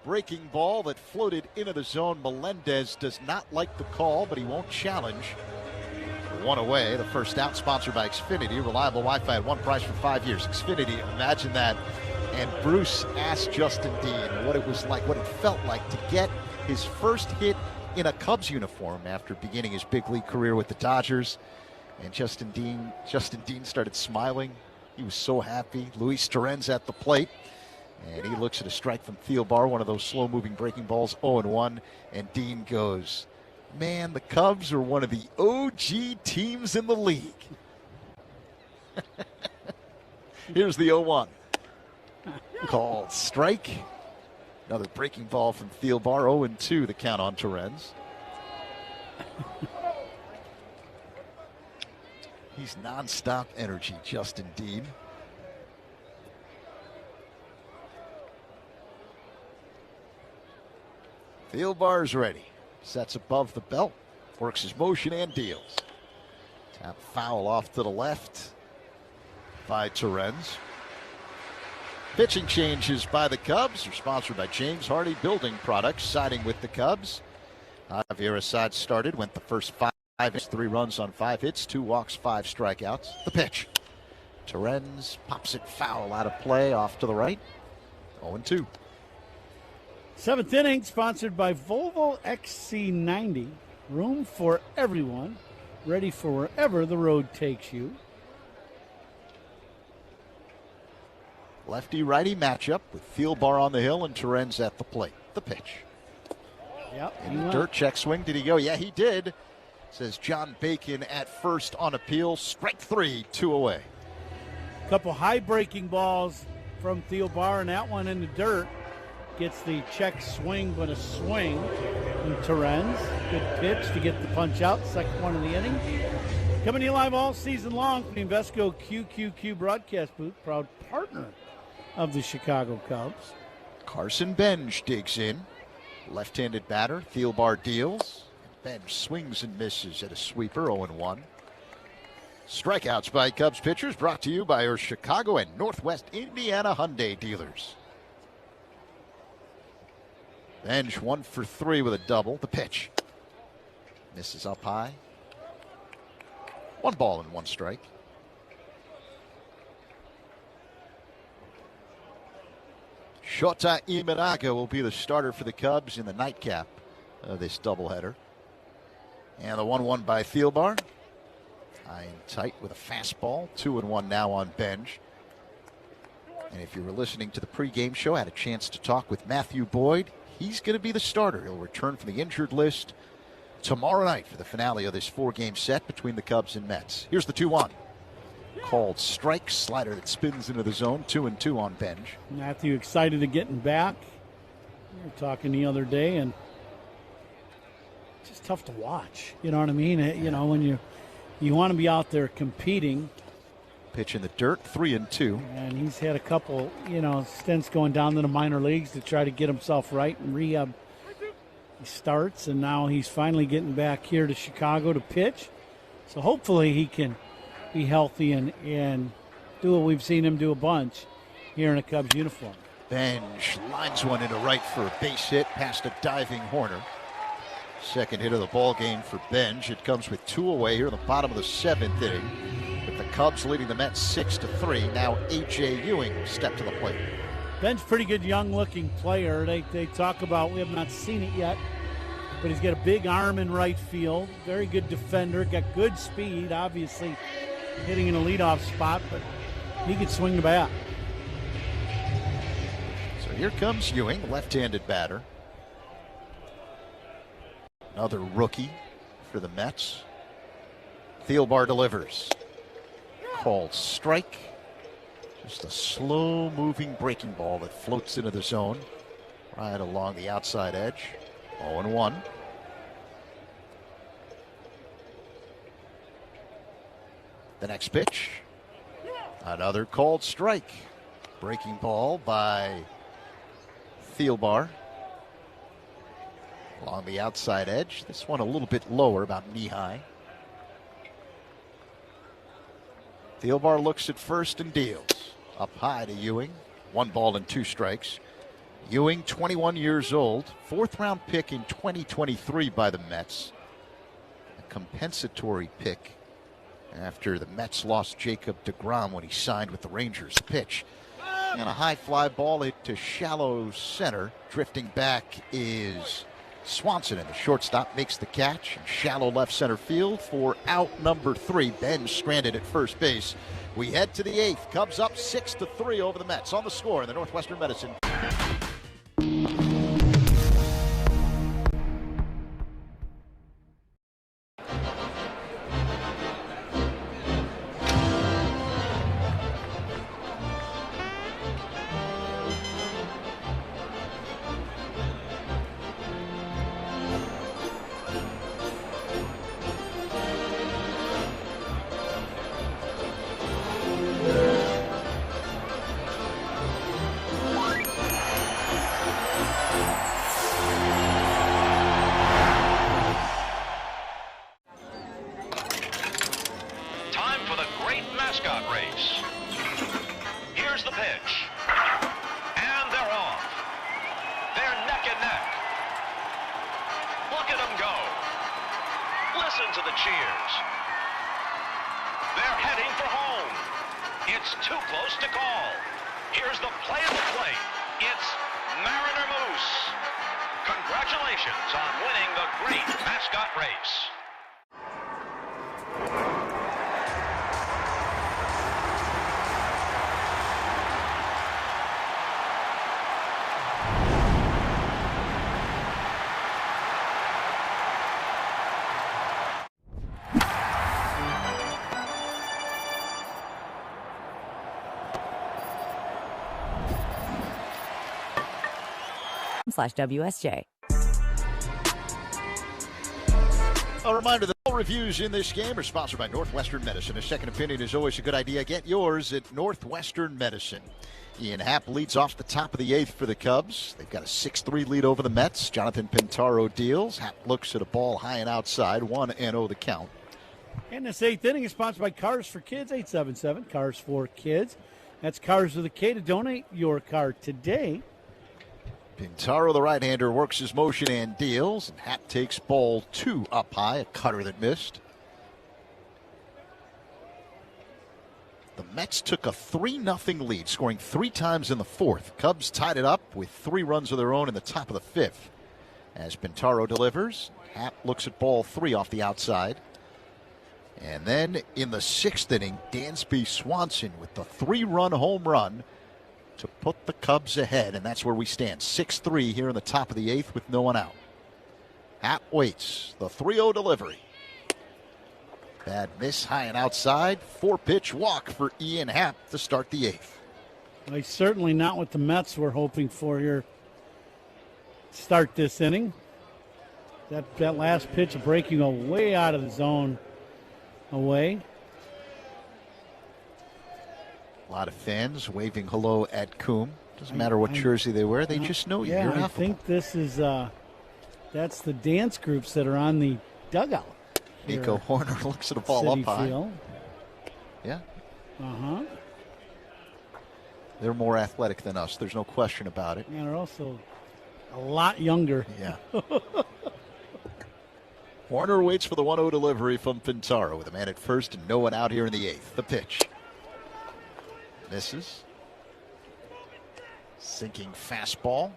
Breaking ball that floated into the zone. Melendez does not like the call, but he won't challenge. 1 away. The first out, sponsored by Xfinity. Reliable Wi-Fi at one price for 5 years. Xfinity, imagine that. And Bruce asked Justin Dean what it was like, what it felt like to get his first hit in a Cubs uniform after beginning his big league career with the Dodgers. And Justin Dean started smiling. He was so happy. Luis Torrens at the plate. And he looks at a strike from Thielbar, one of those slow-moving breaking balls, 0-1. And Dean goes, man, the Cubs are one of the OG teams in the league. Here's the 0-1. Called strike. Another breaking ball from Thielbar, 0-2 the count on Torrens. He's nonstop energy, Justin Dean. Thielbar's ready. Sets above the belt. Works his motion and deals. Tap foul off to the left by Torrens. Pitching changes by the Cubs are sponsored by James Hardy Building Products, siding with the Cubs. Javier Assad started, went the first 5 innings, 3 runs on 5 hits, 2 walks, 5 strikeouts. The pitch. Torrens pops it foul out of play, off to the right. 0-2. 7th inning, sponsored by Volvo XC90. Room for everyone. Ready for wherever the road takes you. Lefty-righty matchup with Thielbar on the hill and Torrens at the plate. The pitch. Yep. In the dirt, check swing. Did he go? Yeah, he did. Says John Bacon at first on appeal. Strike 3, 2 away. A couple high breaking balls from Thielbar, and that one in the dirt. Gets the check swing, but a swing from Torrens. Good pitch to get the punch out. Second one of the inning. Coming to you live all season long from the Invesco QQQ broadcast booth. Proud partner of the Chicago Cubs. Carson Benj digs in. Left-handed batter. Thielbar deals. Benj swings and misses at a sweeper, 0-1. Strikeouts by Cubs pitchers brought to you by our Chicago and Northwest Indiana Hyundai dealers. Benj 1 for 3 with a double. The pitch. Misses up high. 1 ball and 1 strike. Shota Imanaga will be the starter for the Cubs in the nightcap of this doubleheader. And the 1-1 by Thielbar. High and tight with a fastball. 2-1 now on Benj. And if you were listening to the pregame show, I had a chance to talk with Matthew Boyd. He's going to be the starter. He'll return from the injured list tomorrow night for the finale of this 4-game set between the Cubs and Mets. Here's the 2-1. Called strike. Slider that spins into the zone. 2-2 on Benj. Matthew excited to getting back. We were talking the other day, and it's just tough to watch. You know what I mean? You know, when you want to be out there competing. Pitch in the dirt, 3-2. And he's had a couple, stints going down to the minor leagues to try to get himself right and rehab. He starts, and now he's finally getting back here to Chicago to pitch. So hopefully he can be healthy and do what we've seen him do a bunch here in a Cubs uniform. Benj lines one into right for a base hit past a diving Horner. Second hit of the ball game for Benj. It comes with 2 away here in the bottom of the 7th inning. With the Cubs leading the Mets 6-3. Now A.J. Ewing will step to the plate. Ben's pretty good young-looking player. They talk about, we have not seen it yet, but he's got a big arm in right field. Very good defender. Got good speed, obviously hitting in a leadoff spot, but he can swing the bat. So here comes Ewing, left-handed batter. Another rookie for the Mets. Thielbar delivers. Called strike. Just a slow-moving breaking ball that floats into the zone right along the outside edge. 0-1. The next pitch. Another called strike. Breaking ball by Thielbar. Along the outside edge. This one a little bit lower, about knee-high. Thielbar looks at first and deals. Up high to Ewing. 1 ball and 2 strikes. Ewing, 21 years old. 4th-round pick in 2023 by the Mets. A compensatory pick after the Mets lost Jacob deGrom when he signed with the Rangers. Pitch. And a high fly ball hit to shallow center. Drifting back is Swanson, and the shortstop makes the catch in shallow left center field for out number 3. Ben stranded at first base. We head to the 8th. Cubs up 6-3 over the Mets. On the score in the Northwestern Medicine. /WSJ. A reminder that all reviews in this game are sponsored by Northwestern Medicine. A second opinion is always a good idea. Get yours at Northwestern Medicine. Ian Happ leads off the top of the 8th for the Cubs. They've got a 6-3 lead over the Mets. Jonathan Pintaro deals. Happ looks at a ball high and outside. 1-0 the count. And this 8th inning is sponsored by Cars for Kids, 877 Cars for Kids. That's Cars with a K. To donate your car today. Pintaro, the right-hander, works his motion and deals. And Happ takes ball 2 up high, a cutter that missed. The Mets took a 3-0 lead, scoring 3 times in the 4th. Cubs tied it up with 3 runs of their own in the top of the 5th. As Pintaro delivers, Happ looks at ball 3 off the outside. And then in the 6th inning, Dansby Swanson with the 3-run home run to put the Cubs ahead, and that's where we stand. 6-3 here in the top of the 8th with no one out. Happ waits. The 3-0 delivery. Bad miss, high and outside. 4-pitch walk for Ian Happ to start the 8th. Well, certainly not what the Mets were hoping for here. Start this inning. That last pitch breaking way out of the zone away. A lot of fans waving hello at Coombe. Doesn't matter what jersey they wear. They just know you. Yeah, You're I think this is that's the dance groups that are on the dugout. Nico Horner looks at a ball City up high. Field. Yeah. Uh-huh. They're more athletic than us. There's no question about it. And they're also a lot younger. Yeah. Horner waits for the 1-0 delivery from Pintaro with a man at first and no one out here in the 8th. The pitch. Misses. Sinking fastball.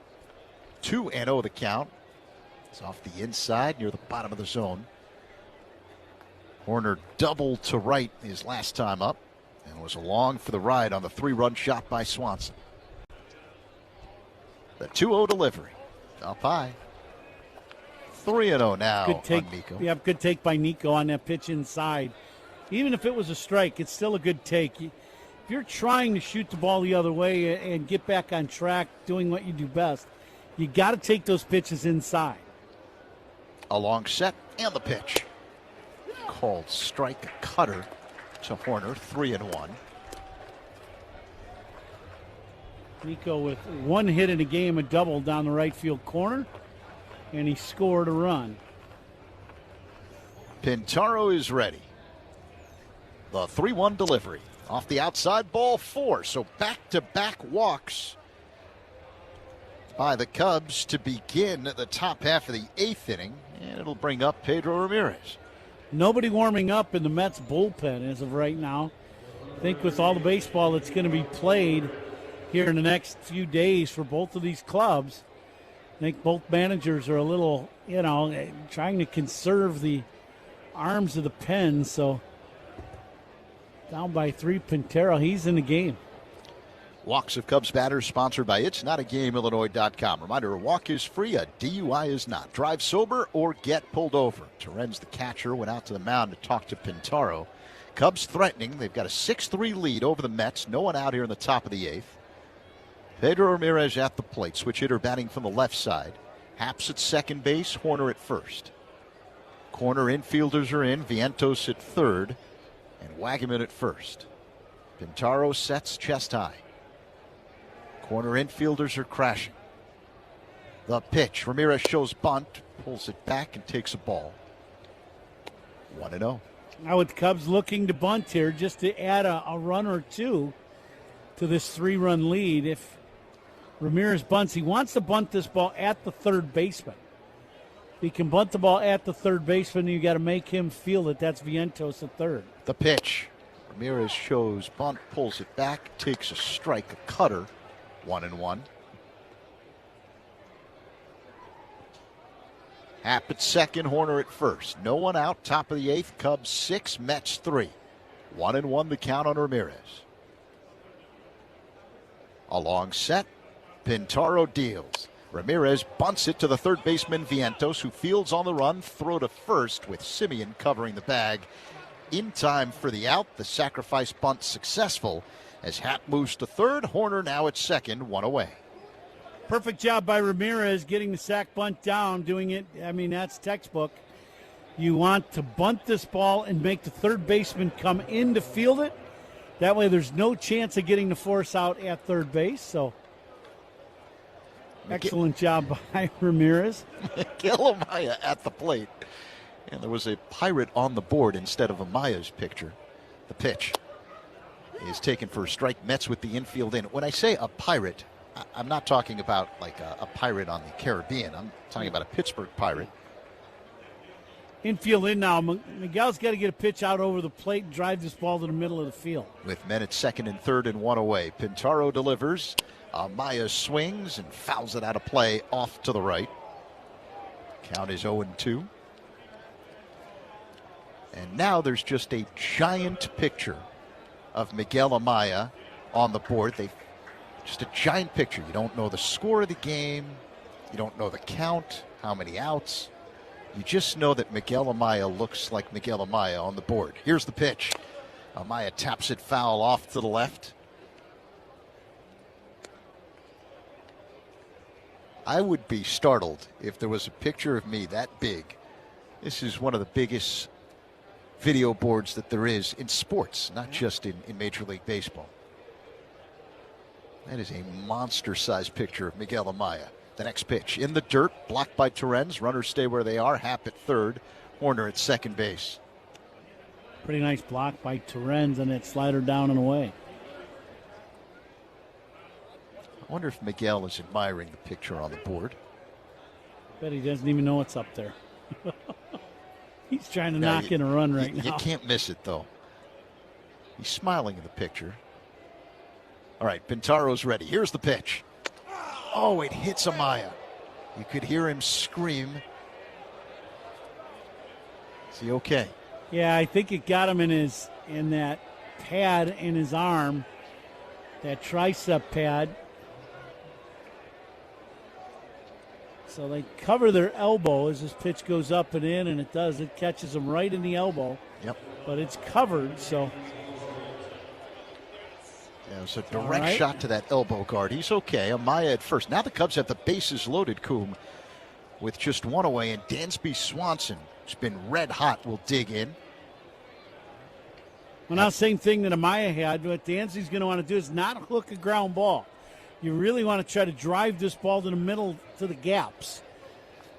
2-0 the count. It's off the inside near the bottom of the zone. Horner doubled to right his last time up and was along for the ride on the 3-run shot by Swanson. The 2-0 delivery. Up high. 3-0 now good take, on Nico. Yeah, good take by Nico on that pitch inside. Even if it was a strike, it's still a good take. If you're trying to shoot the ball the other way and get back on track doing what you do best, you got to take those pitches inside. A long set and the pitch. Called strike, a cutter to Horner, 3-1. Nico with one hit in a game, a double down the right field corner, and he scored a run. Pintaro is ready. The 3-1 delivery. Off the outside, ball 4. So back-to-back walks by the Cubs to begin the top half of the 8th inning. And it'll bring up Pedro Ramirez. Nobody warming up in the Mets bullpen as of right now. I think with all the baseball that's going to be played here in the next few days for both of these clubs, I think both managers are a little, trying to conserve the arms of the pen. So down by 3, Pintaro, he's in the game. Walks of Cubs batters sponsored by It'sNotAGameIllinois.com. Reminder, a walk is free, a DUI is not. Drive sober or get pulled over. Terens, the catcher, went out to the mound to talk to Pintaro. Cubs threatening. They've got a 6-3 lead over the Mets. No one out here in the top of the 8th. Pedro Ramirez at the plate. Switch hitter batting from the left side. Haps at second base, Horner at first. Corner infielders are in. Vientos at third and Wagaman at first. Pintaro sets chest high. Corner infielders are crashing. The pitch. Ramirez shows bunt, pulls it back, and takes a ball. 1-0. Now with the Cubs looking to bunt here just to add a run or two to this 3-run lead. If Ramirez bunts, he wants to bunt this ball at the third baseman. If he can bunt the ball at the third baseman, you got to make him feel that that's Vientos at third. The pitch. Ramirez shows bunt, pulls it back, takes a strike, a cutter. 1-1. Happ at second, Horner at first. No one out, top of the 8th. Cubs 6, Mets 3. 1-1 the count on Ramirez. A long set. Pintaro deals. Ramirez bunts it to the third baseman Vientos, who fields on the run. Throw to first with Simeon covering the bag. In time for the out. The sacrifice bunt successful. As Happ moves to third, Horner now at second, 1 away. Perfect job by Ramirez getting the sac bunt down, doing it. I mean, that's textbook. You want to bunt this ball and make the third baseman come in to field it. That way there's no chance of getting the force out at third base. So, excellent job by Ramirez. Miguel Amaya at the plate. And there was a pirate on the board instead of Amaya's picture. The pitch is taken for a strike. Mets with the infield in. When I say a pirate, I'm not talking about like a pirate on the Caribbean. I'm talking about a Pittsburgh pirate. Infield in now. Miguel's got to get a pitch out over the plate and drive this ball to the middle of the field. With men at second and third and 1 away. Pintaro delivers. Amaya swings and fouls it out of play off to the right. Count is 0-2. And now there's just a giant picture of Miguel Amaya on the board. Just a giant picture. You don't know the score of the game. You don't know the count, how many outs. You just know that Miguel Amaya looks like Miguel Amaya on the board. Here's the pitch. Amaya taps it foul off to the left. I would be startled if there was a picture of me that big. This is one of the biggest video boards that there is in sports, not just in Major League Baseball. That is a monster-sized picture of Miguel Amaya. The next pitch in the dirt, blocked by Terens. Runners stay where they are. Happ at third, Horner at second base. Pretty nice block by Terens, and it slider down and away. I wonder if Miguel is admiring the picture on the board. Bet he doesn't even know what's up there. He's trying to knock in a run right now. You can't miss it, though. He's smiling in the picture. All right, Pintaro's ready. Here's the pitch. Oh, it hits Amaya. You could hear him scream. Is he okay? Yeah, I think it got him in that pad in his arm, that tricep pad. So they cover their elbow as this pitch goes up and in, and it does. It catches him right in the elbow. Yep. But it's covered, so. Yeah, it was a direct shot to that elbow guard. He's okay. Amaya at first. Now the Cubs have the bases loaded, Coom, with just one away, and Dansby Swanson, who's been red hot, will dig in. Well, now same thing that Amaya had. What Dansby's going to want to do is not hook a ground ball. You really want to try to drive this ball to the middle, to the gaps,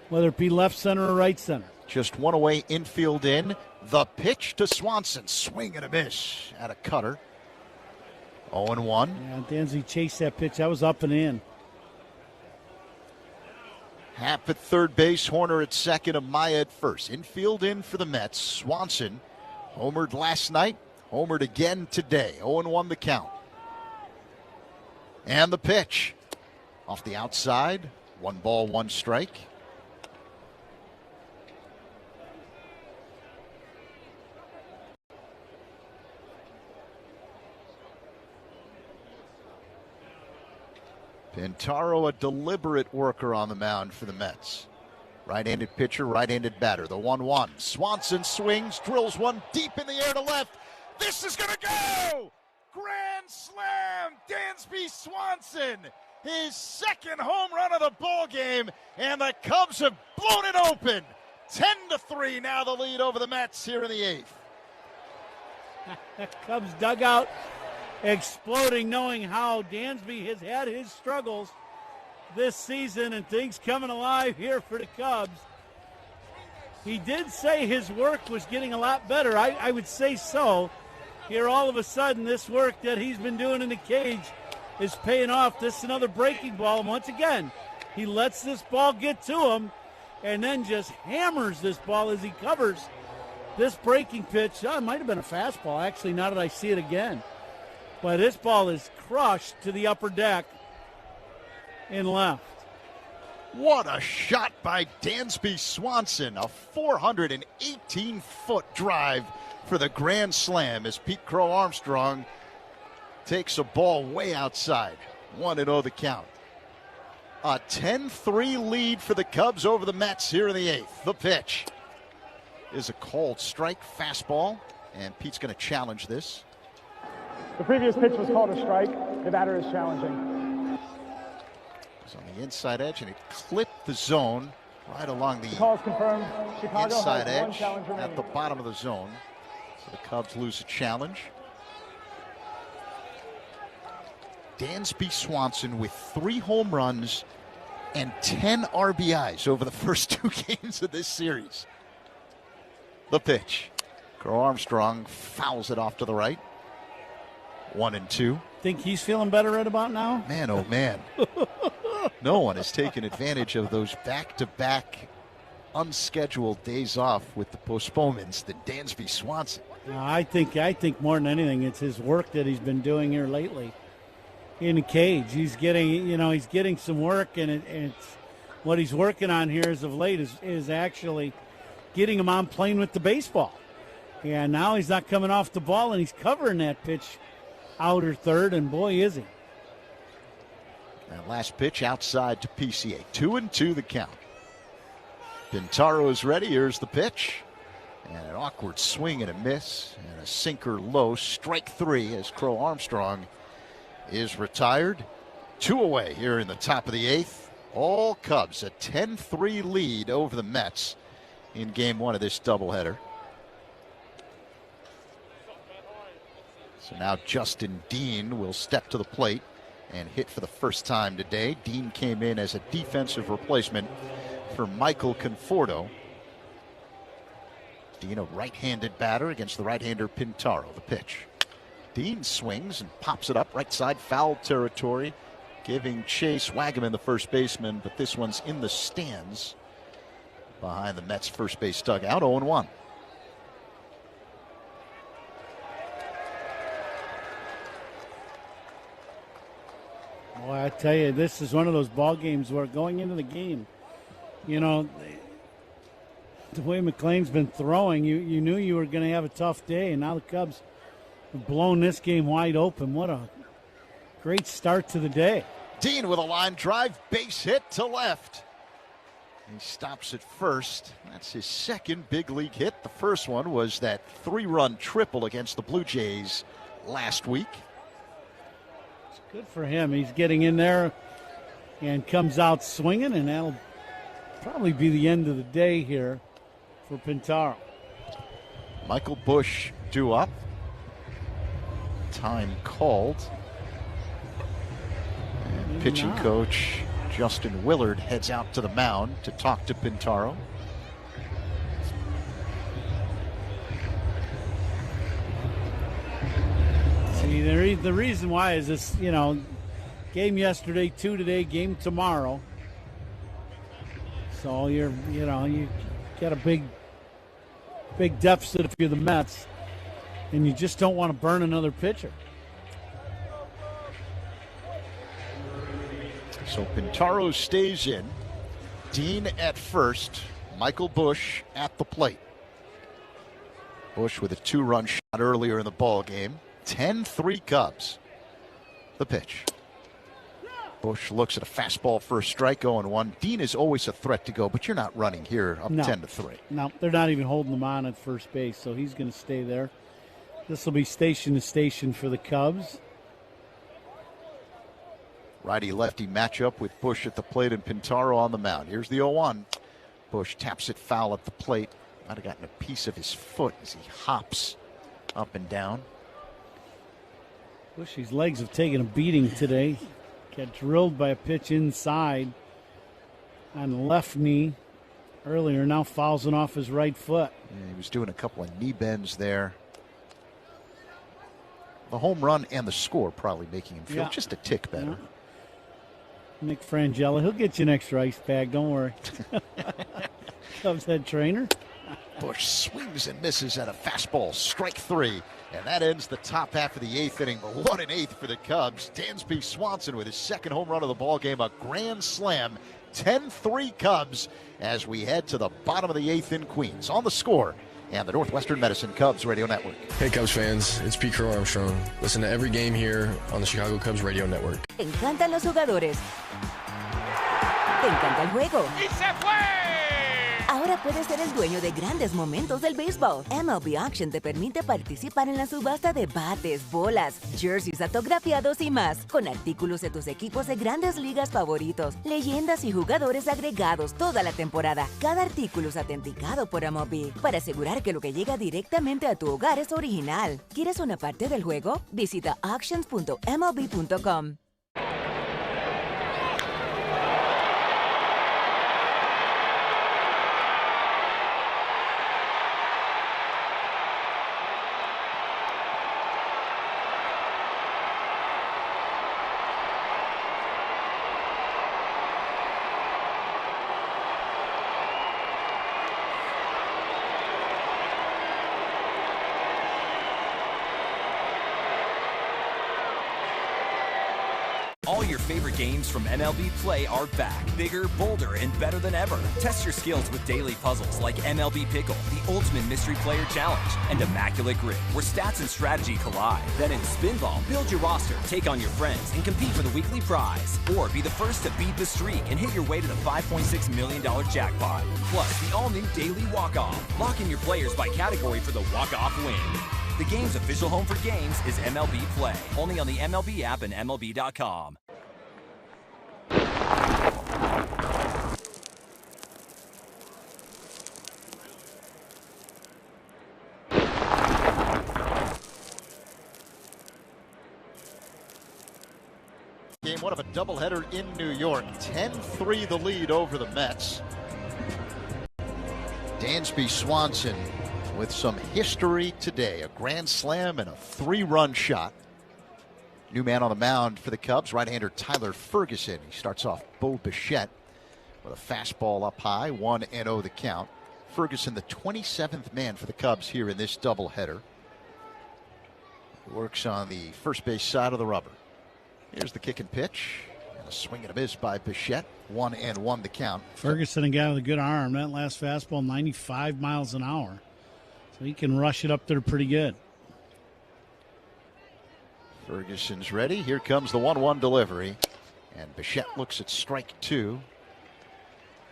whether it be left center or right center. Just one away, infield in. The pitch to Swanson. Swing and a miss at a cutter. 0-1. Yeah, Dansby chased that pitch. That was up and in. Happ at third base, Horner at second, Amaya at first. Infield in for the Mets. Swanson homered last night, homered again today. 0-1 the count. And the pitch. Off the outside. 1 ball, 1 strike. Pintaro, a deliberate worker on the mound for the Mets. Right-handed pitcher, right-handed batter. The 1-1. Swanson swings, drills one deep in the air to left. This is going to go! Grand slam! Dansby Swanson, his second home run of the ball game, and the Cubs have blown it open. 10-3 now the lead over the Mets here in the 8th. The Cubs dugout exploding, knowing how Dansby has had his struggles this season and things coming alive here for the Cubs. He did say his work was getting a lot better. I would say so. Here all of a sudden this work that he's been doing in the cage is paying off. This is another breaking ball. And once again, he lets this ball get to him and then just hammers this ball as he covers this breaking pitch. Oh, it might have been a fastball, actually, now that I see it again. But this ball is crushed to the upper deck in left. What a shot by Dansby Swanson. A 418-foot drive for the grand slam as Pete Crow Armstrong takes a ball way outside. 1-0 the count. A 10-3 lead for the Cubs over the Mets here in the 8th. The pitch is a called strike fastball, and Pete's going to challenge this. The previous pitch was called a strike. The batter is challenging. It's on the inside edge, and it clipped the zone right along the call is confirmed. Chicago inside has edge at the bottom of the zone. So the Cubs lose a challenge. Dansby Swanson with 3 home runs and 10 RBIs over the first 2 games of this series. The pitch. Crow Armstrong fouls it off to the right. 1-2. Think he's feeling better right about now? Man, oh man. No one has taken advantage of those back-to-back unscheduled days off with the postponements than Dansby Swanson. No, I think more than anything, it's his work that he's been doing here lately in the cage. He's getting some work, and it's what he's working on here as of late is actually getting him on playing with the baseball. And now he's not coming off the ball, and he's covering that pitch outer third, and boy, is he. That last pitch outside to PCA. 2-2 the count. Pintaro is ready. Here's the pitch. And an awkward swing and a miss. And a sinker low. Strike 3 as Crow Armstrong is retired. 2 away here in the top of the 8th. All Cubs a 10-3 lead over the Mets in game 1 of this doubleheader. So now Justin Dean will step to the plate and hit for the first time today. Dean came in as a defensive replacement for Michael Conforto. Dean, a right-handed batter against the right-hander Pintaro. The pitch. Dean swings and pops it up right side, foul territory, giving Chase Wagaman, the first baseman, but this one's in the stands behind the Mets first base dugout. 0-1. I tell you, this is one of those ball games where going into the game, you know, the way McLean's been throwing, you knew you were going to have a tough day, and now the Cubs have blown this game wide open. What a great start to the day. Dean with a line drive, base hit to left. He stops at first. That's his second big league hit. The first one was that 3-run triple against the Blue Jays last week. It's good for him. He's getting in there and comes out swinging, and that'll probably be the end of the day here for Pintaro. Michael Busch due up. Time called. And pitching coach Justin Willard heads out to the mound to talk to Pintaro. See, the reason why is this, you know, game yesterday, 2 today, game tomorrow. So you got a big deficit if you're the Mets, and you just don't want to burn another pitcher. So Pintaro stays in. Dean at first. Michael Busch at the plate. Busch with a 2-run shot earlier in the ball game. 10-3 Cubs. The pitch. Busch looks at a fastball for a strike, 0-1. Dean is always a threat to go, but you're not running here up 10-3. No, they're not even holding him on at first base, so he's going to stay there. This will be station to station for the Cubs. Righty-lefty matchup with Busch at the plate and Pintaro on the mound. Here's the 0-1. Busch taps it foul at the plate. Might have gotten a piece of his foot as he hops up and down. Busch's legs have taken a beating today. Got drilled by a pitch inside on the left knee earlier. Now fouls it off his right foot. Yeah, he was doing a couple of knee bends there. The home run and the score probably making him feel just a tick better. Yeah. Nick Frangella, he'll get you an extra ice bag, don't worry. Cubs head trainer. Busch swings and misses at a fastball, strike 3. And that ends the top half of the 8th inning. But what an 8th for the Cubs. Dansby Swanson with his second home run of the ball game, a grand slam. 10-3 Cubs as we head to the bottom of the 8th in Queens. On the Score and the Northwestern Medicine Cubs Radio Network. Hey Cubs fans, it's Pete Crow Armstrong. Listen to every game here on the Chicago Cubs Radio Network. Te encantan los jugadores. Te encanta el juego. ¡Y se fue! Ahora puedes ser el dueño de grandes momentos del béisbol. MLB Auction te permite participar en la subasta de bates, bolas, jerseys autografiados y más, con artículos de tus equipos de grandes ligas favoritos, leyendas y jugadores agregados toda la temporada. Cada artículo es autenticado por MLB para asegurar que lo que llega directamente a tu hogar es original. ¿Quieres una parte del juego? Visita auctions.mlb.com. All your favorite games from MLB Play are back, bigger, bolder, and better than ever. Test your skills with daily puzzles like MLB Pickle, the Ultimate Mystery Player Challenge, and Immaculate Grid, where stats and strategy collide. Then in Spinball, build your roster, take on your friends, and compete for the weekly prize. Or be the first to beat the streak and hit your way to the $5.6 million jackpot. Plus, the all-new Daily Walk-Off. Lock in your players by category for the walk-off win. The game's official home for games is MLB Play, only on the MLB app and MLB.com. Game one of a doubleheader in New York. 10-3 the lead over the Mets. Dansby Swanson with some history today. A grand slam and a 3-run shot. New man on the mound for the Cubs, right-hander Tyler Ferguson. He starts off Bo Bichette with a fastball up high, 1-0 the count. Ferguson, the 27th man for the Cubs here in this doubleheader. Works on the first base side of the rubber. Here's the kick and pitch. A swing and a miss by Bichette. 1-1 the count. Ferguson, a guy with a good arm. That last fastball, 95 miles an hour. So he can rush it up there pretty good. Ferguson's ready. Here comes the 1-1 delivery. And Bichette looks at strike 2.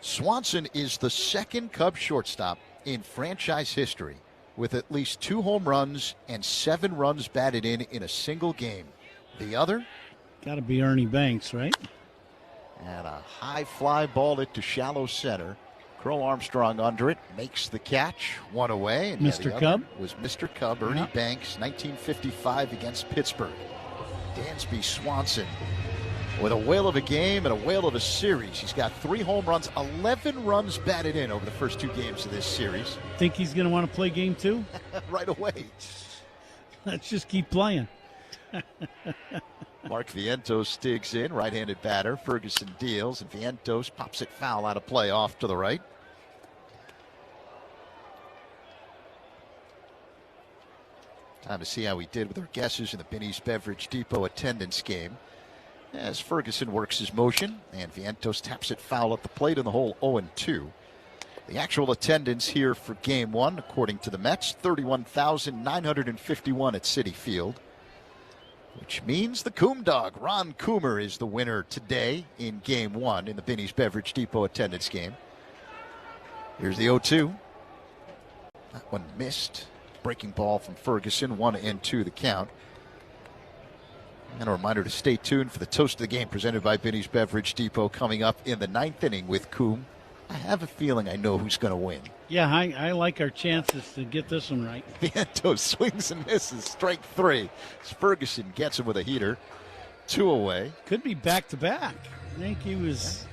Swanson is the second Cubs shortstop in franchise history with at least 2 home runs and 7 runs batted in a single game. The other? Got to be Ernie Banks, right? And a high fly ball it to shallow center. Crow Armstrong under it, makes the catch, 1 away. And Mr. Cub? Was Mr. Cub, Ernie Banks, 1955 against Pittsburgh. Dansby Swanson with a whale of a game and a whale of a series. He's got 3 home runs, 11 runs batted in over the first 2 games of this series. Think he's going to want to play game 2? Right away. Let's just keep playing. Mark Vientos digs in, right-handed batter. Ferguson deals, and Vientos pops it foul out of play off to the right. Time to see how we did with our guesses in the Binny's Beverage Depot attendance game. As Ferguson works his motion, and Vientos taps it foul at the plate in the hole 0-2. The actual attendance here for Game 1, according to the Mets, 31,951 at Citi Field. Which means the Coom Dog, Ron Coomer, is the winner today in Game 1 in the Binny's Beverage Depot attendance game. Here's the 0-2. That one missed. Breaking ball from Ferguson, 1-2 the count. And a reminder to stay tuned for the toast of the game presented by Binny's Beverage Depot coming up in the 9th inning with Coom. I have a feeling I know who's going to win. Yeah, I like our chances to get this one right. Vientos swings and misses, strike 3. As Ferguson gets him with a heater, 2 away. Could be back-to-back. I think he was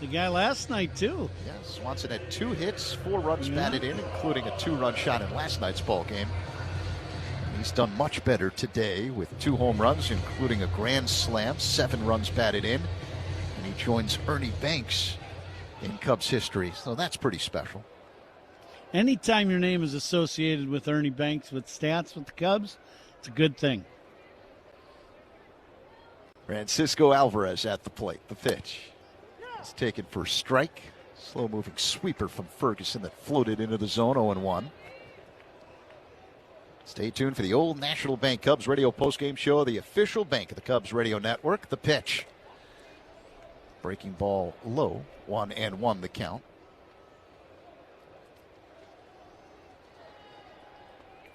the guy last night, too. Yeah, Swanson had 2 hits, 4 runs batted in, including a 2-run shot in last night's ball game. He's done much better today with 2 home runs, including a grand slam, 7 runs batted in. And he joins Ernie Banks in Cubs history, so that's pretty special. Anytime your name is associated with Ernie Banks with stats with the Cubs, it's a good thing. Francisco Alvarez at the plate. The pitch is taken for strike. Slow-moving sweeper from Ferguson that floated into the zone, 0-1. Stay tuned for the Old National Bank Cubs radio postgame show, the official bank of the Cubs radio network. The pitch. Breaking ball low, 1-1 the count.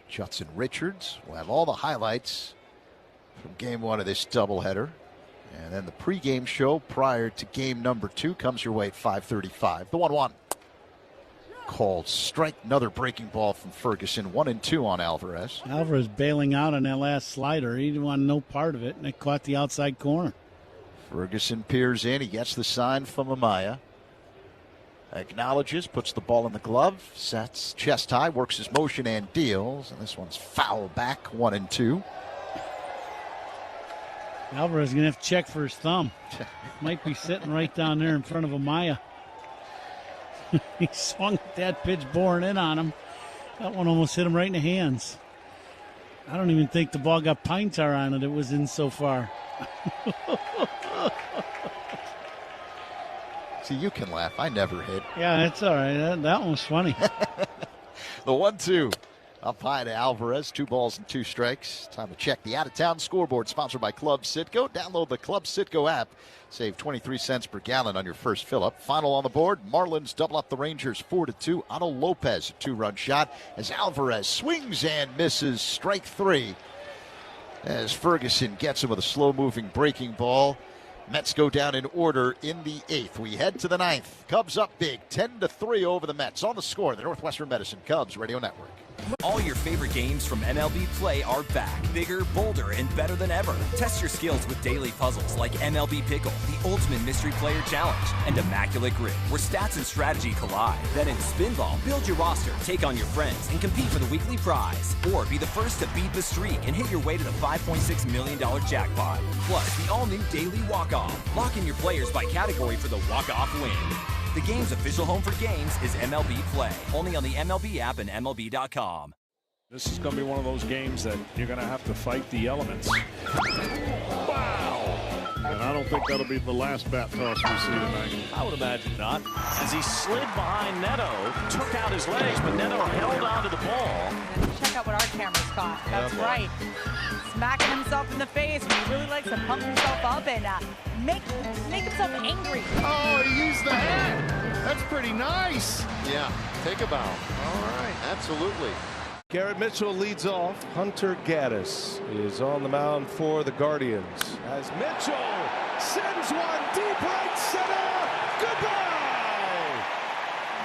Judson Richards will have all the highlights from Game 1 of this doubleheader. And then the pregame show prior to game number 2 comes your way at 5:35. The 1-1. Called strike. Another breaking ball from Ferguson. 1-2 on Alvarez. Alvarez bailing out on that last slider. He didn't want no part of it, and it caught the outside corner. Ferguson peers in. He gets the sign from Amaya. Acknowledges, puts the ball in the glove, sets chest high, works his motion and deals. And this one's foul back, 1-2. Alvarez is going to have to check for his thumb. Might be sitting right down there in front of Amaya. He swung at that pitch, boring in on him. That one almost hit him right in the hands. I don't even think the ball got pine tar on it. It was in so far. See, you can laugh. I never hit. Yeah, that's all right. That one was funny. The 1-2 up high to Alvarez. 2 balls and 2 strikes. Time to check the out-of-town scoreboard, sponsored by Club Citgo. Download the Club Citgo app. Save 23 cents per gallon on your first fill-up. Final on the board, Marlins double up the Rangers 4-2. Otto Lopez, a 2-run shot as Alvarez swings and misses. Strike 3 as Ferguson gets him with a slow-moving breaking ball. Mets go down in order in the 8th. We head to the 9th. Cubs up big, 10-3 over the Mets. On the score, the Northwestern Medicine Cubs Radio Network. All your favorite games from MLB Play are back, bigger, bolder, and better than ever. Test your skills with daily puzzles like MLB Pickle, the Ultimate Mystery Player Challenge, and Immaculate Grid, where stats and strategy collide. Then in Spinball, build your roster, take on your friends, and compete for the weekly prize. Or be the first to beat the streak and hit your way to the $5.6 million jackpot. Plus, the all-new Daily Walk-Off. Lock in your players by category for the walk-off win. The game's official home for games is MLB Play. Only on the MLB app and MLB.com. This is going to be one of those games that you're going to have to fight the elements. Wow! And I don't think that'll be the last bat toss we see tonight. I would imagine not. As he slid behind Neto, took out his legs, but Neto held onto the ball. Check out what our cameras caught. That's right. Smacking himself in the face. He really likes to pump himself up and make himself angry. Oh, he used the hand. That's pretty nice. Yeah, take a bow. All right, absolutely. Garrett Mitchell leads off. Hunter Gaddis is on the mound for the Guardians. As Mitchell sends one deep right center. Goodbye!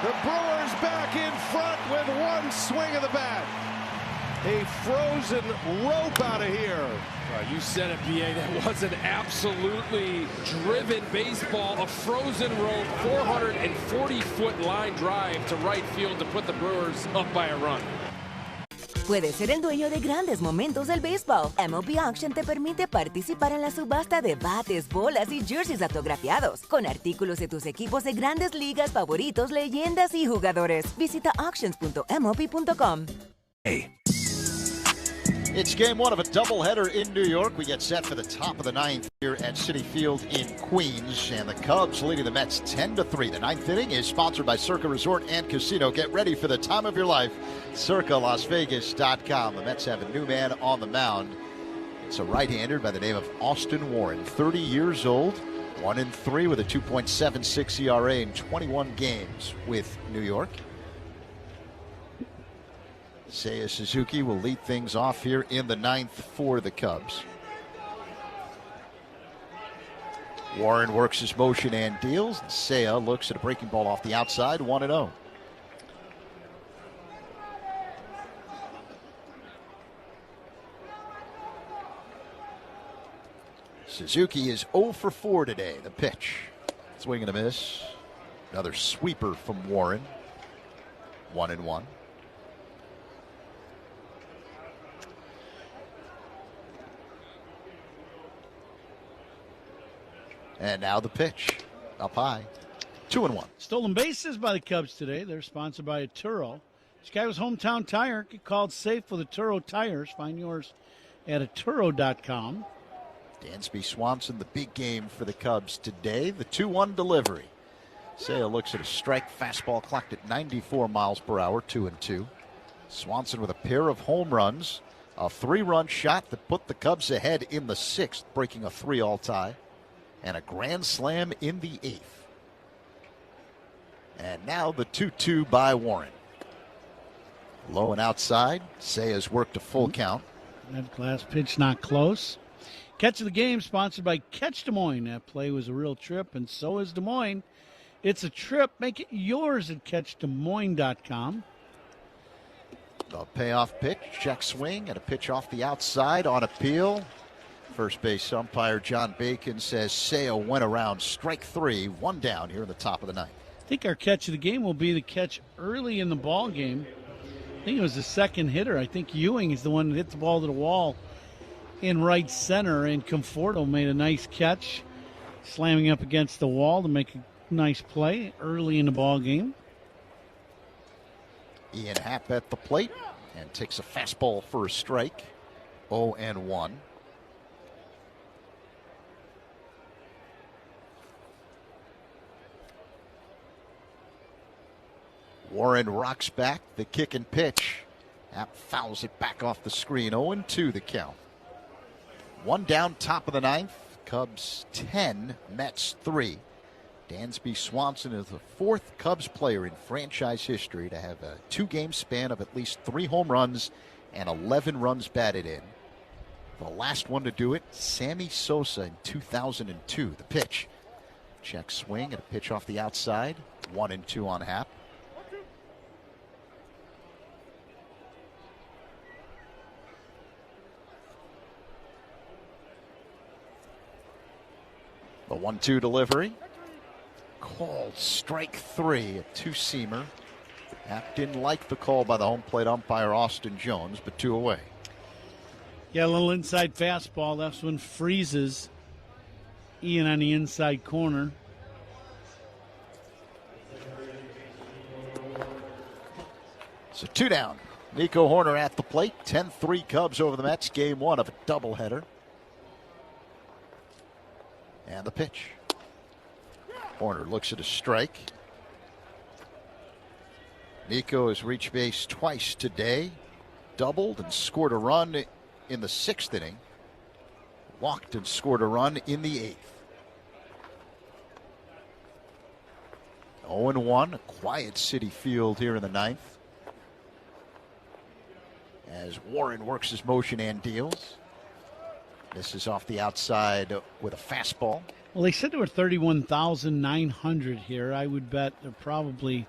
The Brewers back in front with one swing of the bat. A frozen rope out of here. You said it, B.A. That was an absolutely driven baseball. A frozen rope, 440-foot line drive to right field to put the Brewers up by a run. Puedes ser el dueño de grandes momentos del béisbol. MLB Auction te permite participar en la subasta de bates, bolas y jerseys autografiados, con artículos de tus equipos de grandes ligas favoritos, leyendas y jugadores. Visita auctions.mlb.com. Hey. It's game one of a doubleheader in New York. We get set for the top of the ninth here at Citi Field in Queens. And the Cubs leading the Mets 10-3. The ninth inning is sponsored by Circa Resort and Casino. Get ready for the time of your life. CircaLasVegas.com. The Mets have a new man on the mound. It's a right-hander by the name of Austin Warren. 30 years old. 1-3 with a 2.76 ERA in 21 games with New York. Seiya Suzuki will lead things off here in the ninth for the Cubs. Warren works his motion and deals. Seiya looks at a breaking ball off the outside, 1-0. Suzuki is 0 for 4 today. The pitch. Swing and a miss. Another sweeper from Warren. 1-1. And now the pitch. Up high. 2-1. Stolen bases by the Cubs today. They're sponsored by Turo. Chicago's hometown tire. Get called safe with Turo tires. Find yours at Turo.com. Dansby Swanson, the big game for the Cubs today. The 2-1 delivery. Seiya looks at a strike. Fastball clocked at 94 miles per hour. 2-2. Swanson with a pair of home runs. A 3-run shot that put the Cubs ahead in the 6th, breaking a 3-all tie. And a grand slam in the 8th. And now the 2-2 by Warren. Low and outside. Seiya's worked a full count. That last pitch not close. Catch of the game sponsored by Catch Des Moines. That play was a real trip, and so is Des Moines. It's a trip. Make it yours at CatchDesMoines.com. The payoff pitch, check swing, and a pitch off the outside on appeal. First base umpire John Bacon says Seiya went around strike 3, 1 down here in the top of the ninth. I think our catch of the game will be the catch early in the ball game. I think it was the second hitter. I think Ewing is the one that hit the ball to the wall in right center, and Conforto made a nice catch, slamming up against the wall to make a nice play early in the ball game. Ian Happ at the plate and takes a fastball for a strike. 0-1. Warren rocks back the kick and pitch. Happ fouls it back off the screen. 0-2 the count. 1 down, top of the ninth. Cubs 10, Mets 3. Dansby Swanson is the 4th Cubs player in franchise history to have a 2-game span of at least 3 home runs and 11 runs batted in. The last one to do it, Sammy Sosa in 2002. The pitch. Check swing and a pitch off the outside. 1-2 on Happ. The 1-2 delivery. Called strike 3, a 2-seamer. Happ didn't like the call by the home plate umpire Austin Jones, but 2 away. Yeah, a little inside fastball. That's when freezes Ian on the inside corner. So 2 down. Nico Horner at the plate. 10-3 Cubs over the Mets. Game 1 of a doubleheader. And the pitch. Horner looks at a strike. Nico has reached base twice today. Doubled and scored a run in the 6th inning. Walked and scored a run in the 8th. 0-1, a quiet City Field here in the 9th. As Warren works his motion and deals. This is off the outside with a fastball. Well, they said there were 31,900 here. I would bet they're probably,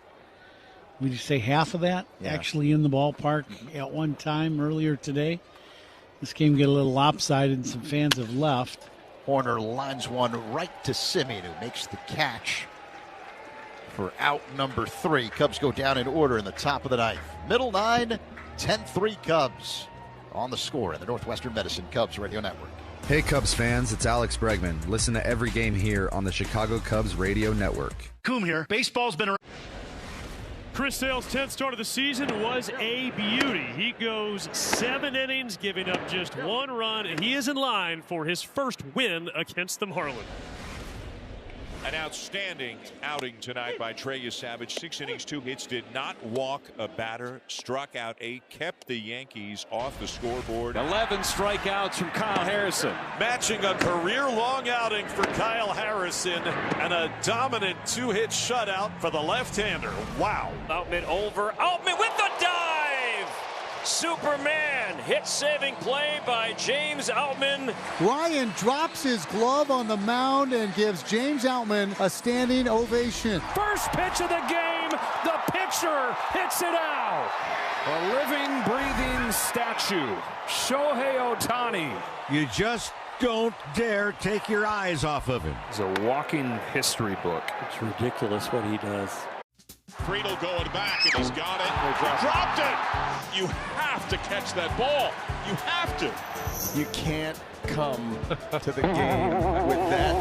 would you say half of that actually in the ballpark at one time earlier today? This game get a little lopsided and some fans have left. Horner lines one right to Simeon, who makes the catch for out number 3. Cubs go down in order in the top of the 9th. Middle 9, 10-3 Cubs on the score in the Northwestern Medicine Cubs Radio Network. Hey Cubs fans, it's Alex Bregman. Listen to every game here on the Chicago Cubs Radio Network. Coom here. Baseball's been around. Chris Sale's 10th start of the season was a beauty. He goes 7 innings, giving up just 1 run, and he is in line for his first win against the Marlins. An outstanding outing tonight by Trey Savage. 6 innings, 2 hits, did not walk a batter, struck out 8, kept the Yankees off the scoreboard. 11 strikeouts from Kyle Harrison. Matching a career-long outing for Kyle Harrison and a dominant 2-hit shutout for the left-hander. Wow. Outman over. Outman with the dive! Superman hit-saving play by James Outman. Ryan drops his glove on the mound and gives James Outman a standing ovation. First pitch of the game, the pitcher hits it out. A living, breathing statue, Shohei Ohtani. You just don't dare take your eyes off of him. He's a walking history book. It's ridiculous what he does. Friedel going back, and he's got it. Dropped it. You have to catch that ball. You have to. You can't come to the game with that,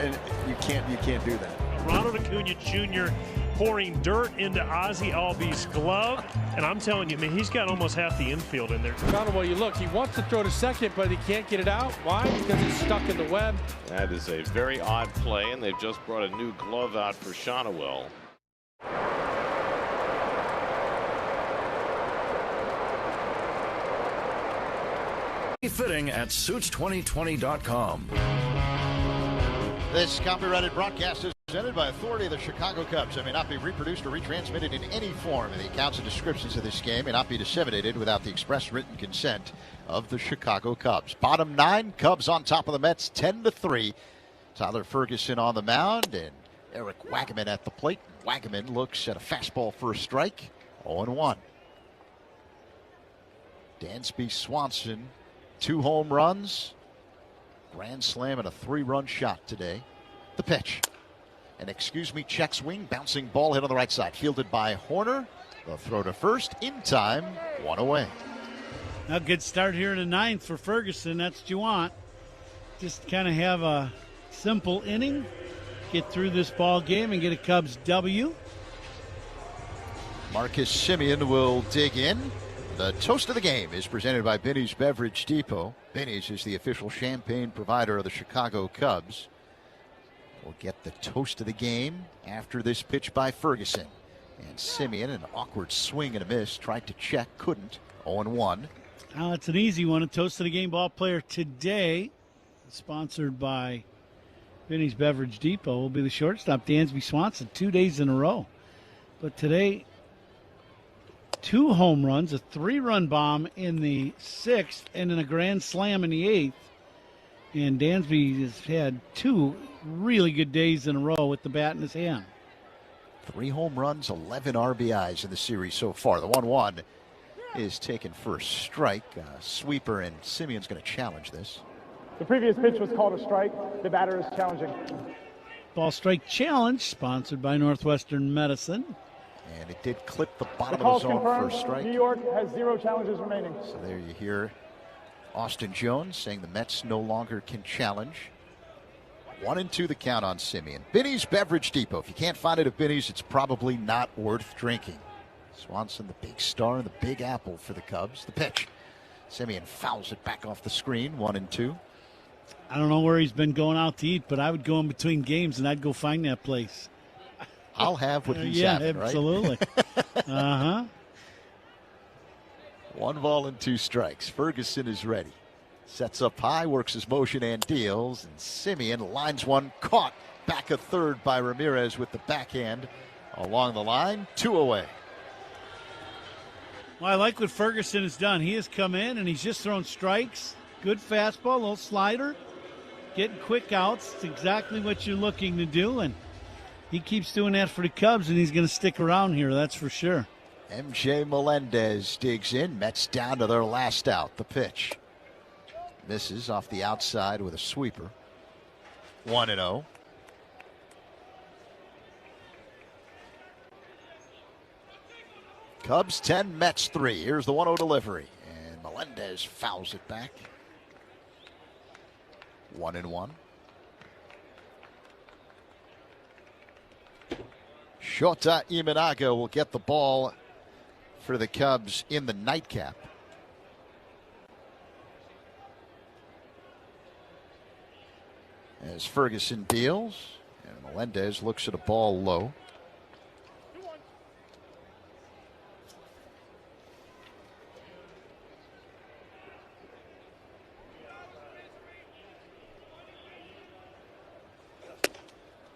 and you can't do that. Ronald Acuna Jr. pouring dirt into Ozzie Albies' glove, and I'm telling you, man, he's got almost half the infield in there. Well, you look, he wants to throw to second, but he can't get it out. Why? Because it's stuck in the web. That is a very odd play, and they've just brought a new glove out for Shonowell. Fitting at Suits2020.com. This copyrighted broadcast is presented by authority of the Chicago Cubs and may not be reproduced or retransmitted in any form. And the accounts and descriptions of this game may not be disseminated without the express written consent of the Chicago Cubs. Bottom 9, Cubs on top of the Mets, 10-3. Tyler Ferguson on the mound and Eric Wagaman at the plate. Wagaman looks at a fastball for a strike, 0-1. Dansby Swanson, 2 home runs, grand slam, and a 3-run shot today. The pitch. And check swing, bouncing ball hit on the right side. Fielded by Horner. The throw to first in time, 1 away. A good start here in the 9th for Ferguson. That's what you want. Just kind of have a simple inning, get through this ball game and get a Cubs W. Marcus Simeon will dig in. The toast of the game is presented by Binny's Beverage Depot. Binny's is the official champagne provider of the Chicago Cubs. We'll get the toast of the game after this pitch by Ferguson. And Simeon, an awkward swing and a miss, tried to check, couldn't. 0-1. Now it's an easy one. A toast of the game ball player today, sponsored by Binny's Beverage Depot, will be the shortstop, Dansby Swanson, 2 days in a row. But today, 2 home runs, a 3-run bomb in the 6th, and then a grand slam in the 8th. And Dansby has had 2 really good days in a row with the bat in his hand. 3 home runs, 11 RBIs in the series so far. The 1-1 is taken for a strike. Sweeper, and Simeon's going to challenge this. The previous pitch was called a strike. The batter is challenging. Ball strike challenge, sponsored by Northwestern Medicine. And it did clip the bottom of the zone for a strike. New York has 0 challenges remaining. So there you hear Austin Jones saying the Mets no longer can challenge. 1-2 the count on Simeon. Binny's Beverage Depot. If you can't find it at Binny's, it's probably not worth drinking. Swanson, the big star, and the big apple for the Cubs. The pitch. Simeon fouls it back off the screen. 1-2. I don't know where he's been going out to eat, but I would go in between games and I'd go find that place. I'll have what he's having, right? Absolutely. Uh-huh. 1 ball and 2 strikes. Ferguson is ready. Sets up high, works his motion and deals. And Simeon lines one, caught back a third by Ramirez with the backhand along the line. 2 away. Well, I like what Ferguson has done. He has come in and he's just thrown strikes. Good fastball, little slider. Getting quick outs. It's exactly what you're looking to do. And he keeps doing that for the Cubs, and he's going to stick around here, that's for sure. MJ Melendez digs in. Mets down to their last out. The pitch. Misses off the outside with a sweeper. 1-0. Cubs 10, Mets 3. Here's the 1-0 delivery. And Melendez fouls it back. 1-1. Shota Imanaga will get the ball for the Cubs in the nightcap. As Ferguson deals, and Melendez looks at a ball low.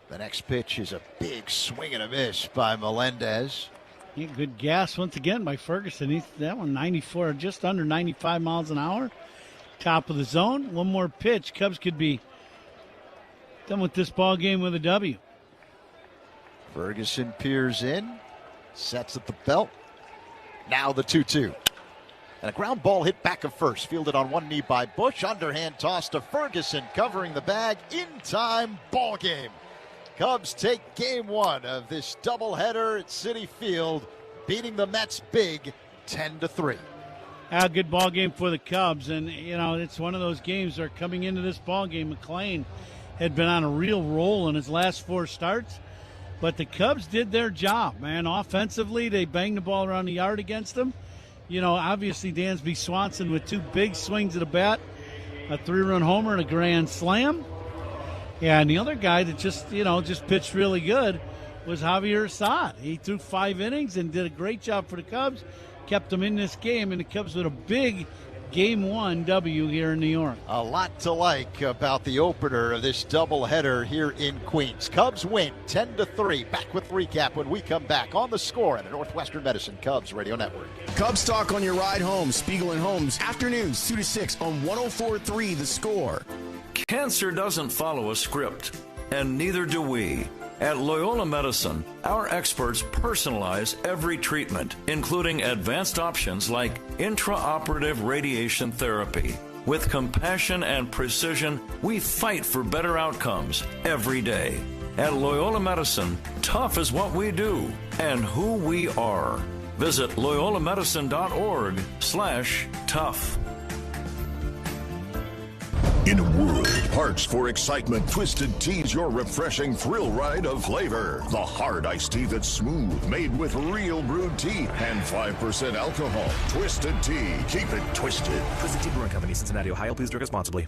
The next pitch is a big swing and a miss by Melendez. Yeah, good gas once again by Ferguson. That one 94, just under 95 miles an hour. Top of the zone. One more pitch. Cubs could be done with this ball game with a W. Ferguson peers in, sets at the belt. Now the 2-2. And a ground ball hit back of first. Fielded on one knee by Bush. Underhand toss to Ferguson, covering the bag. In time, ball game. Cubs take game 1 of this doubleheader at Citi Field, beating the Mets big 10-3. A good ball game for the Cubs, and it's one of those games where coming into this ball game, McLean had been on a real roll in his last 4 starts, but the Cubs did their job, man. Offensively, they banged the ball around the yard against them. Obviously Dansby Swanson with 2 big swings at the bat, a 3-run homer and a grand slam. Yeah, and the other guy that just pitched really good was Javier Assad. He threw 5 innings and did a great job for the Cubs, kept them in this game, and the Cubs with a big Game 1 W here in New York. A lot to like about the opener of this doubleheader here in Queens. Cubs win 10-3. Back with recap when we come back on The Score and the Northwestern Medicine Cubs Radio Network. Cubs talk on your ride home. Spiegel and Holmes, afternoons 2 to 6 on 104.3 The Score. Cancer doesn't follow a script, and neither do we. At Loyola Medicine, our experts personalize every treatment, including advanced options like intraoperative radiation therapy. With compassion and precision, we fight for better outcomes every day. At Loyola Medicine, tough is what we do and who we are. Visit loyolamedicine.org/tough. In a world of hearts for excitement, Twisted Tea's your refreshing thrill ride of flavor. The hard iced tea that's smooth, made with real brewed tea and 5% alcohol. Twisted Tea. Keep it twisted. Twisted Tea Brewing Company, Cincinnati, Ohio. Please drink responsibly.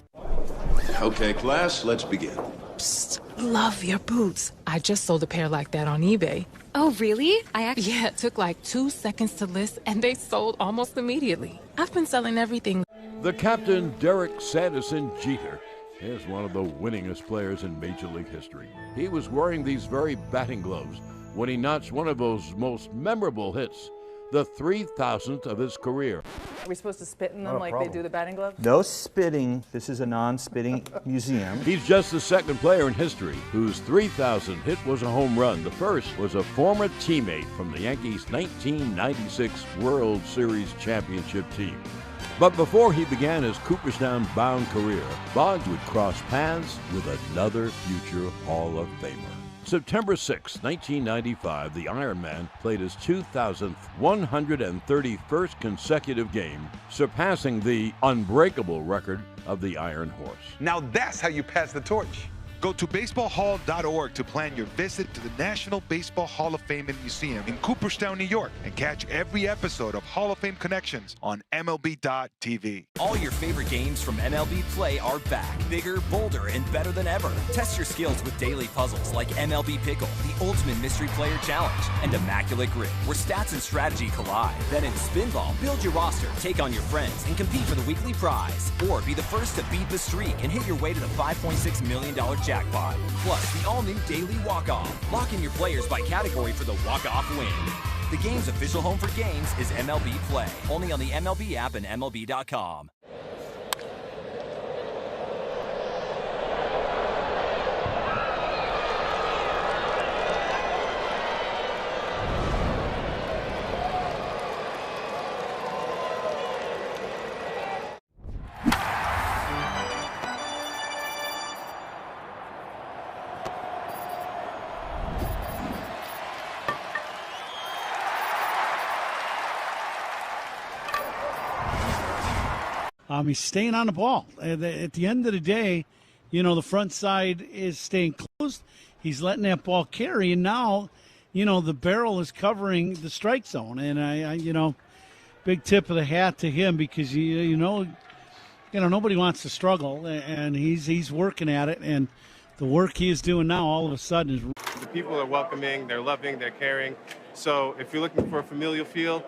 Okay, class, let's begin. Psst, love your boots. I just sold a pair like that on eBay. Oh, really? Yeah, it took like 2 seconds to list, and they sold almost immediately. I've been selling everything. The captain, Derek Sanderson Jeter, is one of the winningest players in Major League history. He was wearing these very batting gloves when he notched one of those most memorable hits, the 3,000th of his career. Are we supposed to spit in them like they do the batting gloves? No spitting. This is a non-spitting museum. He's just the second player in history whose 3,000th hit was a home run. The first was a former teammate from the Yankees' 1996 World Series championship team. But before he began his Cooperstown-bound career, Boggs would cross paths with another future Hall of Famer. September 6, 1995, the Iron Man played his 2,000th 131st consecutive game, surpassing the unbreakable record of the Iron Horse. Now that's how you pass the torch. Go to baseballhall.org to plan your visit to the National Baseball Hall of Fame and Museum in Cooperstown, New York, and catch every episode of Hall of Fame Connections on MLB.tv. All your favorite games from MLB Play are back, bigger, bolder, and better than ever. Test your skills with daily puzzles like MLB Pickle, the Ultimate Mystery Player Challenge, and Immaculate Grid, where stats and strategy collide. Then in Spinball, build your roster, take on your friends, and compete for the weekly prize. Or be the first to beat the streak and hit your way to the $5.6 million jackpot. Plus, the all-new Daily Walk-Off. Lock in your players by category for the walk-off win. The game's official home for games is MLB Play. Only on the MLB app and MLB.com. He's staying on the ball. At the end of the day, the front side is staying closed. He's letting that ball carry, and now, the barrel is covering the strike zone. And I big tip of the hat to him because nobody wants to struggle, and he's working at it. And the work he is doing now, all of a sudden, is the people are welcoming, they're loving, they're caring. So if you're looking for a familial feel,